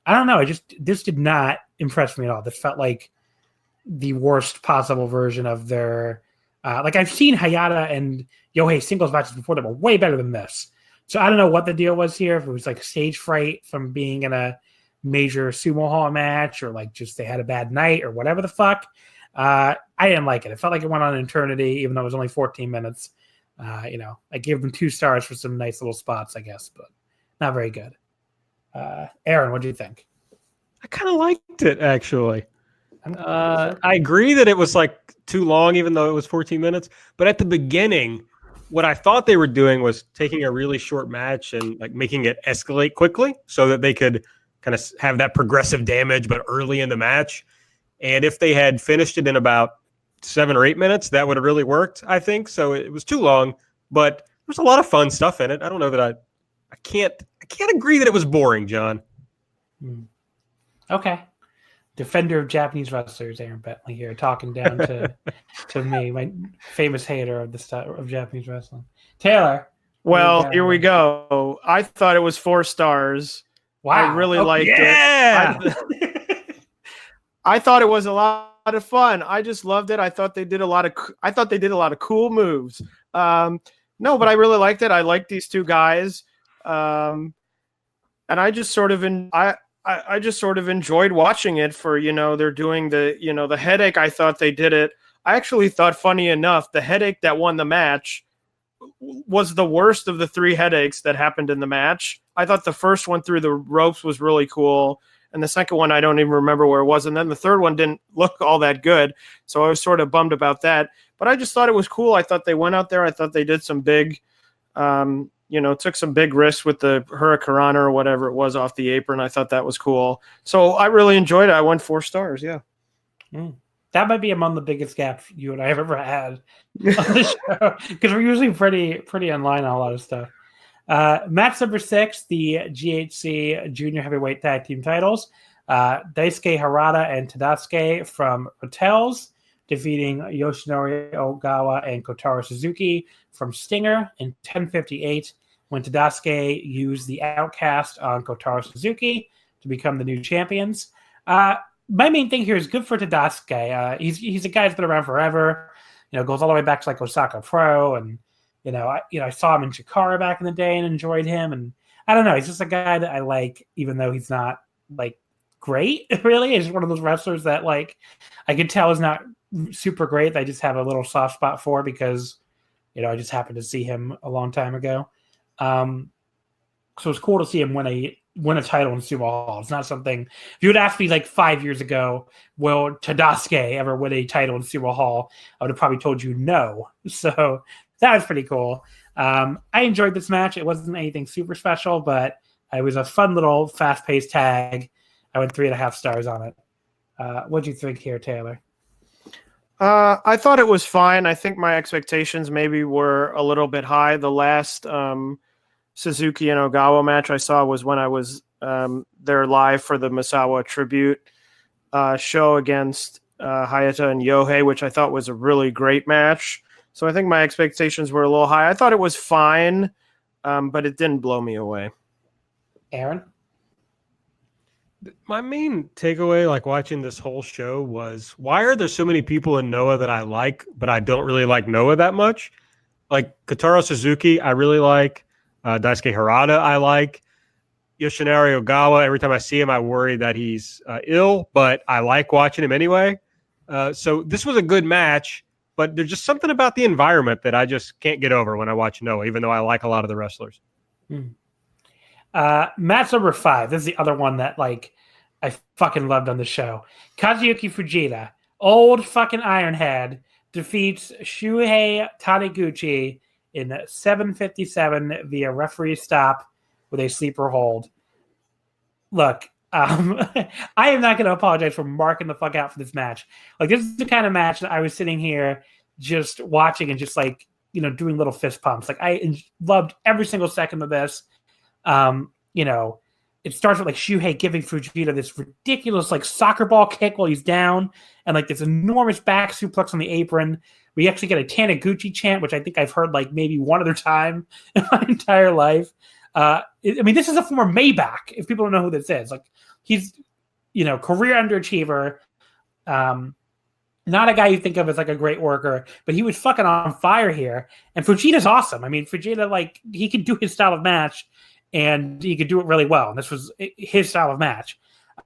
I don't know. This did not impress me at all. This felt like the worst possible version of their I've seen Hayata and Yohei singles matches before that were way better than this. So I don't know what the deal was here. If it was stage fright from being in a major Sumo Hall match, or just they had a bad night, or whatever the fuck. I didn't like it. It felt like it went on an eternity, even though it was only 14 minutes. I gave them 2 stars for some nice little spots, I guess, but not very good. Aaron, what do you think? I kind of liked it, actually. I agree that it was too long, even though it was 14 minutes. But at the beginning, what I thought they were doing was taking a really short match and making it escalate quickly so that they could kind of have that progressive damage, but early in the match. And if they had finished it in about 7 or 8 minutes, that would have really worked, I think. So it was too long, but there's a lot of fun stuff in it. I don't know that I can't agree that it was boring, John. Okay. Defender of Japanese wrestlers, Aaron Bentley here, talking down to me, my famous hater of the style of Japanese wrestling. Taylor. Well, here we go. I thought it was 4 stars. Wow. I really liked it. I thought it was a lot of fun. I just loved it. I thought they did a lot of cool moves. No, but I really liked it. I liked these 2 guys. And I just sort of I just sort of enjoyed watching it for, they're doing the headache. I thought they did it. I actually thought, funny enough, the headache that won the match was the worst of the 3 headaches that happened in the match. I thought the first one through the ropes was really cool. And the second one, I don't even remember where it was. And then the third one didn't look all that good. So I was sort of bummed about that. But I just thought it was cool. I thought they went out there. I thought they did some big, took some big risks with the Hurricanrana or whatever it was off the apron. I thought that was cool. So I really enjoyed it. I went 4 stars. Yeah. That might be among the biggest gaps you and I have ever had on the show because we're usually pretty in line on a lot of stuff. Match number 6, the GHC Junior Heavyweight Tag Team titles. Daisuke Harada and Tadasuke from Hotels defeating Yoshinori Ogawa and Kotaro Suzuki from Stinger in 10:58 when Tadasuke used the Outcast on Kotaro Suzuki to become the new champions. My main thing here is good for Tadasuke. He's a guy that's been around forever. Goes all the way back to like Osaka Pro, and I saw him in Chikara back in the day and enjoyed him. And I don't know, he's just a guy that I like, even though he's not like great. Really, he's one of those wrestlers that like I could tell is not super great. That I just have a little soft spot for because I just happened to see him a long time ago. So it's cool to see him win a title in Sumo Hall. It's not something, if you would ask me like 5 years ago, will Tadasuke ever win a title in Sumo Hall? I would have probably told you no. So that was pretty cool. I enjoyed this match. It wasn't anything super special, but it was a fun little fast-paced tag. I went 3.5 stars on it. What'd you think here, Taylor? I thought it was fine. I think my expectations maybe were a little bit high. The last Suzuki and Ogawa match I saw was when I was there live for the Misawa tribute show against Hayata and Yohei, which I thought was a really great match. So I think my expectations were a little high. I thought it was fine, but it didn't blow me away. Aaron? My main takeaway, like watching this whole show, was why are there so many people in Noah that I like, but I don't really like Noah that much? Like Kotaro Suzuki, I really like. Daisuke Harada, I like. Yoshinari Ogawa, every time I see him, I worry that he's ill, but I like watching him anyway. So this was a good match, but there's just something about the environment that I just can't get over when I watch Noah, even though I like a lot of the wrestlers. Match number 5. This is the other one that like I fucking loved on the show. Kazuyuki Fujita, old fucking Ironhead, defeats Shuhei Taniguchi in 7:57 via referee stop with a sleeper hold. Look, I am not going to apologize for marking the fuck out for this match. Like, this is the kind of match that I was sitting here just watching and just like, doing little fist pumps. Like, I loved every single second of this. It starts with like Shuhei giving Fujita this ridiculous like soccer ball kick while he's down, and like this enormous back suplex on the apron. We actually get a Taniguchi chant, which I think I've heard like maybe one other time in my entire life. This is a former Maybach, if people don't know who this is. Like, he's, career underachiever. Not a guy you think of as like a great worker, but he was fucking on fire here. And Fujita's awesome. I mean, Fujita, like, he can do his style of match, and he could do it really well. And this was his style of match.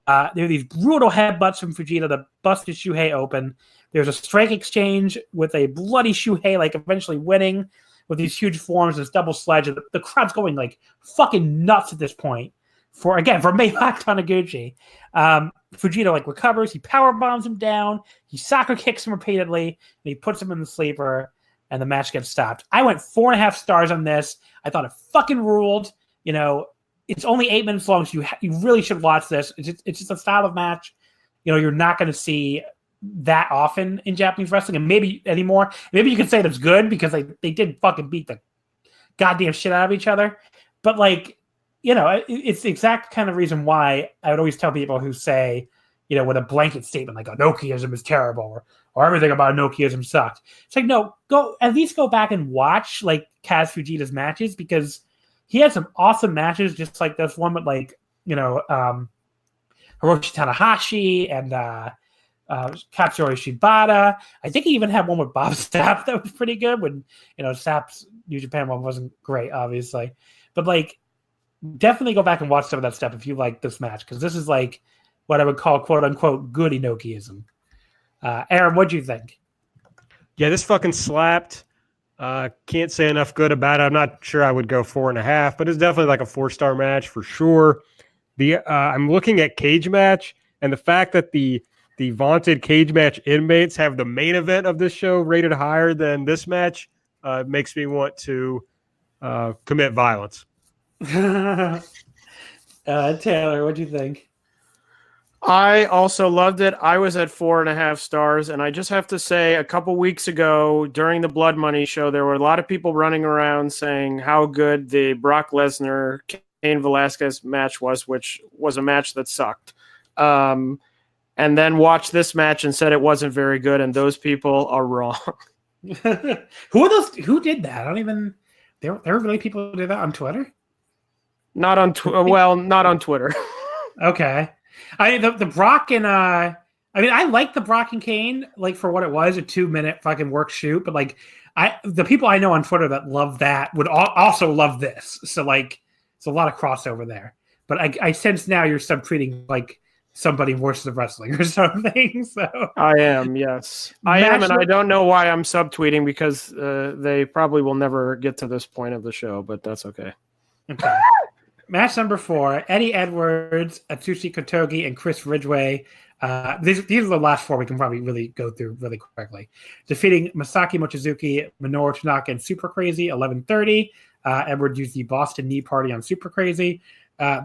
There were these brutal headbutts from Fujita that busted Shuhei open. There's a strike exchange with a bloody Shuhei, like, eventually winning with these huge forms, this double sledge. The crowd's going, like, fucking nuts at this point. For Maybach Taniguchi. Fujita, like, recovers. He power bombs him down. He soccer kicks him repeatedly. And he puts him in the sleeper. And the match gets stopped. I went 4.5 stars on this. I thought it fucking ruled. It's only 8 minutes long, so you really should watch this. It's just a style of match, you're not going to see that often in Japanese wrestling, and maybe anymore. Maybe you could say that's good because they did fucking beat the goddamn shit out of each other. But like, it's the exact kind of reason why I would always tell people who say, with a blanket statement like Enochiism is terrible or everything about Enochiism sucked. It's like, no, at least go back and watch like Kaz Fujita's matches, because he had some awesome matches, just like this one with like, Hiroshi Tanahashi and Katsuyori Shibata. I think he even had one with Bob Sapp that was pretty good when, Sapp's New Japan one wasn't great, obviously. But like, definitely go back and watch some of that stuff if you like this match, because this is like what I would call quote unquote good Enochiism. Aaron, what'd you think? Yeah, this fucking slapped. Can't say enough good about it. I'm not sure I would go 4.5, but it's definitely like a 4-star match for sure. I'm looking at Cage Match, and the fact that the vaunted Cage Match inmates have the main event of this show rated higher than this match makes me want to commit violence. Taylor, what'd you think? I also loved it. I was at 4.5 stars, and I just have to say, a couple weeks ago during the Blood Money show, there were a lot of people running around saying how good the Brock Lesnar Cain Velasquez match was, which was a match that sucked. And then watched this match and said it wasn't very good, and those people are wrong. Who are those? Who did that? I don't even. There were really people who did that on Twitter. Not on not on Twitter. Okay. The Brock and I like the Brock and Kane like for what it was, a 2-minute fucking work shoot, but like the people I know on Twitter that love that would also love this. So like it's a lot of crossover there. But I sense now you're subtweeting like somebody Voices of Wrestling or something. So I am, yes. I am, and I don't know why I'm subtweeting because they probably will never get to this point of the show, but that's okay. Okay. Match number 4, Eddie Edwards, Atsushi Kotogi, and Chris Ridgway. These are the last 4 we can probably really go through really quickly. Defeating Masaki Mochizuki, Minoru Tanaka, and Super Crazy, 11:30. Edwards used the Boston Knee Party on Super Crazy.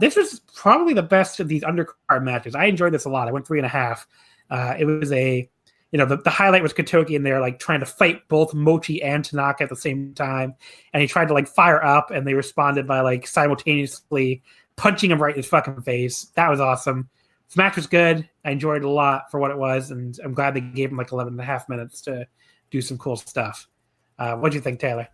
This was probably the best of these undercard matches. I enjoyed this a lot. I went 3.5. It was the highlight was Kotogi in there, like trying to fight both Mochi and Tanaka at the same time. And he tried to like fire up and they responded by like simultaneously punching him right in his fucking face. That was awesome. This match was good. I enjoyed it a lot for what it was. And I'm glad they gave him like 11.5 minutes to do some cool stuff. What'd you think, Taylor?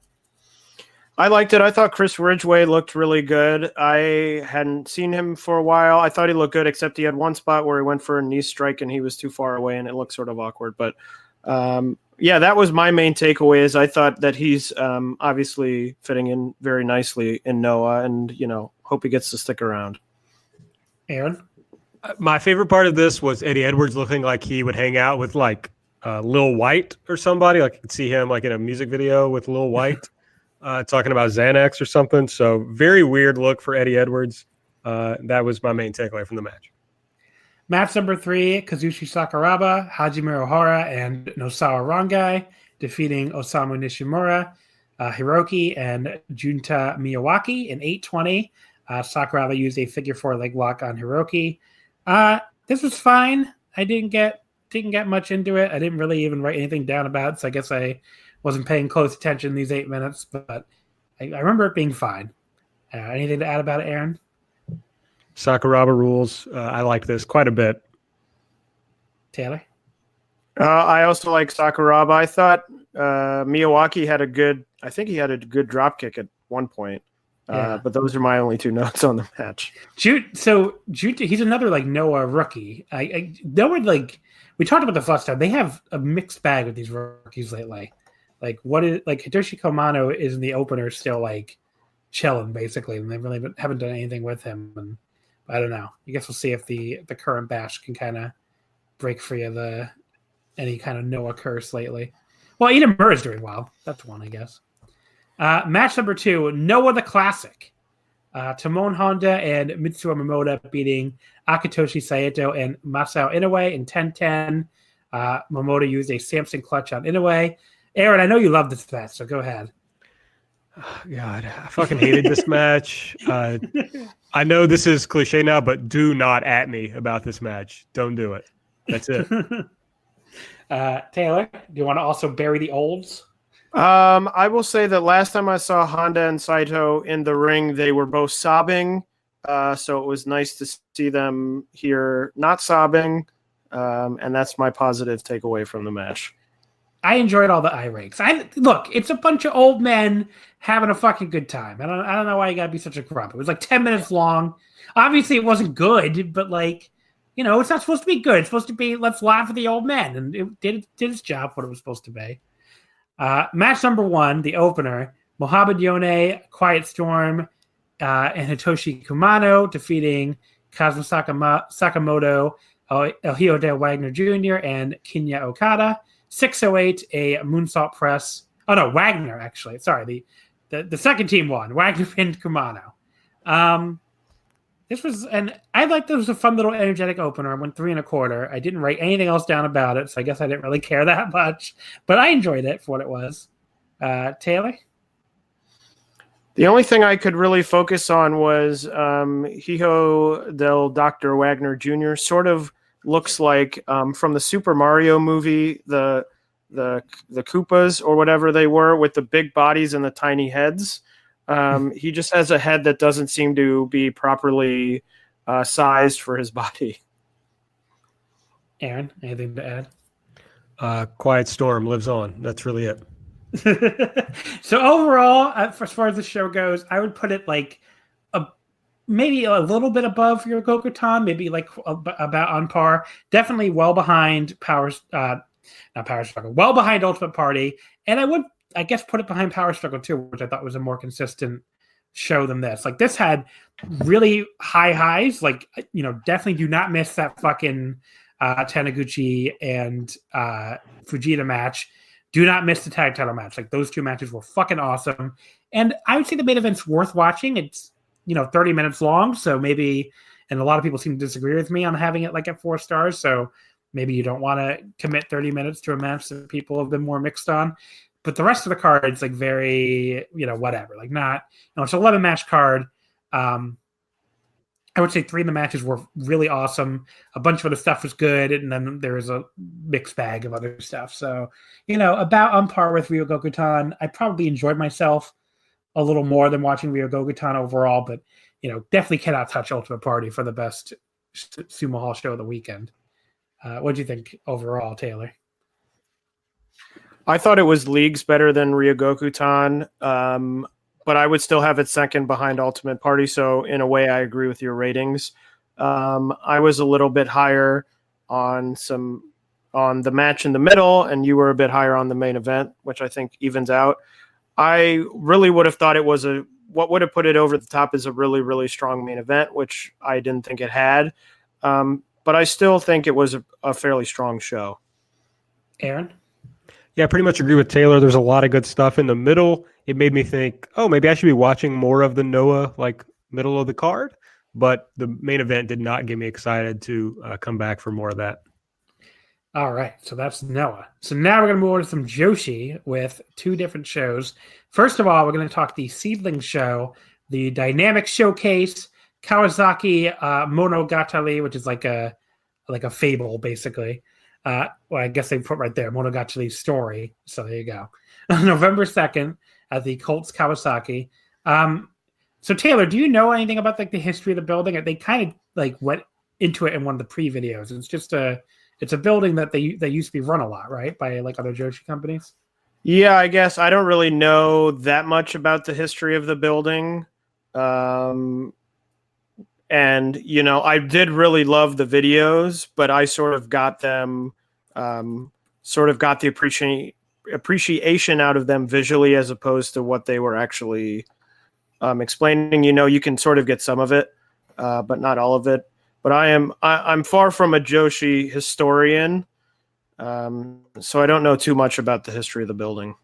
I liked it. I thought Chris Ridgway looked really good. I hadn't seen him for a while. I thought he looked good, except he had one spot where he went for a knee strike and he was too far away and it looked sort of awkward. But that was my main takeaway is I thought that he's obviously fitting in very nicely in Noah and, hope he gets to stick around. Aaron? My favorite part of this was Eddie Edwards looking like he would hang out with like Lil White or somebody. Like I could see him like in a music video with Lil White. Talking about Xanax or something. So very weird look for Eddie Edwards. That was my main takeaway from the match. Match number 3, Kazushi Sakuraba, Hajime Ohara, and Nosawa Rongai, defeating Osamu Nishimura, Hiroki, and Junta Miyawaki in 8:20. Sakuraba used a figure 4 leg lock on Hiroki. This was fine. I didn't get much into it. I didn't really even write anything down about it, so I guess I wasn't paying close attention in these 8 minutes, but I remember it being fine. Anything to add about it, Aaron? Sakuraba rules. I like this quite a bit. Taylor? I also like Sakuraba. I thought Miyawaki had a good drop kick at one point. But those are my only 2 notes on the match. So he's another like Noah rookie. Noah, like we talked about the last time. They have a mixed bag with these rookies lately. Like Hitoshi Komano is in the opener still like chilling basically, and they really haven't done anything with him. And I don't know. I guess we'll see if the current batch can kind of break free of any kind of Noah curse lately. Well, Inamura is doing well. That's one, I guess. Match number 2, Noah the Classic. Tomoe Honda and Mitsuo Momota beating Akitoshi Saito and Masao Inoue in 10:10. Momota used a Samson clutch on Inoue. Aaron, I know you love this match, so go ahead. Oh, God, I fucking hated this match. I know this is cliche now, but do not at me about this match. Don't do it. That's it. Taylor, do you want to also bury the olds? I will say that last time I saw Honda and Saito in the ring, they were both sobbing. So it was nice to see them here not sobbing. And that's my positive takeaway from the match. I enjoyed all the eye rakes. Look, it's a bunch of old men having a fucking good time. I don't know why you gotta be such a grump. It was like 10 minutes long. Obviously, it wasn't good, but like, it's not supposed to be good. It's supposed to be let's laugh at the old men, and it did its job what it was supposed to be. Match number 1, the opener: Mohamed Yone, Quiet Storm, and Hitoshi Kumano defeating Kazuma Sakamoto, El Del Wagner Jr., and Kinya Okada. 6:08, a moonsault press. Oh no, Wagner actually. Sorry, the second team won. Wagner pinned Kumano. This was a fun little energetic opener. I went 3 1/4. I didn't write anything else down about it, so I guess I didn't really care that much. But I enjoyed it for what it was. Taylor? The only thing I could really focus on was Hijo del Dr. Wagner Jr. sort of looks like from the Super Mario movie, the Koopas or whatever they were with the big bodies and the tiny heads. He just has a head that doesn't seem to be properly sized for his body. Aaron, anything to add? Quiet Storm lives on. That's really it. So overall, as far as the show goes, I would put it like maybe a little bit above Ryogoku-tan, maybe like about on par. Definitely well behind well behind Ultimate Party, and I would, I guess, put it behind Power Struggle too, which I thought was a more consistent show than this. Like this had really high highs. Like, you know, definitely do not miss that fucking Taniguchi and Fujita match. Do not miss the tag title match. Like those two matches were fucking awesome. And I would say the main event's worth watching. It's, you know, 30 minutes long. So maybe, and a lot of people seem to disagree with me on having it like at 4 stars. So maybe you don't want to commit 30 minutes to a match that people have been more mixed on. But the rest of the card, it's like very, you know, whatever. Like not, you know, it's an 11 match card. I would say 3 of the matches were really awesome. A bunch of other stuff was good, and then there was a mixed bag of other stuff. So, you know, about on par with Ryogoku-tan. I probably enjoyed myself a little more than watching Ryogoku-tan overall, but, you know, definitely cannot touch Ultimate Party for the best Sumo Hall show of the weekend. What do you think overall, Taylor? I thought it was leagues better than Ryogoku-tan. But I would still have it second behind Ultimate Party. So in a way, I agree with your ratings. I was a little bit higher on the match in the middle, and you were a bit higher on the main event, which I think evens out. I really would have thought it was what would have put it over the top is a really, really strong main event, which I didn't think it had. But I still think it was a fairly strong show. Aaron? Yeah, I pretty much agree with Taylor. There's a lot of good stuff in the middle. It made me think, oh, maybe I should be watching more of the Noah, like middle of the card. But the main event did not get me excited to come back for more of that. All right, so that's Noah. So now we're going to move on to some Joshi with 2 different shows. First of all, we're going to talk the SEAdLINNG show, the Dynamic Showcase, Kawasaki Monogatari, which is like a fable, basically. Well, I guess they put right there, Monogatari story. So there you go. November 2nd at the Colts Kawasaki. So Taylor, do you know anything about like the history of the building? They kind of like went into it in one of the pre-videos. It's just it's a building that they used to be run a lot, right? By like other Joshi companies. Yeah, I guess I don't really know that much about the history of the building. And, you know, I did really love the videos, but I sort of got them, got the appreciation out of them visually as opposed to what they were actually explaining. You know, you can sort of get some of it, but not all of it. But I'm far from a Joshi historian, so I don't know too much about the history of the building.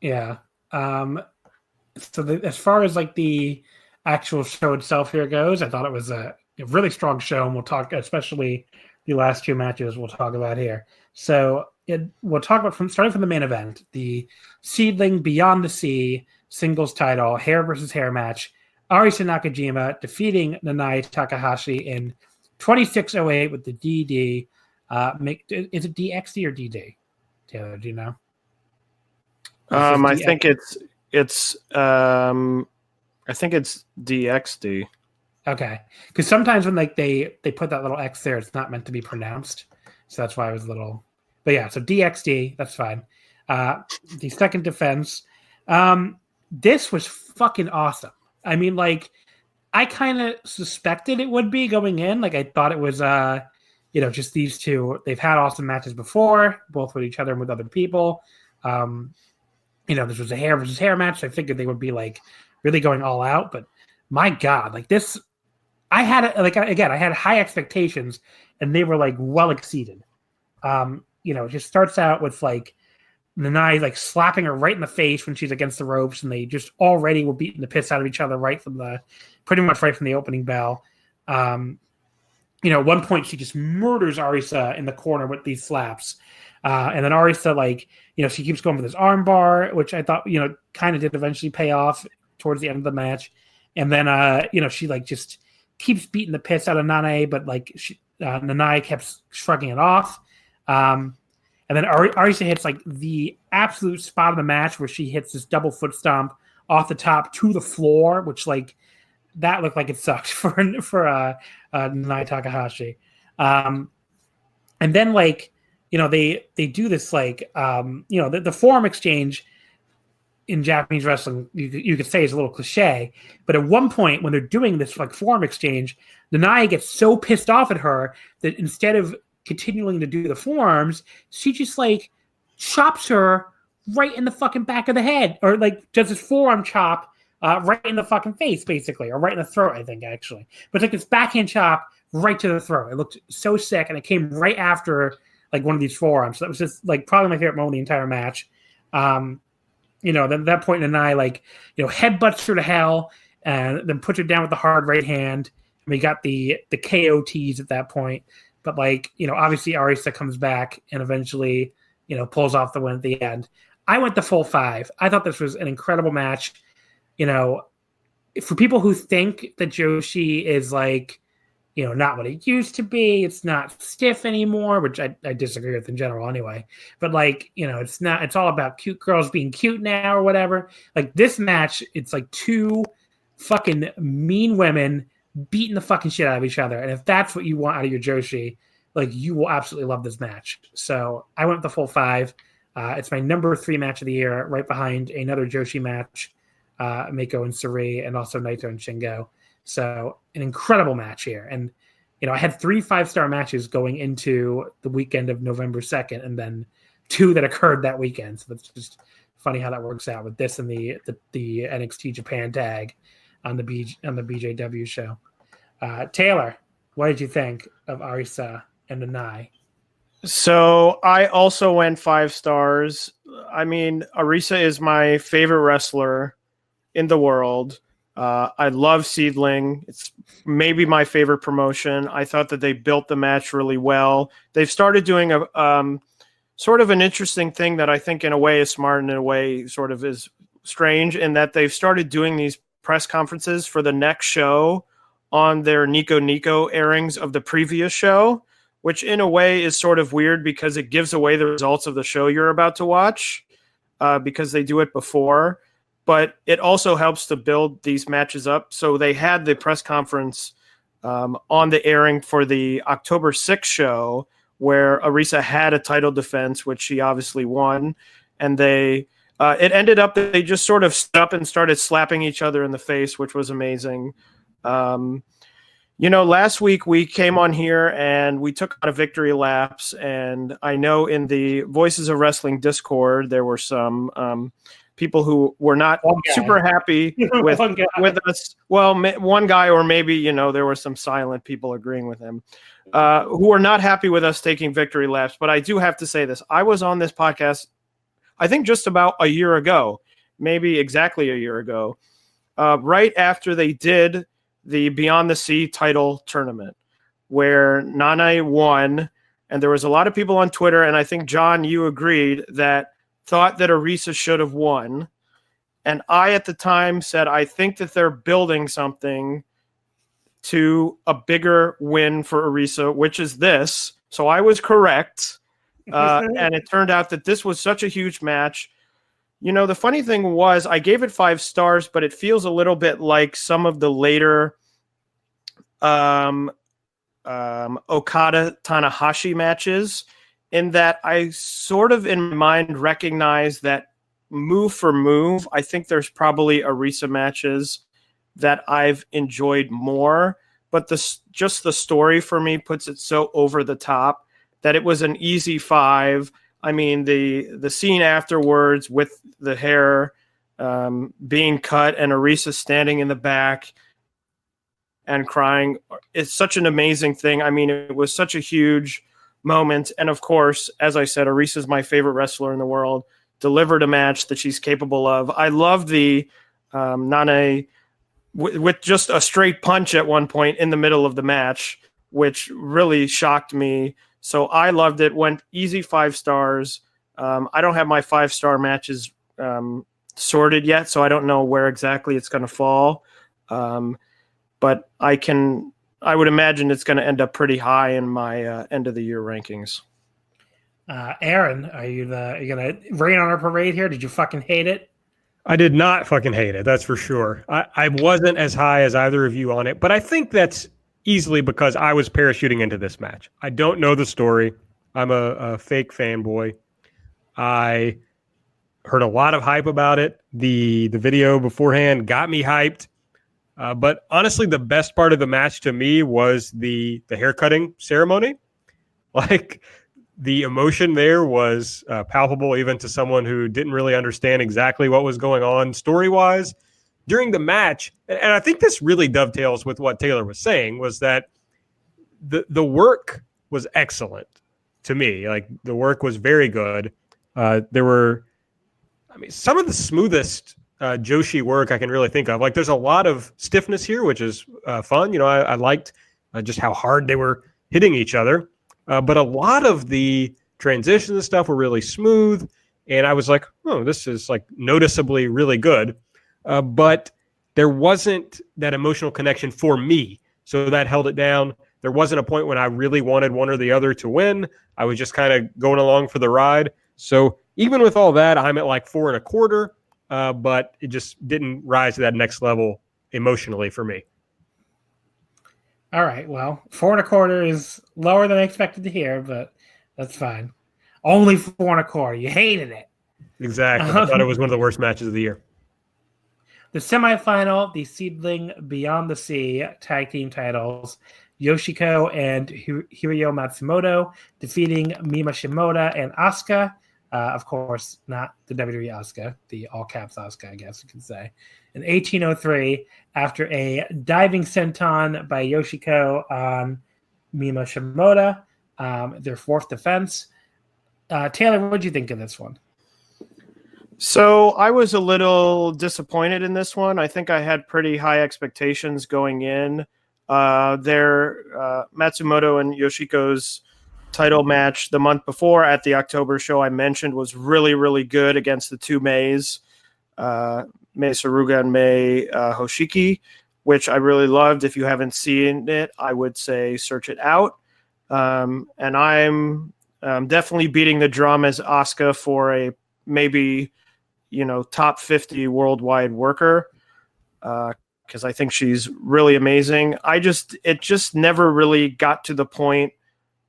Yeah. As far as like the actual show itself here goes, I thought it was a really strong show, and we'll talk, especially the last 2 matches we'll talk about here. So we'll talk about starting from the main event, the SEAdLINNG Beyond the Sea singles title, hair versus hair match. Arisa Nakajima defeating Nanae Takahashi in 26:08 with the DD. Is it DXD or DD? Taylor, do you know? I think it's DXD. Okay, because sometimes when like they put that little X there, it's not meant to be pronounced, so that's why I was a little. But yeah, so DXD, that's fine. The second defense, this was fucking awesome. I mean, like, I kind of suspected it would be going in. Like, I thought it was, just these two. They've had awesome matches before, both with each other and with other people. This was a hair versus hair match. So I figured they would be like really going all out. But my God, like this, I had high expectations, and they were like well exceeded. It just starts out with like Nanae like slapping her right in the face when she's against the ropes, and they just already were beating the piss out of each other pretty much right from the opening bell. At one point she just murders Arisa in the corner with these slaps. And then Arisa, she keeps going for this arm bar, which I thought, kind of did eventually pay off towards the end of the match. And then, she just keeps beating the piss out of Nanae, but Nanae kept shrugging it off. And then Arisa hits like the absolute spot of the match where she hits this double foot stomp off the top to the floor, which like that looked like it sucked for Nanae Takahashi. And then like, they do this like, the forearm exchange in Japanese wrestling, you could say is a little cliche, but at one point when they're doing this like forearm exchange, Nanae gets so pissed off at her that instead of continuing to do the forearms, she just like chops her right in the fucking back of the head, or like does this forearm chop right in the fucking face, basically, or right in the throat, I think actually. But it's like this backhand chop right to the throat. It looked so sick, and it came right after like one of these forearms. So that was just like probably my favorite moment of the entire match. Then at that point, Nanae like headbutts her to hell, and then puts her down with the hard right hand. And we got the KOTs at that point, but like obviously Arisa comes back and eventually pulls off the win at the end. I went the full 5. I thought this was an incredible match. For people who think that joshi is like not what it used to be, it's not stiff anymore, which I disagree with in general anyway. But like, it's not, it's all about cute girls being cute now or whatever. Like this match, it's like 2 fucking mean women beating the fucking shit out of each other. And if that's what you want out of your joshi, like you will absolutely love this match. So I went the full 5. It's my number 3 match of the year, right behind another joshi match, Mako and Sari, and also Naito and Shingo. So an incredible match here. And, I had 3 5-star matches going into the weekend of November 2nd, and then 2 that occurred that weekend. So it's just funny how that works out with this and the NXT Japan tag on the BJW show. Taylor, what did you think of Arisa and Nanae? So I also went 5 stars. I mean, Arisa is my favorite wrestler in the world. I love SEAdLINNG. It's maybe my favorite promotion. I thought that they built the match really well. They've started doing a sort of an interesting thing that I think in a way is smart and in a way sort of is strange, in that they've started doing these press conferences for the next show on their Nico Nico airings of the previous show, which in a way is sort of weird because it gives away the results of the show you're about to watch because they do it before. But it also helps to build these matches up. So they had the press conference on the airing for the October 6th show where Arisa had a title defense, which she obviously won. And it ended up that they just sort of stood up and started slapping each other in the face, which was amazing. Last week we came on here and we took out a victory laps. And I know in the Voices of Wrestling Discord, there were some people who were not super happy with us. Well, one guy, or maybe, there were some silent people agreeing with him, who were not happy with us taking victory laps. But I do have to say this. I was on this podcast, I think just about a year ago, maybe exactly a year ago, right after they did the Beyond the Sea title tournament, where Nanae won. And there was a lot of people on Twitter, and I think, John, you agreed, thought that Arisa should have won. And I, at the time, said, I think that they're building something to a bigger win for Arisa, which is this. So I was correct. And it turned out that this was such a huge match. The funny thing was I gave it 5 stars, but it feels a little bit like some of the later Okada Tanahashi matches, in that I sort of in my mind recognize that move for move, I think there's probably Arisa matches that I've enjoyed more, but the story for me puts it so over the top that it was an easy 5. I mean, the scene afterwards with the hair being cut and Arisa standing in the back and crying, it's such an amazing thing. I mean, it was such a huge moment. And of course, as I said, Arisa is my favorite wrestler in the world, delivered a match that she's capable of. I love the Nanae with just a straight punch at one point in the middle of the match, which really shocked me. So I loved it. Went easy 5 stars. I don't have my 5-star matches sorted yet, so I don't know where exactly it's going to fall. But I can I would imagine it's going to end up pretty high in my end of the year rankings. Aaron, are you gonna rain on our parade here? Did you fucking hate it? I did not fucking hate it. That's for sure. I wasn't as high as either of you on it, but I think that's easily because I was parachuting into this match. I don't know the story. I'm a fake fanboy. I heard a lot of hype about it. The video beforehand got me hyped. But honestly, the best part of the match to me was the haircutting ceremony. Like, the emotion there was palpable even to someone who didn't really understand exactly what was going on story-wise during the match. And I think this really dovetails with what Taylor was saying, was that the work was excellent to me. Like, the work was very good. There were, some of the smoothest joshi work I can really think of. Like, there's a lot of stiffness here, which is fun. I liked just how hard they were hitting each other. But a lot of the transitions and stuff were really smooth. And I was like, oh, this is like noticeably really good. But there wasn't that emotional connection for me. So that held it down. There wasn't a point when I really wanted one or the other to win. I was just kind of going along for the ride. So even with all that, I'm at like 4.25. But it just didn't rise to that next level emotionally for me. All right, well, 4.25 is lower than I expected to hear, but that's fine. Only 4.25. You hated it. Exactly. I thought it was one of the worst matches of the year. The semifinal, the SEAdLINNG Beyond the Sea tag team titles, Yoshiko and Hiroyo Matsumoto defeating Mima Shimoda and Asuka. Of course, not the WWE Asuka, the all-caps Asuka, I guess you could say. In 1803, after a diving senton by Yoshiko on Mima Shimoda, their fourth defense. Taylor, what did you think of this one? So I was a little disappointed in this one. I think I had pretty high expectations going in. Matsumoto and Yoshiko's title match the month before at the October show I mentioned was really, really good against the two Meis, Mei Suruga and Mei Hoshiki, which I really loved. If you haven't seen it, I would say search it out. And I'm definitely beating the drum as Asuka for a maybe, top 50 worldwide worker, because I think she's really amazing. It just never really got to the point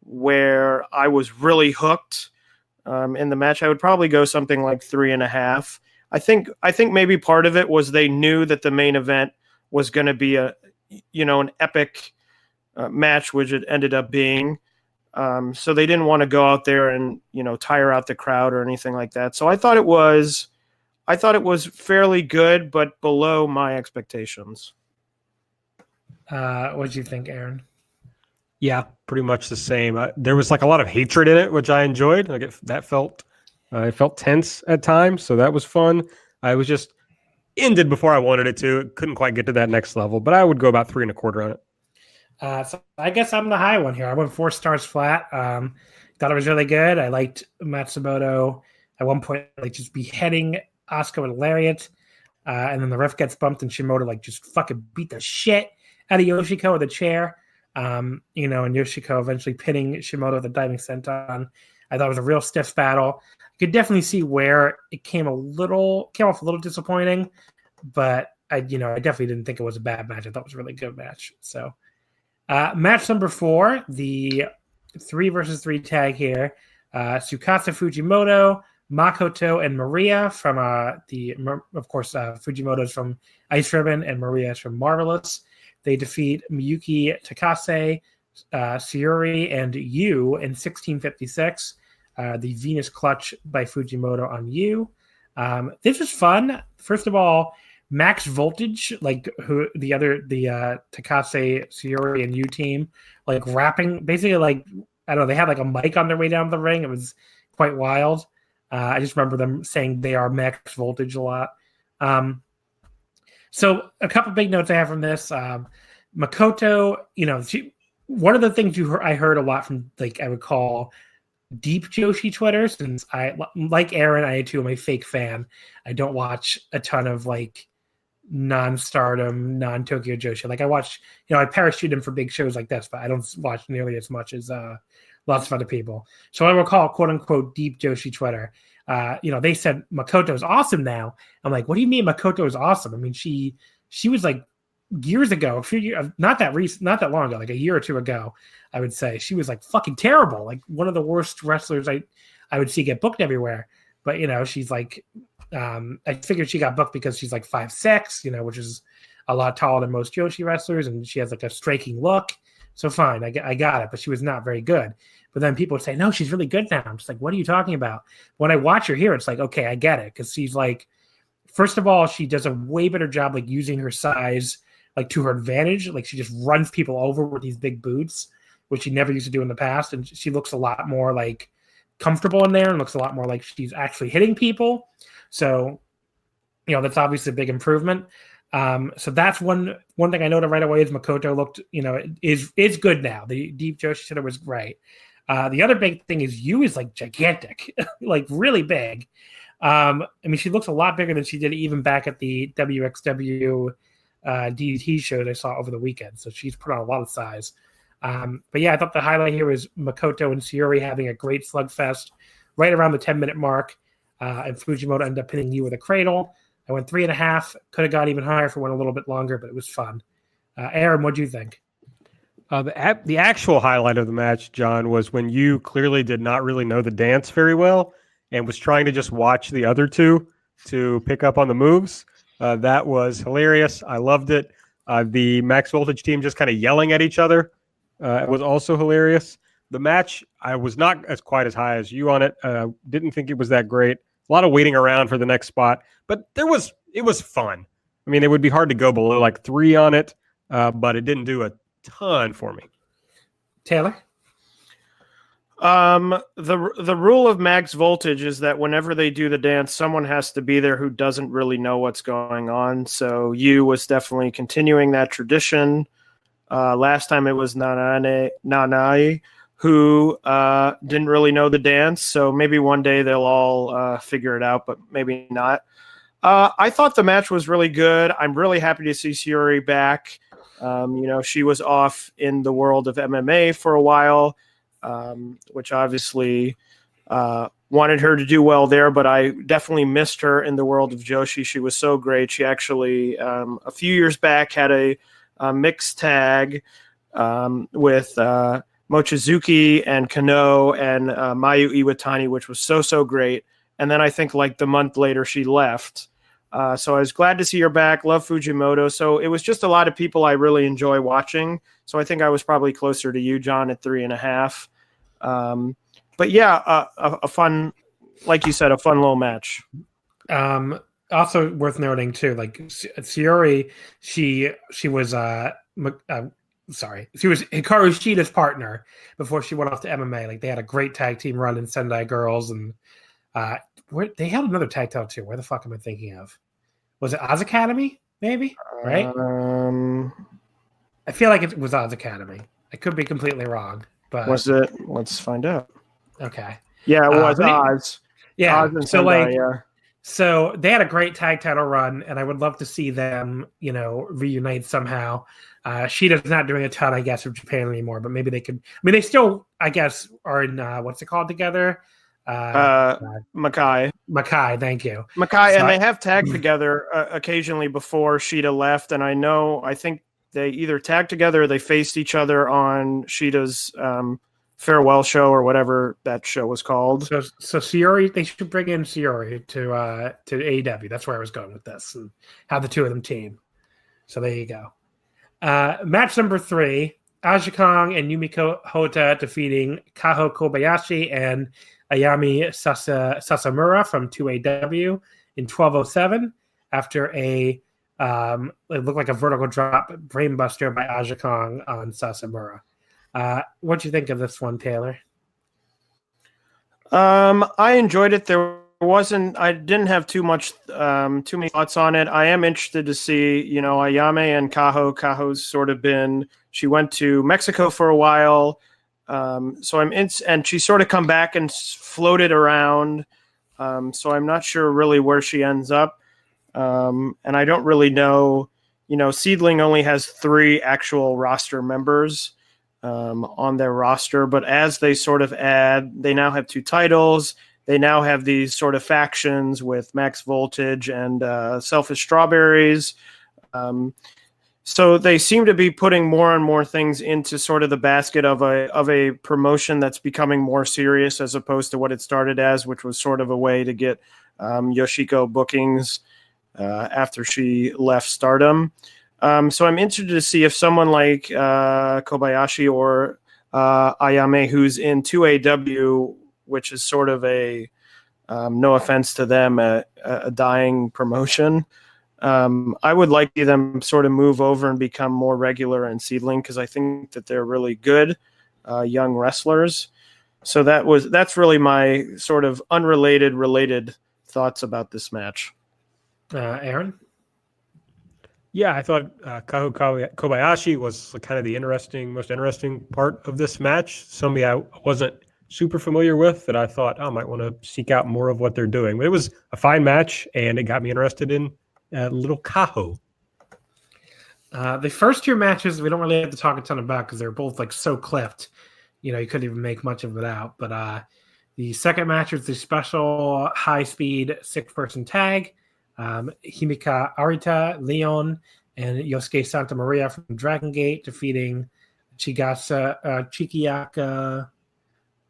where I was really hooked in the match. I would probably go something like 3.5. I think maybe part of it was they knew that the main event was going to be an epic match, which it ended up being. So they didn't want to go out there and, tire out the crowd or anything like that. So I thought it was fairly good, but below my expectations. What did you think, Aaron? Yeah, pretty much the same. There was like a lot of hatred in it, which I enjoyed. Like it felt tense at times, so that was fun. I was just ended before I wanted it to. It couldn't quite get to that next level, but I would go about 3.25 on it. So I guess I'm the high one here. I went 4 stars flat. Thought it was really good. I liked Matsumoto at one point, like just beheading Asuka with a lariat, and then the ref gets bumped, and Shimoda like just fucking beat the shit out of Yoshiko with a chair. And Yoshiko eventually pinning Shimoda with a diving senton. I thought it was a real stiff battle. I could definitely see where it came off a little disappointing, but I definitely didn't think it was a bad match. I thought it was a really good match. So, match number 4, the 3 versus 3 tag here. Tsukasa Fujimoto, Makoto, and Maria from Fujimoto's from Ice Ribbon and Maria is from Marvelous. They defeat Miyuki Takase, Sayuri, and Yu in 1656. The Venus Clutch by Fujimoto on Yu. This was fun. First of all, Max Voltage, like the Takase, Sayuri, and Yu team, like rapping, basically like, I don't know, they had like a mic on their way down the ring. It was quite wild. I just remember them saying they are Max Voltage a lot. So a couple big notes I have from this. Makoto, one of the things I heard a lot from, like, I would call deep Joshi Twitter, since I, like Aaron, I too am a fake fan. I don't watch a ton of like non-Stardom, non-Tokyo Joshi. Like I watch, I parachute in for big shows like this, but I don't watch nearly as much as lots of other people. So I will call quote unquote deep Joshi Twitter. They said Makoto's awesome now. I'm like, what do you mean Makoto is awesome? I mean, she was like years ago, a few years, not that long ago, like a year or two ago, I would say she was like fucking terrible, like one of the worst wrestlers I would see get booked everywhere. But she's like, I figured she got booked because she's like 5'6", which is a lot taller than most Joshi wrestlers, and she has like a striking look. So fine, I got it, but she was not very good. But then people would say, no, she's really good now. I'm just like, what are you talking about? When I watch her here, it's like, okay, I get it, because she's like, first of all, she does a way better job like using her size like to her advantage. Like she just runs people over with these big boots, which she never used to do in the past, and she looks a lot more like comfortable in there and looks a lot more like she's actually hitting people. So, that's obviously a big improvement. So that's one thing I noted right away is Makoto looked, is good now. The deep Joshi Twitter was great. The other big thing is Yu is like gigantic, like really big. She looks a lot bigger than she did even back at the WXW DDT show I saw over the weekend. So she's put on a lot of size. But yeah, I thought the highlight here was Makoto and Sayuri having a great slugfest right around the 10-minute mark. And Fujimoto ended up pinning Yu with a cradle. I went 3.5. Could have got even higher if it went a little bit longer, but it was fun. Aaron, what do you think? The actual highlight of the match, John, was when you clearly did not really know the dance very well and was trying to just watch the other two to pick up on the moves. That was hilarious. I loved it. The Max Voltage team just kind of yelling at each other was also hilarious. The match, I was not quite as high as you on it. Didn't think it was that great. A lot of waiting around for the next spot, but it was fun. I mean, it would be hard to go below like 3 on it, but it didn't do a ton for me. Taylor? The rule of Max Voltage is that whenever they do the dance, someone has to be there who doesn't really know what's going on. So Yu was definitely continuing that tradition. Last time it was Nanae, who didn't really know the dance. So maybe one day they'll all figure it out, but maybe not. I thought the match was really good. I'm really happy to see Sayuri back. She was off in the world of MMA for a while, which obviously wanted her to do well there, but I definitely missed her in the world of Joshi. She was so great. She actually, a few years back, had a mixed tag with Mochizuki and Kenoh and Mayu Iwatani, which was so great. And then I think like the month later she left. So I was glad to see her back. Love Fujimoto. So it was just a lot of people I really enjoy watching. So I think I was probably closer to you, John, at 3.5. But yeah, a fun, like you said, a fun little match. Also worth noting too, like Sayuri, she was she was Hikaru Shida's partner before she went off to MMA. Like they had a great tag team run in Sendai Girls, and they had another tag title too. Where the fuck am I thinking of? Was it Oz Academy? Maybe, right? I feel like it was Oz Academy. I could be completely wrong, but was it? Let's find out. Okay. Yeah, it was Oz. Yeah. Oz and Sendai, So they had a great tag title run, and I would love to see them, reunite somehow. Shida's not doing a ton, I guess, of Japan anymore, but maybe they could. I mean, they still, I guess, are in what's it called together? Makai. Thank you. Makai, and they have tagged together occasionally before Shida left, and I think they either tagged together or they faced each other on Shida's farewell show or whatever that show was called. So Sayuri, they should bring in Sayuri to AEW. That's where I was going with this, and have the two of them team. So there you go. Match number 3, Aja Kong and Yumiko Hotta defeating Kaho Kobayashi and Ayami Sasamura from 2AW in 12:07 after it looked like a vertical drop brainbuster by Aja Kong on Sasamura. What do you think of this one, Taylor? I enjoyed it. I didn't have too many thoughts on it. I am interested to see, Ayame and Kaho. Kaho's sort of she went to Mexico for a while. And she sort of come back and floated around. So I'm not sure really where she ends up. And I don't really know, SEAdLINNG only has 3 actual roster members on their roster, but as they sort of add, they now have 2 titles. They now have these sort of factions with Max Voltage and Selfish Strawberries. So they seem to be putting more and more things into sort of the basket of a promotion that's becoming more serious as opposed to what it started as, which was sort of a way to get Yoshiko bookings after she left Stardom. So I'm interested to see if someone like Kobayashi or Ayame, who's in 2AW, which is sort of no offense to them, a dying promotion. I would like to see them sort of move over and become more regular in SEAdLINNG because I think that they're really good young wrestlers. So that's really my sort of related thoughts about this match. Aaron? Yeah, I thought Kaho Kobayashi was kind of the most interesting part of this match. Somebody I wasn't super familiar with that I thought I might want to seek out more of what they're doing. But it was a fine match, and it got me interested in little Kaho. The first 2 matches we don't really have to talk a ton about because they're both like so clipped. You couldn't even make much of it out. But the second match was the special high-speed 6-person tag. Himika Arita, Leon, and Yosuke Santa Maria from Dragon Gate defeating Chikayo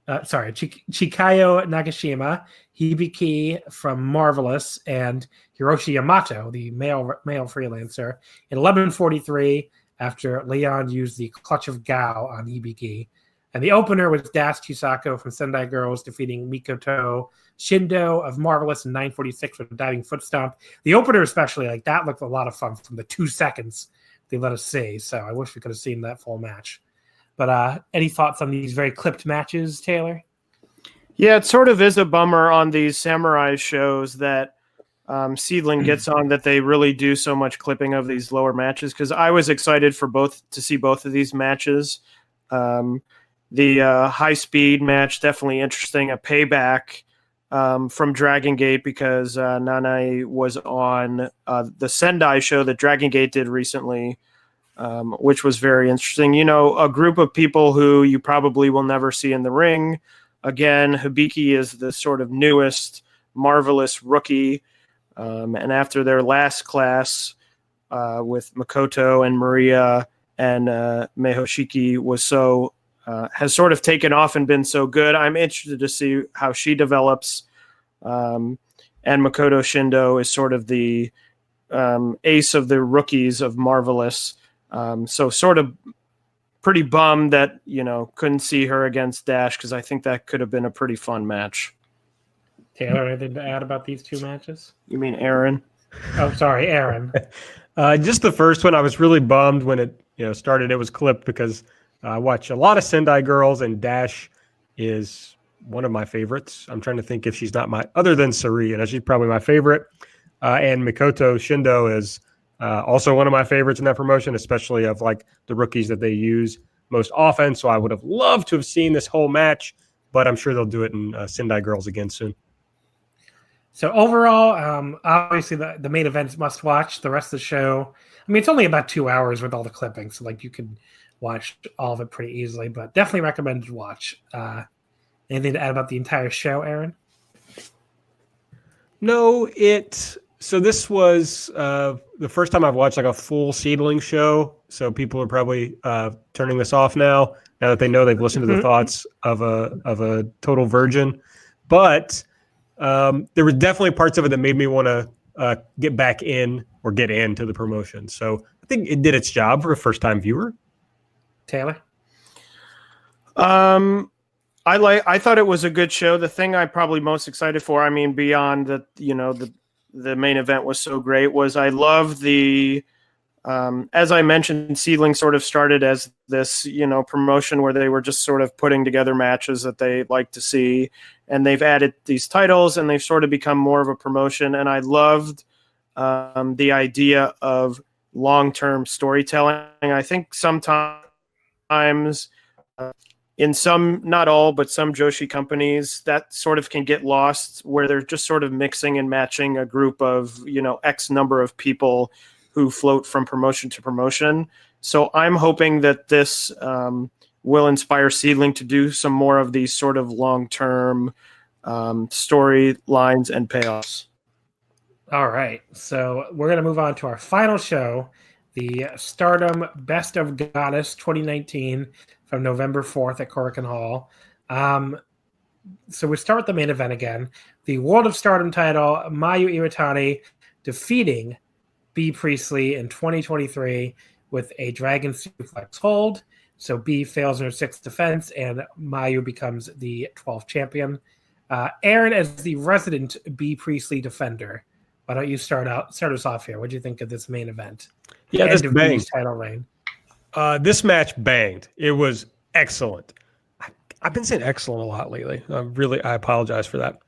Nagashima, Hibiki from Marvelous, and Hiroshi Yamato, the male freelancer, in 11:43 after Leon used the Clutch of Gao on Hibiki. And the opener was Das Chisako from Sendai Girls defeating Mikoto Shindo of Marvelous in 9:46 with a diving foot stomp. The opener especially, like that looked a lot of fun from the 2 seconds they let us see. So I wish we could have seen that full match. But any thoughts on these very clipped matches, Taylor? Yeah, it sort of is a bummer on these samurai shows that SEAdLINNG gets on, that they really do so much clipping of these lower matches, because I was excited to see both of these matches. The high-speed match, definitely interesting. A payback from Dragon Gate because Nanae was on the Sendai show that Dragon Gate did recently, which was very interesting. A group of people who you probably will never see in the ring. Again, Hibiki is the sort of newest Marvelous rookie. And after their last class with Makoto and Maria and Hoshiki has sort of taken off and been so good. I'm interested to see how she develops. And Makoto Shindo is sort of the ace of the rookies of Marvelous. So sort of pretty bummed that, couldn't see her against Dash because I think that could have been a pretty fun match. Taylor, anything to add about these 2 matches? You mean Aaron? Oh, sorry, Aaron. Just the first one, I was really bummed when it started. It was clipped because I watch a lot of Sendai Girls, and Dash is one of my favorites. I'm trying to think if she's not other than Sari, and she's probably my favorite. And Mikoto Shindo is also one of my favorites in that promotion, especially of like the rookies that they use most often. So I would have loved to have seen this whole match, but I'm sure they'll do it in Sendai Girls again soon. So overall, obviously the main event's must watch. The rest of the show, I mean, it's only about 2 hours with all the clippings, so like you can watch all of it pretty easily, but definitely recommended to watch. Anything to add about the entire show, Aaron? No, so this was the first time I've watched like a full SEAdLINNG show. So people are probably turning this off now that they know they've listened to the thoughts of a total virgin. But there were definitely parts of it that made me want to get back in or get into the promotion. So I think it did its job for a first-time viewer. Taylor? I thought it was a good show. The thing I'm probably most excited for, I mean, beyond that, the main event was so great, was I love the as I mentioned, SEAdLINNG sort of started as this, promotion where they were just sort of putting together matches that they like to see, and they've added these titles and they've sort of become more of a promotion. And I loved the idea of long-term storytelling. I think sometimes in some, not all, but some joshi companies, that sort of can get lost where they're just sort of mixing and matching a group of, X number of people who float from promotion to promotion. So I'm hoping that this will inspire SEAdLINNG to do some more of these sort of long-term storylines and payoffs. All right. So we're going to move on to our final show, the Stardom Best of Goddess 2019 from November 4th at Korakuen Hall. So we start with the main event again. The World of Stardom title, Mayu Iwatani defeating Bea Priestley in 2023 with a Dragon Suplex hold. So Bea fails in her 6th defense, and Mayu becomes the 12th champion. Aaron, as the resident Bea Priestley defender, why don't you start us off here? What do you think of this main event? Yeah, this banged. Title reign. This match banged. It was excellent. I've been saying excellent a lot lately. I apologize for that.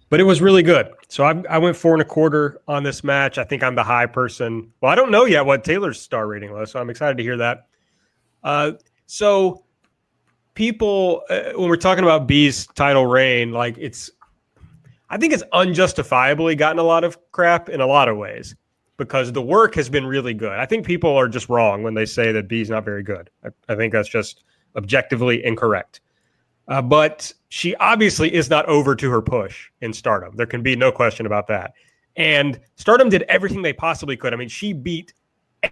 But it was really good. So I went 4 1/4 on this match. I think I'm the high person. Well, I don't know yet what Taylor's star rating was, so I'm excited to hear that. So people, when we're talking about Bea's title reign, I think it's unjustifiably gotten a lot of crap in a lot of ways because the work has been really good. I think people are just wrong when they say that Bea's not very good. I think that's just objectively incorrect. But she obviously is not over to her push in Stardom. There can be no question about that. And Stardom did everything they possibly could. I mean, she beat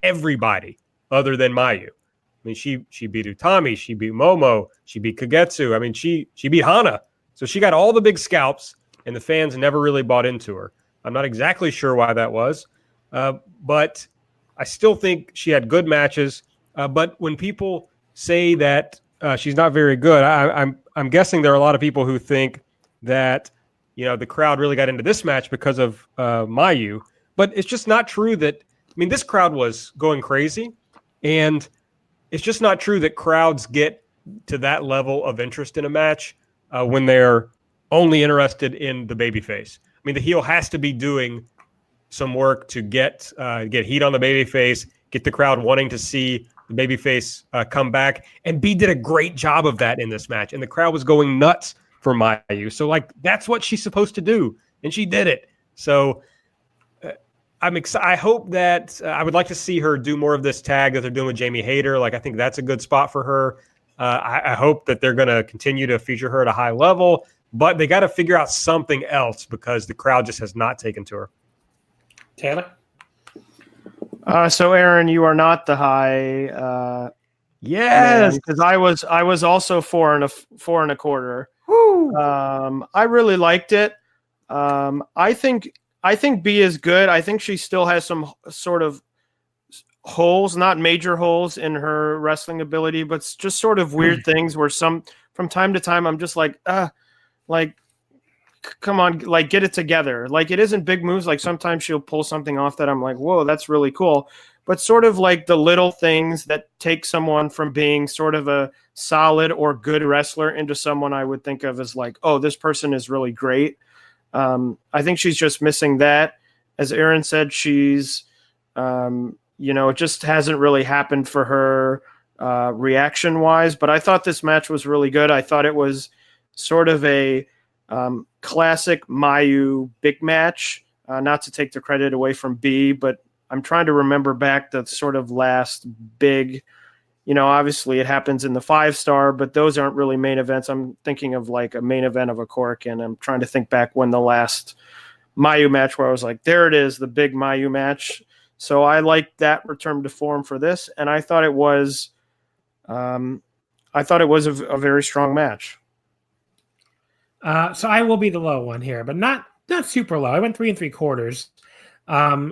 everybody other than Mayu. I mean, she beat Utami, she beat Momo, she beat Kagetsu. I mean, she beat Hana. So she got all the big scalps, and the fans never really bought into her. I'm not exactly sure why that was, but I still think she had good matches. But when people say that she's not very good, I'm guessing there are a lot of people who think that the crowd really got into this match because of Mayu. But it's just not true this crowd was going crazy, and it's just not true that crowds get to that level of interest in a match when they're only interested in the babyface. I mean, the heel has to be doing some work to get heat on the babyface, get the crowd wanting to see the babyface come back. And Bea did a great job of that in this match, and the crowd was going nuts for Mayu. So, that's what she's supposed to do, and she did it. So I'm excited. I hope that I would like to see her do more of this tag that they're doing with Jamie Hayter. I think that's a good spot for her. I hope that they're going to continue to feature her at a high level, but they got to figure out something else because the crowd just has not taken to her. Taylor? So Aaron, you are not the high. Yes, because I was also 4 1/4. Woo. I really liked it. I think Bea is good. I think she still has some sort of holes, not major holes in her wrestling ability, but just sort of weird things where from time to time I'm just come on, get it together. It isn't big moves. Sometimes she'll pull something off that I'm like, whoa, that's really cool. But sort of the little things that take someone from being sort of a solid or good wrestler into someone I would think of as oh, this person is really great. I think she's just missing that. As Aaron said, she's, it just hasn't really happened for her reaction wise, but I thought this match was really good. I thought it was sort of a classic Mayu big match, not to take the credit away from Bea, but I'm trying to remember back the sort of last big, obviously it happens in the 5-star, but those aren't really main events. I'm thinking of a main event of a Korakuen. I'm trying to think back when the last Mayu match where I was there it is, the big Mayu match. So I liked that return to form for this, and I thought it was, a very strong match. So I will be the low one here, but not super low. I went 3 3/4.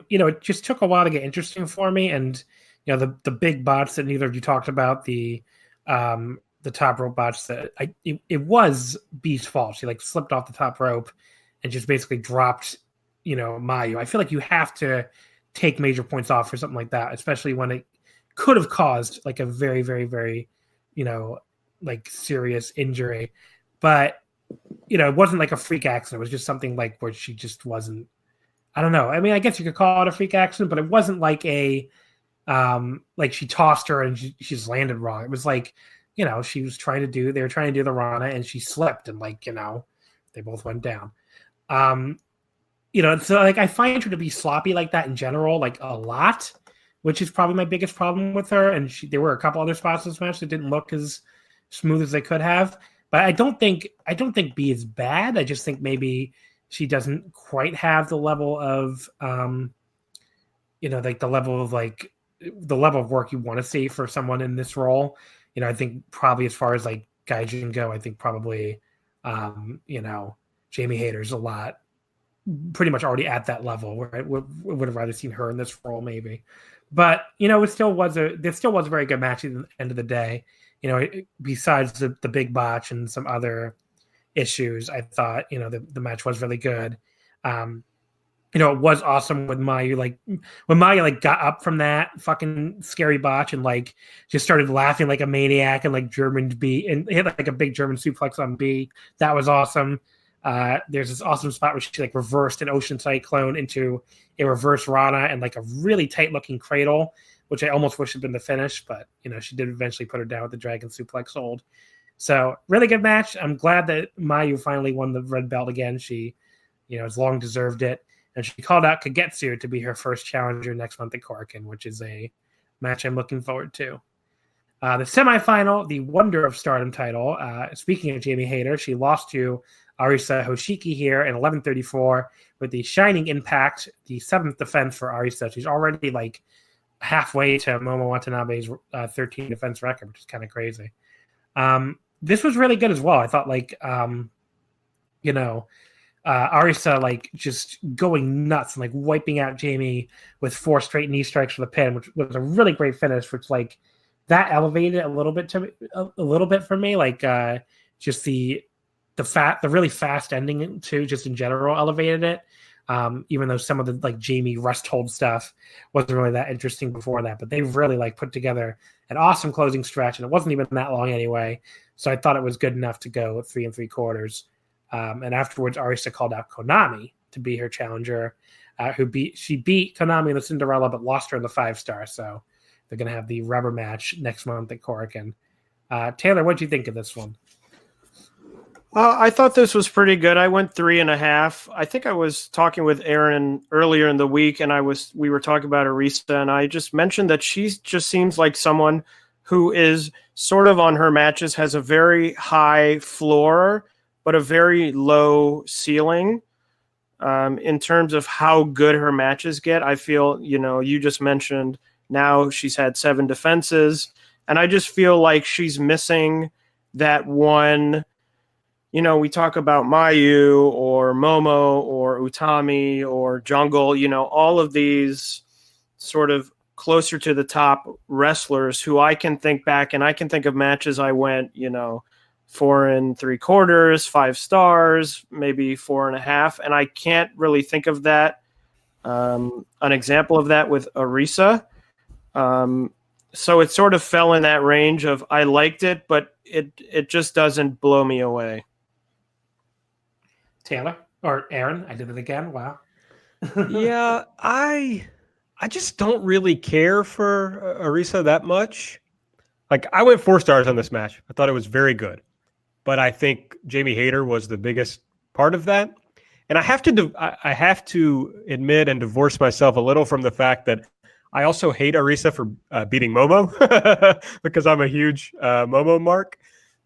It just took a while to get interesting for me, and the big bots that neither of you talked about, the top rope bots that it was Bea's fault. She slipped off the top rope and just basically dropped Mayu. I feel like you have to take major points off for something like that, especially when it could have caused a very, very, very serious injury. But it wasn't a freak accident. It was just something where she just wasn't. I don't know. I mean, I guess you could call it a freak accident, but it wasn't a she tossed her and she just landed wrong. It was she was trying to do, they were trying to do the Rana and she slipped and they both went down. So like I find her to be sloppy like that in general, like a lot, which is probably my biggest problem with her. And there were a couple other spots in this match that didn't look as smooth as they could have. But I don't think Bea is bad. I just think maybe she doesn't quite have the level of, like the level of work you want to see for someone in this role. I think probably as far as like Gaijin go, I think probably, Jamie Hayter's pretty much already at that level where I would have rather seen her in this role maybe. But, it still was a very good match at the end of the day. Besides the big botch and some other issues, I thought, the match was really good. It was awesome with Mayu. Like when Mayu got up from that fucking scary botch and just started laughing like a maniac and German Bea and hit a big German suplex on Bea. That was awesome. There's this awesome spot where she reversed an Ocean Cyclone into a reverse Rana and a really tight looking cradle, which I almost wish had been the finish, but she did eventually put her down with the Dragon Suplex hold. So really good match. I'm glad that Mayu finally won the red belt again. She, has long deserved it. And she called out Kagetsu to be her first challenger next month at Korakuen, which is a match I'm looking forward to. The semifinal, the Wonder of Stardom title. Speaking of Jamie Hayter, she lost to Arisa Hoshiki here in 11:34 with the Shining Impact, the 7th defense for Arisa. She's already halfway to Momo Watanabe's 13 defense record, which is kind of crazy. This was really good as well. I thought Arisa just going nuts and wiping out Jamie with 4 straight knee strikes for the pin, which was a really great finish. Which that elevated a little bit for me. Just the really fast ending too, just in general elevated it. Even though some of the Jamie rest hold stuff wasn't really that interesting before that, but they really put together an awesome closing stretch, and it wasn't even that long anyway. So I thought it was good enough to go 3 3/4. And afterwards, Arisa called out Konami to be her challenger, she beat Konami in the Cinderella, but lost her in the 5-star. So they're going to have the rubber match next month at Korakuen. Taylor, what do you think of this one? I thought this was pretty good. I went 3.5. I think I was talking with Aaron earlier in the week, and we were talking about Arisa, and I just mentioned that she just seems like someone who is sort of on her matches has a very high floor, but a very low ceiling in terms of how good her matches get. I feel, you just mentioned now she's had 7 defenses, and I just feel like she's missing that one. We talk about Mayu or Momo or Utami or Jungle, all of these sort of closer to the top wrestlers who I can think back and I can think of matches I went, 4 3/4, 5 stars, maybe 4.5. And I can't really think of that, an example of that with Arisa. So it sort of fell in that range of I liked it, but it just doesn't blow me away. Taylor or Aaron, I did it again. Wow. Yeah, I just don't really care for Arisa that much. I went 4 stars on this match. I thought it was very good, but I think Jamie Hayter was the biggest part of that. And I have to admit and divorce myself a little from the fact that I also hate Arisa for beating Momo because I'm a huge Momo mark.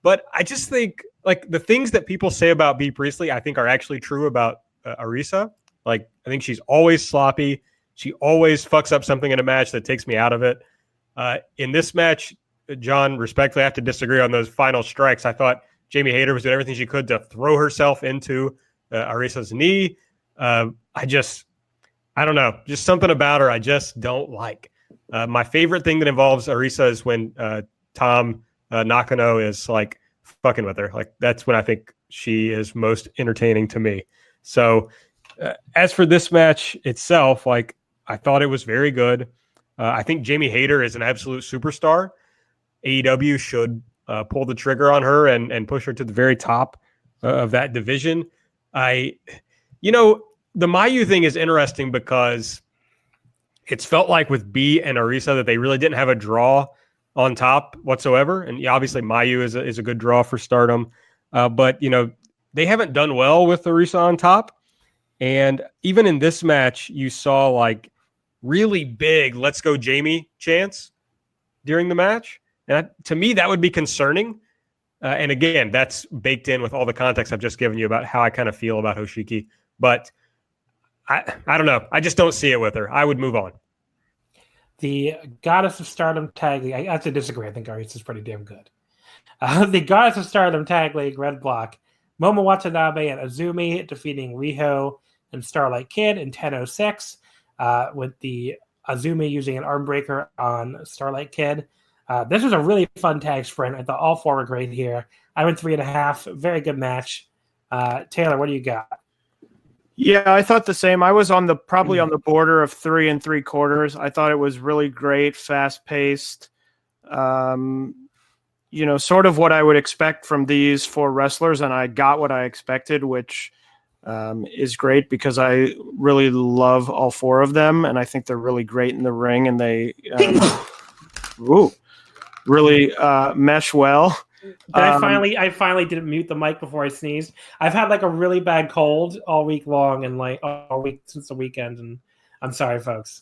But I just think the things that people say about Bea Priestley, I think are actually true about Arisa. I think she's always sloppy. She always fucks up something in a match that takes me out of it. In this match, John, respectfully, I have to disagree on those final strikes. I thought Jamie Hayter was doing everything she could to throw herself into Arisa's knee. I don't know. Just something about her I just don't like. My favorite thing that involves Arisa is when Tom Nakano is fucking with her. That's when I think she is most entertaining to me. So as for this match itself, I thought it was very good. I think Jamie Hayter is an absolute superstar. AEW should pull the trigger on her and push her to the very top of that division. The Mayu thing is interesting because it's felt like with Bea and Arisa that they really didn't have a draw on top whatsoever. And yeah, obviously Mayu is a good draw for Stardom. But, they haven't done well with Arisa on top. And even in this match, you saw like really big "Let's go Jamie" chants during the match. And to me, that would be concerning. And again, that's baked in with all the context I've just given you about how I kind of feel about Hoshiki. But I don't know. I just don't see it with her. I would move on. The Goddess of Stardom Tag League. I have to disagree. I think Arisa is pretty damn good. The Goddess of Stardom Tag League, Red Block. Momo Watanabe and Azumi defeating Riho and Starlight Kid in 10:06, with the Azumi using an arm breaker on Starlight Kid. This was a really fun tag sprint. I thought all four were great here. I went 3.5. Very good match. Taylor, what do you got? Yeah, I thought the same. I was probably on the border of 3 3/4. I thought it was really great, fast paced. Sort of what I would expect from these four wrestlers, and I got what I expected, which is great because I really love all four of them, and I think they're really great in the ring, and they really mesh well. I finally didn't mute the mic before I sneezed. I've had like a really bad cold all week long and like all week since the weekend, and I'm sorry, folks.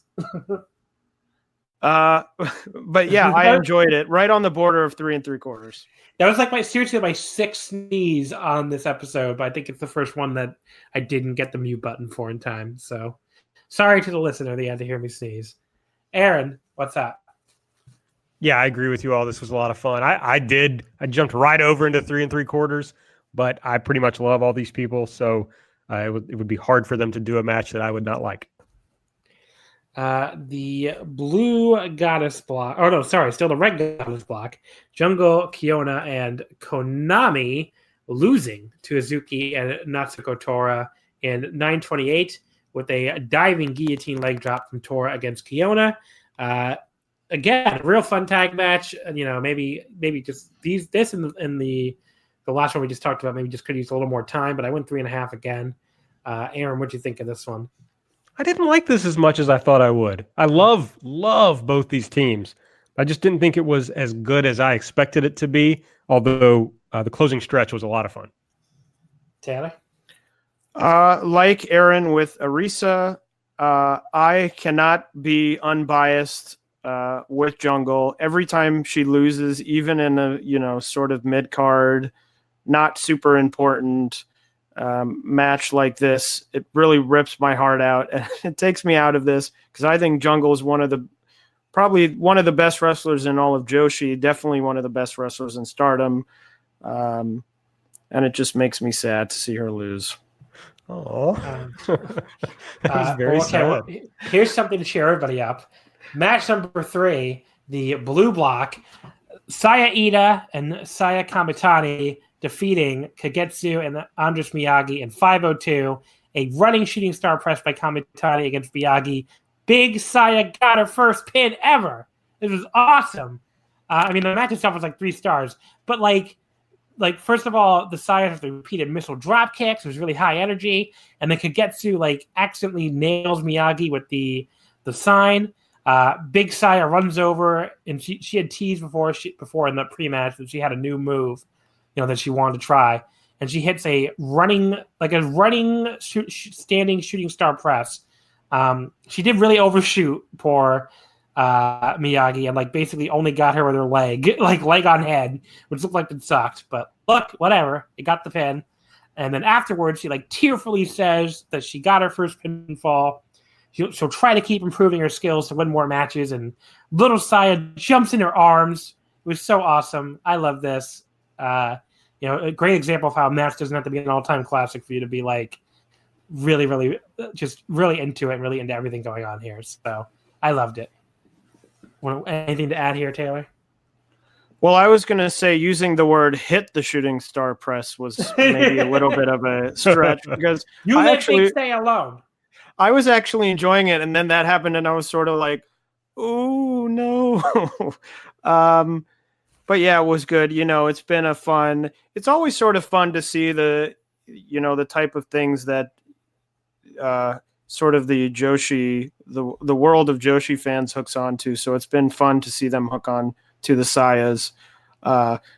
But yeah, I enjoyed it. Right on the border of 3 3/4. That was like my 6th sneeze on this episode, but I think it's the first one that I didn't get the mute button for in time. So sorry to the listener that you had to hear me sneeze. Aaron, what's up? Yeah, I agree with you all. This was a lot of fun. I jumped right over into 3 3/4, but I pretty much love all these people. So it would be hard for them to do a match that I would not like. The blue goddess block. Oh, no, sorry. Still the red goddess block. Jungle, Kiona, and Konami losing to Izuki and Natsuko Tora in 9:28 with a diving guillotine leg drop from Tora against Kiona. Again, a real fun tag match. Maybe just this and the last one we just talked about. Maybe just could use a little more time, but I went 3.5 again. Aaron, what do you think of this one? I didn't like this as much as I thought I would. I love both these teams. I just didn't think it was as good as I expected it to be, although the closing stretch was a lot of fun. Taylor? Like Aaron with Arisa, I cannot be unbiased with Jungle. Every time she loses, even in a sort of mid-card, not super important match like this, it really rips my heart out, and it takes me out of this because I think Jungle is probably one of the best wrestlers in all of Joshi, definitely one of the best wrestlers in Stardom, and it just makes me sad to see her lose. Oh, that was very sad. Here's something to cheer everybody up. Match number 3, the blue block, Saya Ida and Saya Kamitani defeating Kagetsu and Andres Miyagi in 5:02. A running shooting star press by Kamitani against Miyagi. Big Saya got her first pin ever. This was awesome. The match itself was like 3 stars, but like first of all, the Saya has the repeated missile drop kicks. It was really high energy, and then Kagetsu accidentally nails Miyagi with the sign. Big Saya runs over, and she had teased before in the pre-match that she had a new move, that she wanted to try, and she hits a running standing shooting star press. She did really overshoot poor Miyagi, and basically only got her with her leg, leg on head, which looked like it sucked. But look, whatever, it got the pin. And then afterwards, she tearfully says that she got her first pinfall. She'll try to keep improving her skills to win more matches. And little Saya jumps in her arms. It was so awesome. I love this. A great example of how a match doesn't have to be an all-time classic for you to be really, really, just really into it, really into everything going on here. So I loved it. Anything to add here, Taylor? Well, I was going to say using the word "hit the shooting star press" was maybe a little bit of a stretch because you let things stay alone. I was actually enjoying it, and then that happened, and I was sort of like, "Oh no!" But yeah, it was good. It's been it's always sort of fun to see the type of things that sort of the Joshi, the world of Joshi fans hooks onto. So it's been fun to see them hook on to the Sayas.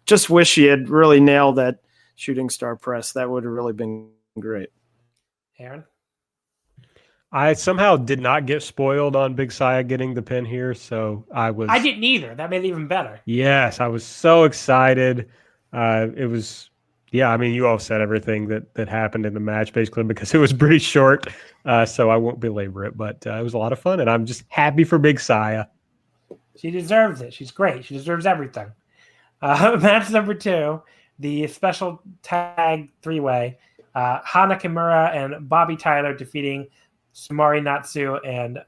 Just wish she had really nailed that shooting star press. That would have really been great. Aaron? I somehow did not get spoiled on Big Saya getting the pin here, so I didn't either. That made it even better. Yes, I was so excited. It was, yeah, I mean, you all said everything that happened in the match, basically, because it was pretty short, so I won't belabor it, but it was a lot of fun, and I'm just happy for Big Saya. She deserves it. She's great. She deserves everything. Match number 2, the special tag 3-way. Hana Kimura and Bobby Tyler defeating Sumari Natsu and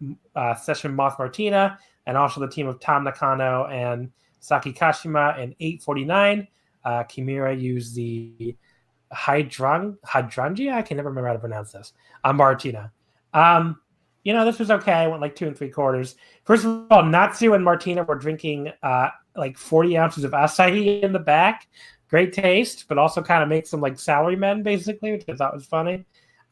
Session Moth Martina, and also the team of Tam Nakano and Saki Kashima in 8:49. Kimura used the hydrangea. I can never remember how to pronounce this. Martina. This was okay. I went like 2 3/4. First of all, Natsu and Martina were drinking like 40 ounces of acai in the back. Great taste, but also kind of makes them like salarymen, basically, which I thought was funny.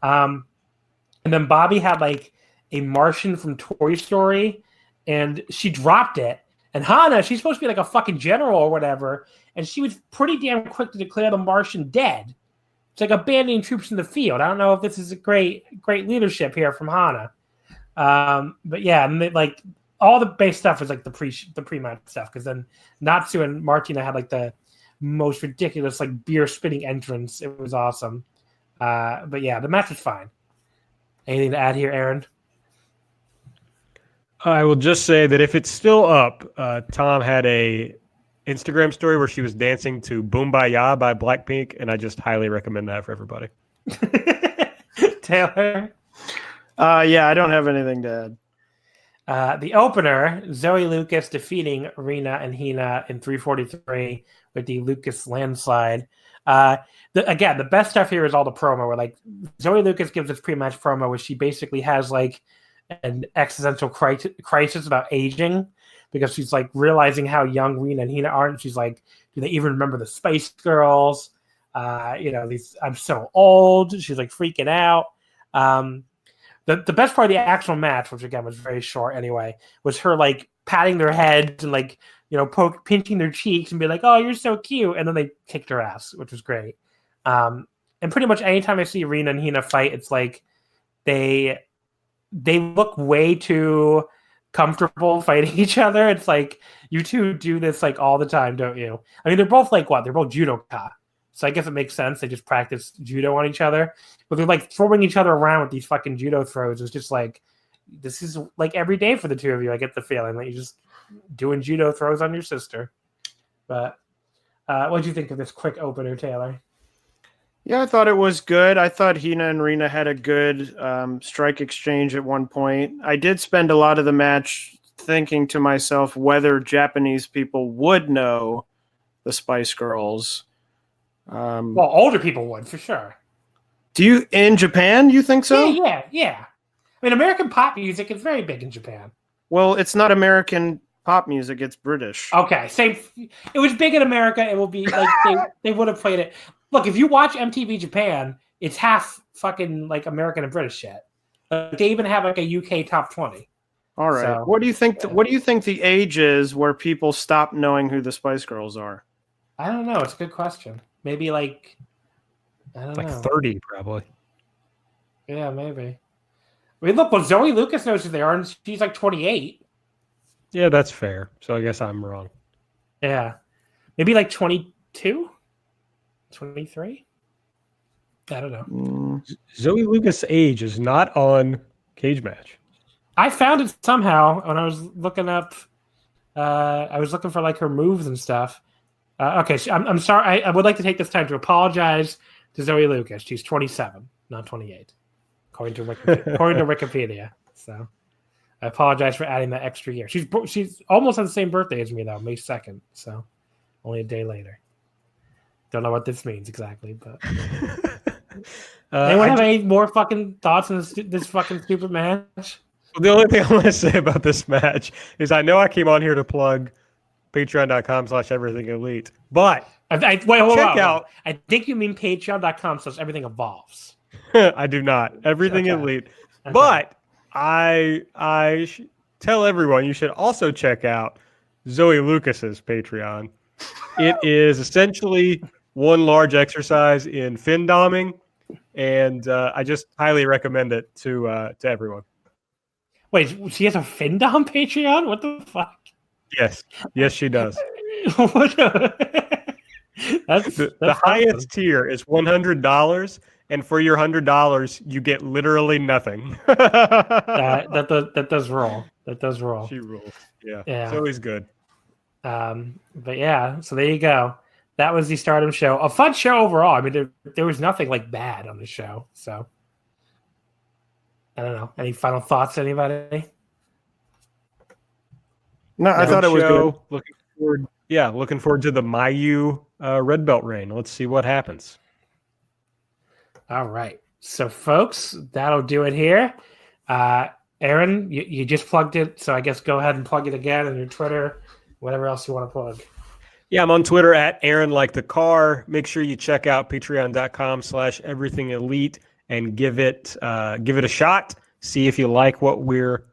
And then Bobby had like a Martian from Toy Story, and she dropped it. And Hana, she's supposed to be like a fucking general or whatever, and she was pretty damn quick to declare the Martian dead. It's like abandoning troops in the field. I don't know if this is a great leadership here from Hana. But yeah, and like all the base stuff was like the pre-match stuff, because then Natsu and Martina had like the most ridiculous like beer spitting entrance. It was awesome. But yeah, the match was fine. Anything to add here, Aaron? I will just say that if it's still up, Tom had a Instagram story where she was dancing to Boom Baya by Blackpink, and I just highly recommend that for everybody. Taylor? Yeah, I don't have anything to add. The opener, Zoe Lucas defeating Rina and Hina in 3:43 with the Lucas landslide. The best stuff here is all the promo where like Zoe Lucas gives this pre-match promo where she basically has like an existential crisis about aging, because she's like realizing how young Rina and Hina are, and she's like, do they even remember the Spice Girls? I'm so old. She's like freaking out. The best part of the actual match, which again was very short anyway, was her like patting their heads and like, pinching their cheeks and be like, oh, you're so cute. And then they kicked her ass, which was great. And pretty much anytime I see Rina and Hina fight, it's like they look way too comfortable fighting each other. It's like, you two do this like all the time, don't you? I mean, they're both like what? They're both judoka. So I guess it makes sense. They just practice judo on each other. But they're like throwing each other around with these fucking judo throws. It's just like, this is like every day for the two of you. I get the feeling that you're just doing judo throws on your sister. But what do you think of this quick opener, Taylor? Yeah, I thought it was good. I thought Hina and Rina had a good strike exchange at one point. I did spend a lot of the match thinking to myself whether Japanese people would know the Spice Girls. Well, older people would, for sure. Do you, in Japan, you think so? Yeah. I mean, American pop music is very big in Japan. Well, it's not American pop music, it's British. Okay, same. It was big in America. It will be like they would have played it. Look, if you watch MTV Japan, it's half fucking like American and British shit. They even have like a UK top 20. All right. So, what do you think? What do you think the age is where people stop knowing who the Spice Girls are? I don't know. It's a good question. Maybe like, I don't know. Like 30, probably. Yeah, maybe. I mean, look, well, Zoe Lucas knows who they are, and she's like 28. Yeah, that's fair. So I guess I'm wrong. Yeah. Maybe like 22? 23? I don't know. Zoe Lucas' age is not on Cage Match. I found it somehow when I was looking up. I was looking for like her moves and stuff. Okay, so I'm sorry. I would like to take this time to apologize to Zoe Lucas. She's 27, not 28, according to Wikipedia. So I apologize for adding that extra year. She's almost on the same birthday as me, though, May 2nd. So only a day later. Don't know what this means exactly, but anyone have any more fucking thoughts on this fucking stupid match? Well, the only thing I want to say about this match is I know I came on here to plug patreon.com/everythingelite, but check out. I think you mean patreon.com/everything evolves. I do not. Everything Elite. Okay. But I tell everyone you should also check out Zoe Lucas's Patreon. It is essentially one large exercise in fin doming, and I just highly recommend it to everyone. Wait, she has a Findom Patreon? What the fuck? Yes, she does. What The that's highest awesome. tier is $100, and for your $100, you get literally nothing. That does roll. That does roll. She rules. Yeah, Yeah. it's always good. But yeah, so there you go. That was the Stardom show. A fun show overall. I mean, there was nothing like bad on the show. So I don't know. Any final thoughts, anybody? No, I thought it was good. Looking forward to the Mayu red belt reign. Let's see what happens. All right. So, folks, that'll do it here. Aaron, you just plugged it, so I guess go ahead and plug it again on your Twitter, whatever else you want to plug. Yeah, I'm on Twitter at Aaron Like the Car. Make sure you check out patreon.com/everythingelite and give it a shot. See if you like what we're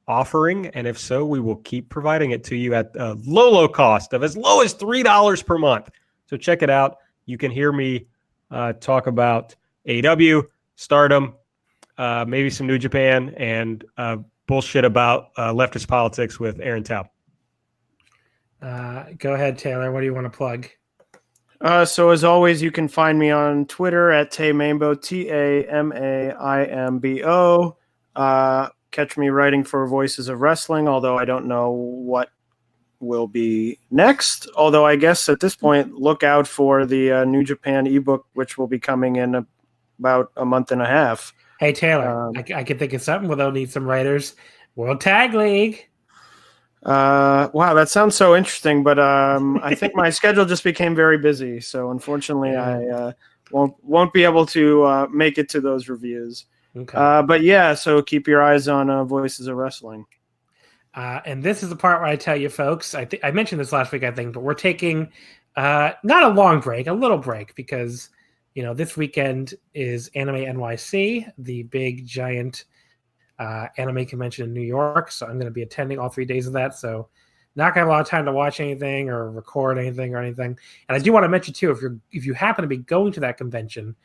offering, and if so, we will keep providing it to you at a low cost of as low as $3 per month. So check it out. You can hear me talk about AEW, Stardom, maybe some New Japan, and bullshit about leftist politics with Aaron Taub. Go ahead, Taylor. What do you want to plug? So as always, you can find me on Twitter at Tamaimbo, Tamaimbo. Catch me writing for Voices of Wrestling, although I don't know what will be next. Although I guess at this point, look out for the New Japan ebook, which will be coming in about a month and a half. Hey, Taylor, I can think of something. We'll need some writers. World Tag League. Wow, that sounds so interesting, but I think my schedule just became very busy, so unfortunately I won't be able to make it to those reviews. Okay. But yeah, so keep your eyes on Voices of Wrestling. And this is the part where I tell you, folks, I mentioned this last week, I think, but we're taking not a long break, a little break, because this weekend is Anime NYC, the big giant anime convention in New York. So I'm going to be attending all 3 days of that. So not going to have a lot of time to watch anything or record anything or anything. And I do want to mention too, if you happen to be going to that convention,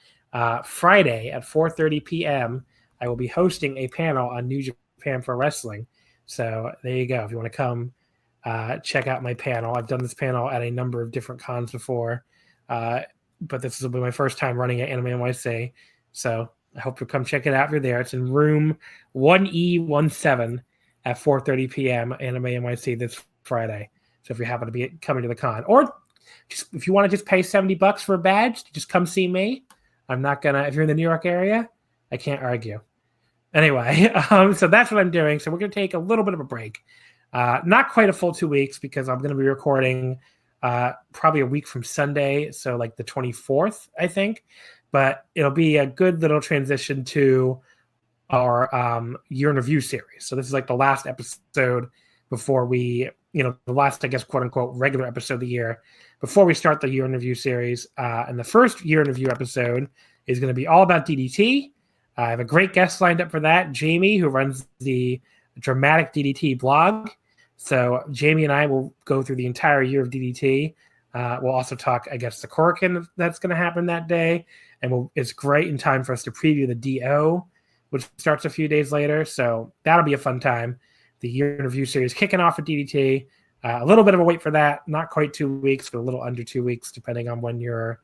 Friday at 4:30 p.m., I will be hosting a panel on New Japan Pro Wrestling. So there you go. If you want to come check out my panel, I've done this panel at a number of different cons before, but this will be my first time running at Anime NYC. So I hope you'll come check it out if you're there. It's in room 1E17 at 4:30 p.m. Anime NYC this Friday. So if you happen to be coming to the con, or just if you want to just pay $70 for a badge, just come see me. I'm not gonna. If you're in the New York area, I can't argue. Anyway, so that's what I'm doing. So we're gonna take a little bit of a break. Not quite a full 2 weeks because I'm gonna be recording probably a week from Sunday, so like the 24th, I think. But it'll be a good little transition to our year in review series. So this is like the last episode before we, the last, I guess, quote unquote, regular episode of the year before we start the year in review series. And the first year in review episode is going to be all about DDT. I have a great guest lined up for that, Jamie, who runs the Dramatic DDT blog. So Jamie and I will go through the entire year of DDT. We'll also talk, I guess, the Korakuen that's going to happen that day. And it's great in time for us to preview the DO, which starts a few days later. So that'll be a fun time. The year in review series kicking off at DDT. A little bit of a wait for that. Not quite 2 weeks, but a little under 2 weeks, depending on when you're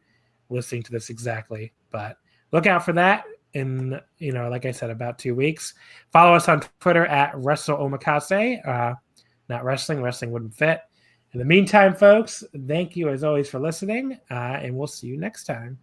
listening to this exactly. But look out for that in, like I said, about 2 weeks. Follow us on Twitter at WrestleOmakase. Not wrestling. Wrestling wouldn't fit. In the meantime, folks, thank you as always for listening, and we'll see you next time.